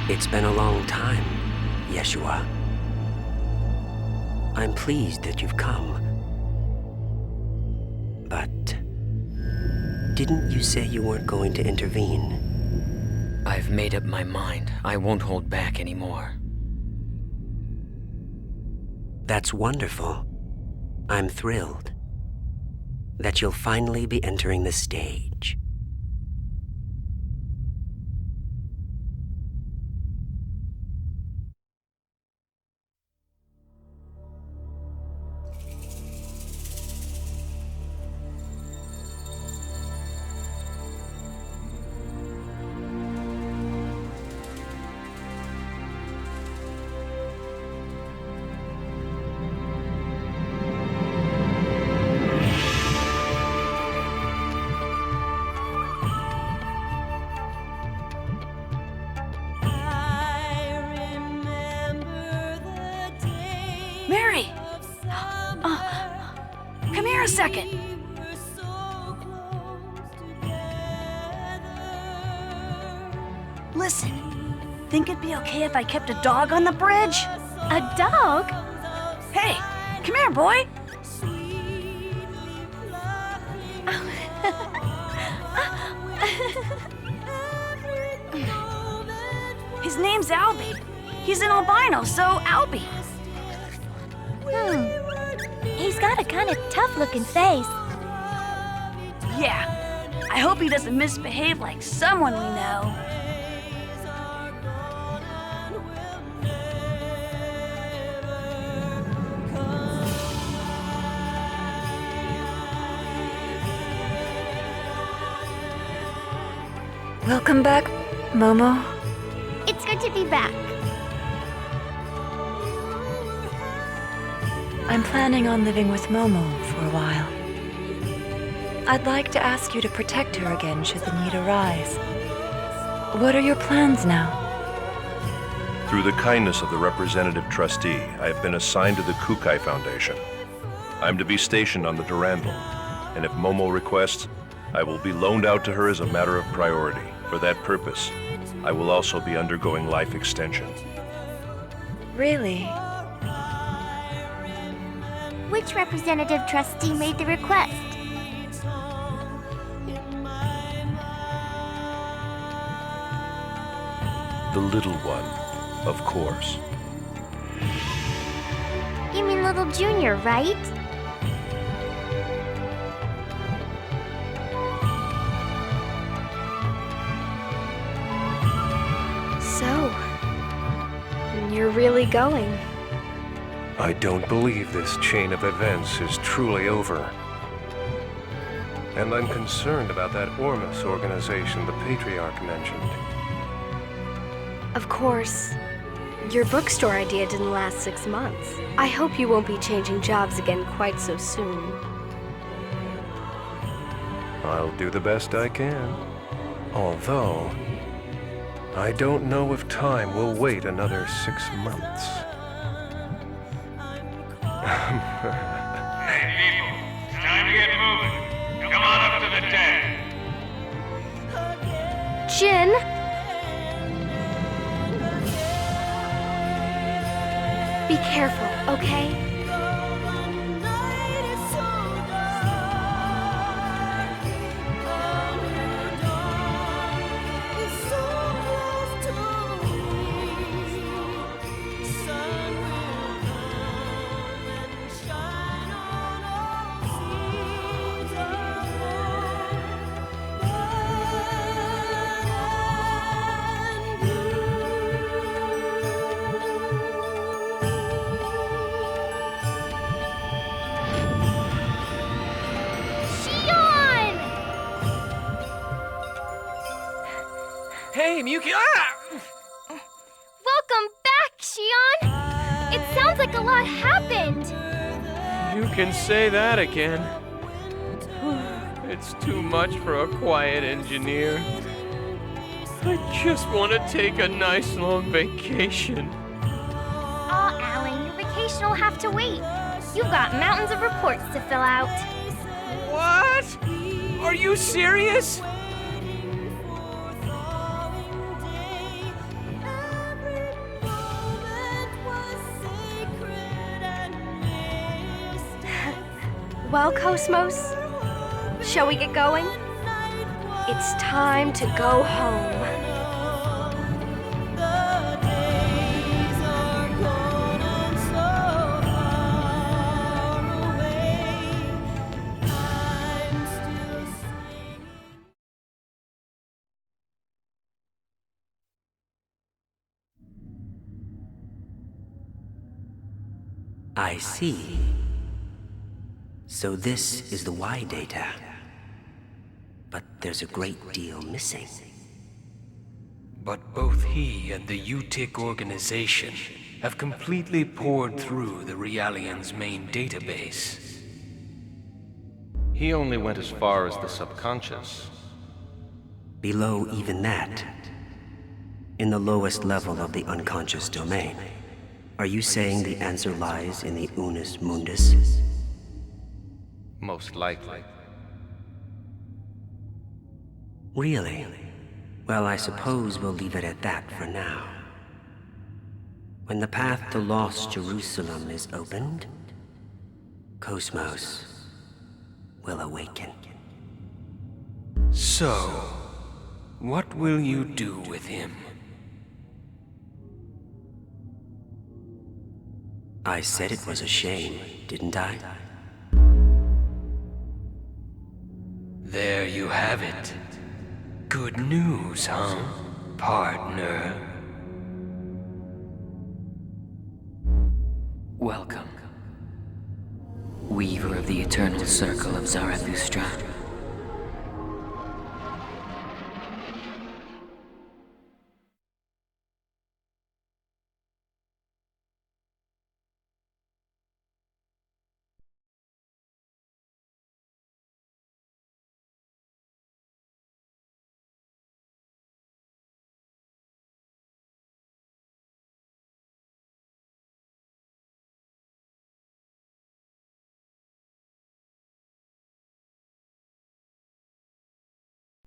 It's been a long time, Yeshua. I'm pleased that you've come. But didn't you say you weren't going to intervene? I've made up my mind. I won't hold back anymore. That's wonderful. I'm thrilled that you'll finally be entering the stage. Mary! Come here a second. Listen, think it'd be okay if I kept a dog on the bridge? A dog? Hey, come here, boy. His name's Albie. He's an albino, so Albie. He's got a kind of tough-looking face. Yeah, I hope he doesn't misbehave like someone we know. Welcome back, Momo. It's good to be back. I'm planning on living with Momo for a while. I'd like to ask you to protect her again should the need arise. What are your plans now? Through the kindness of the representative trustee, I have been assigned to the Kukai Foundation. I'm to be stationed on the Durandal, and if Momo requests, I will be loaned out to her as a matter of priority. For that purpose, I will also be undergoing life extension. Really? Which representative trustee made the request? The little one, of course. You mean little Junior, right? So, you're really going? I don't believe this chain of events is truly over. And I'm concerned about that Ormus organization the Patriarch mentioned. Of course, your bookstore idea didn't last 6 months. I hope you won't be changing jobs again quite so soon. I'll do the best I can. Although, I don't know if time will wait another 6 months. Hey, people, it's time to get moving. Come on up to the deck. Jin! Be careful, okay? Hey, Miyuki! Ah! Welcome back, Shion! It sounds like a lot happened! You can say that again. It's too much for a quiet engineer. I just want to take a nice long vacation. Aw, Alan, your vacation will have to wait. You've got mountains of reports to fill out. What? Are you serious? Well, Cosmos, shall we get going? It's time to go home. I see. So this is the Y data. But there's a great deal missing. But both he and the U-TIC Organization have completely poured through the Realian's main database. He only went as far as the subconscious. Below even that, in the lowest level of the unconscious domain, are you saying the answer lies in the Unus Mundus? Most likely. Really? Well, I suppose we'll leave it at that for now. When the path to Lost Jerusalem is opened, Cosmos will awaken. So, what will you do with him? I said it was a shame, didn't I? There you have it. Good news, huh, partner? Welcome, Weaver of the Eternal Circle of Zarathustra.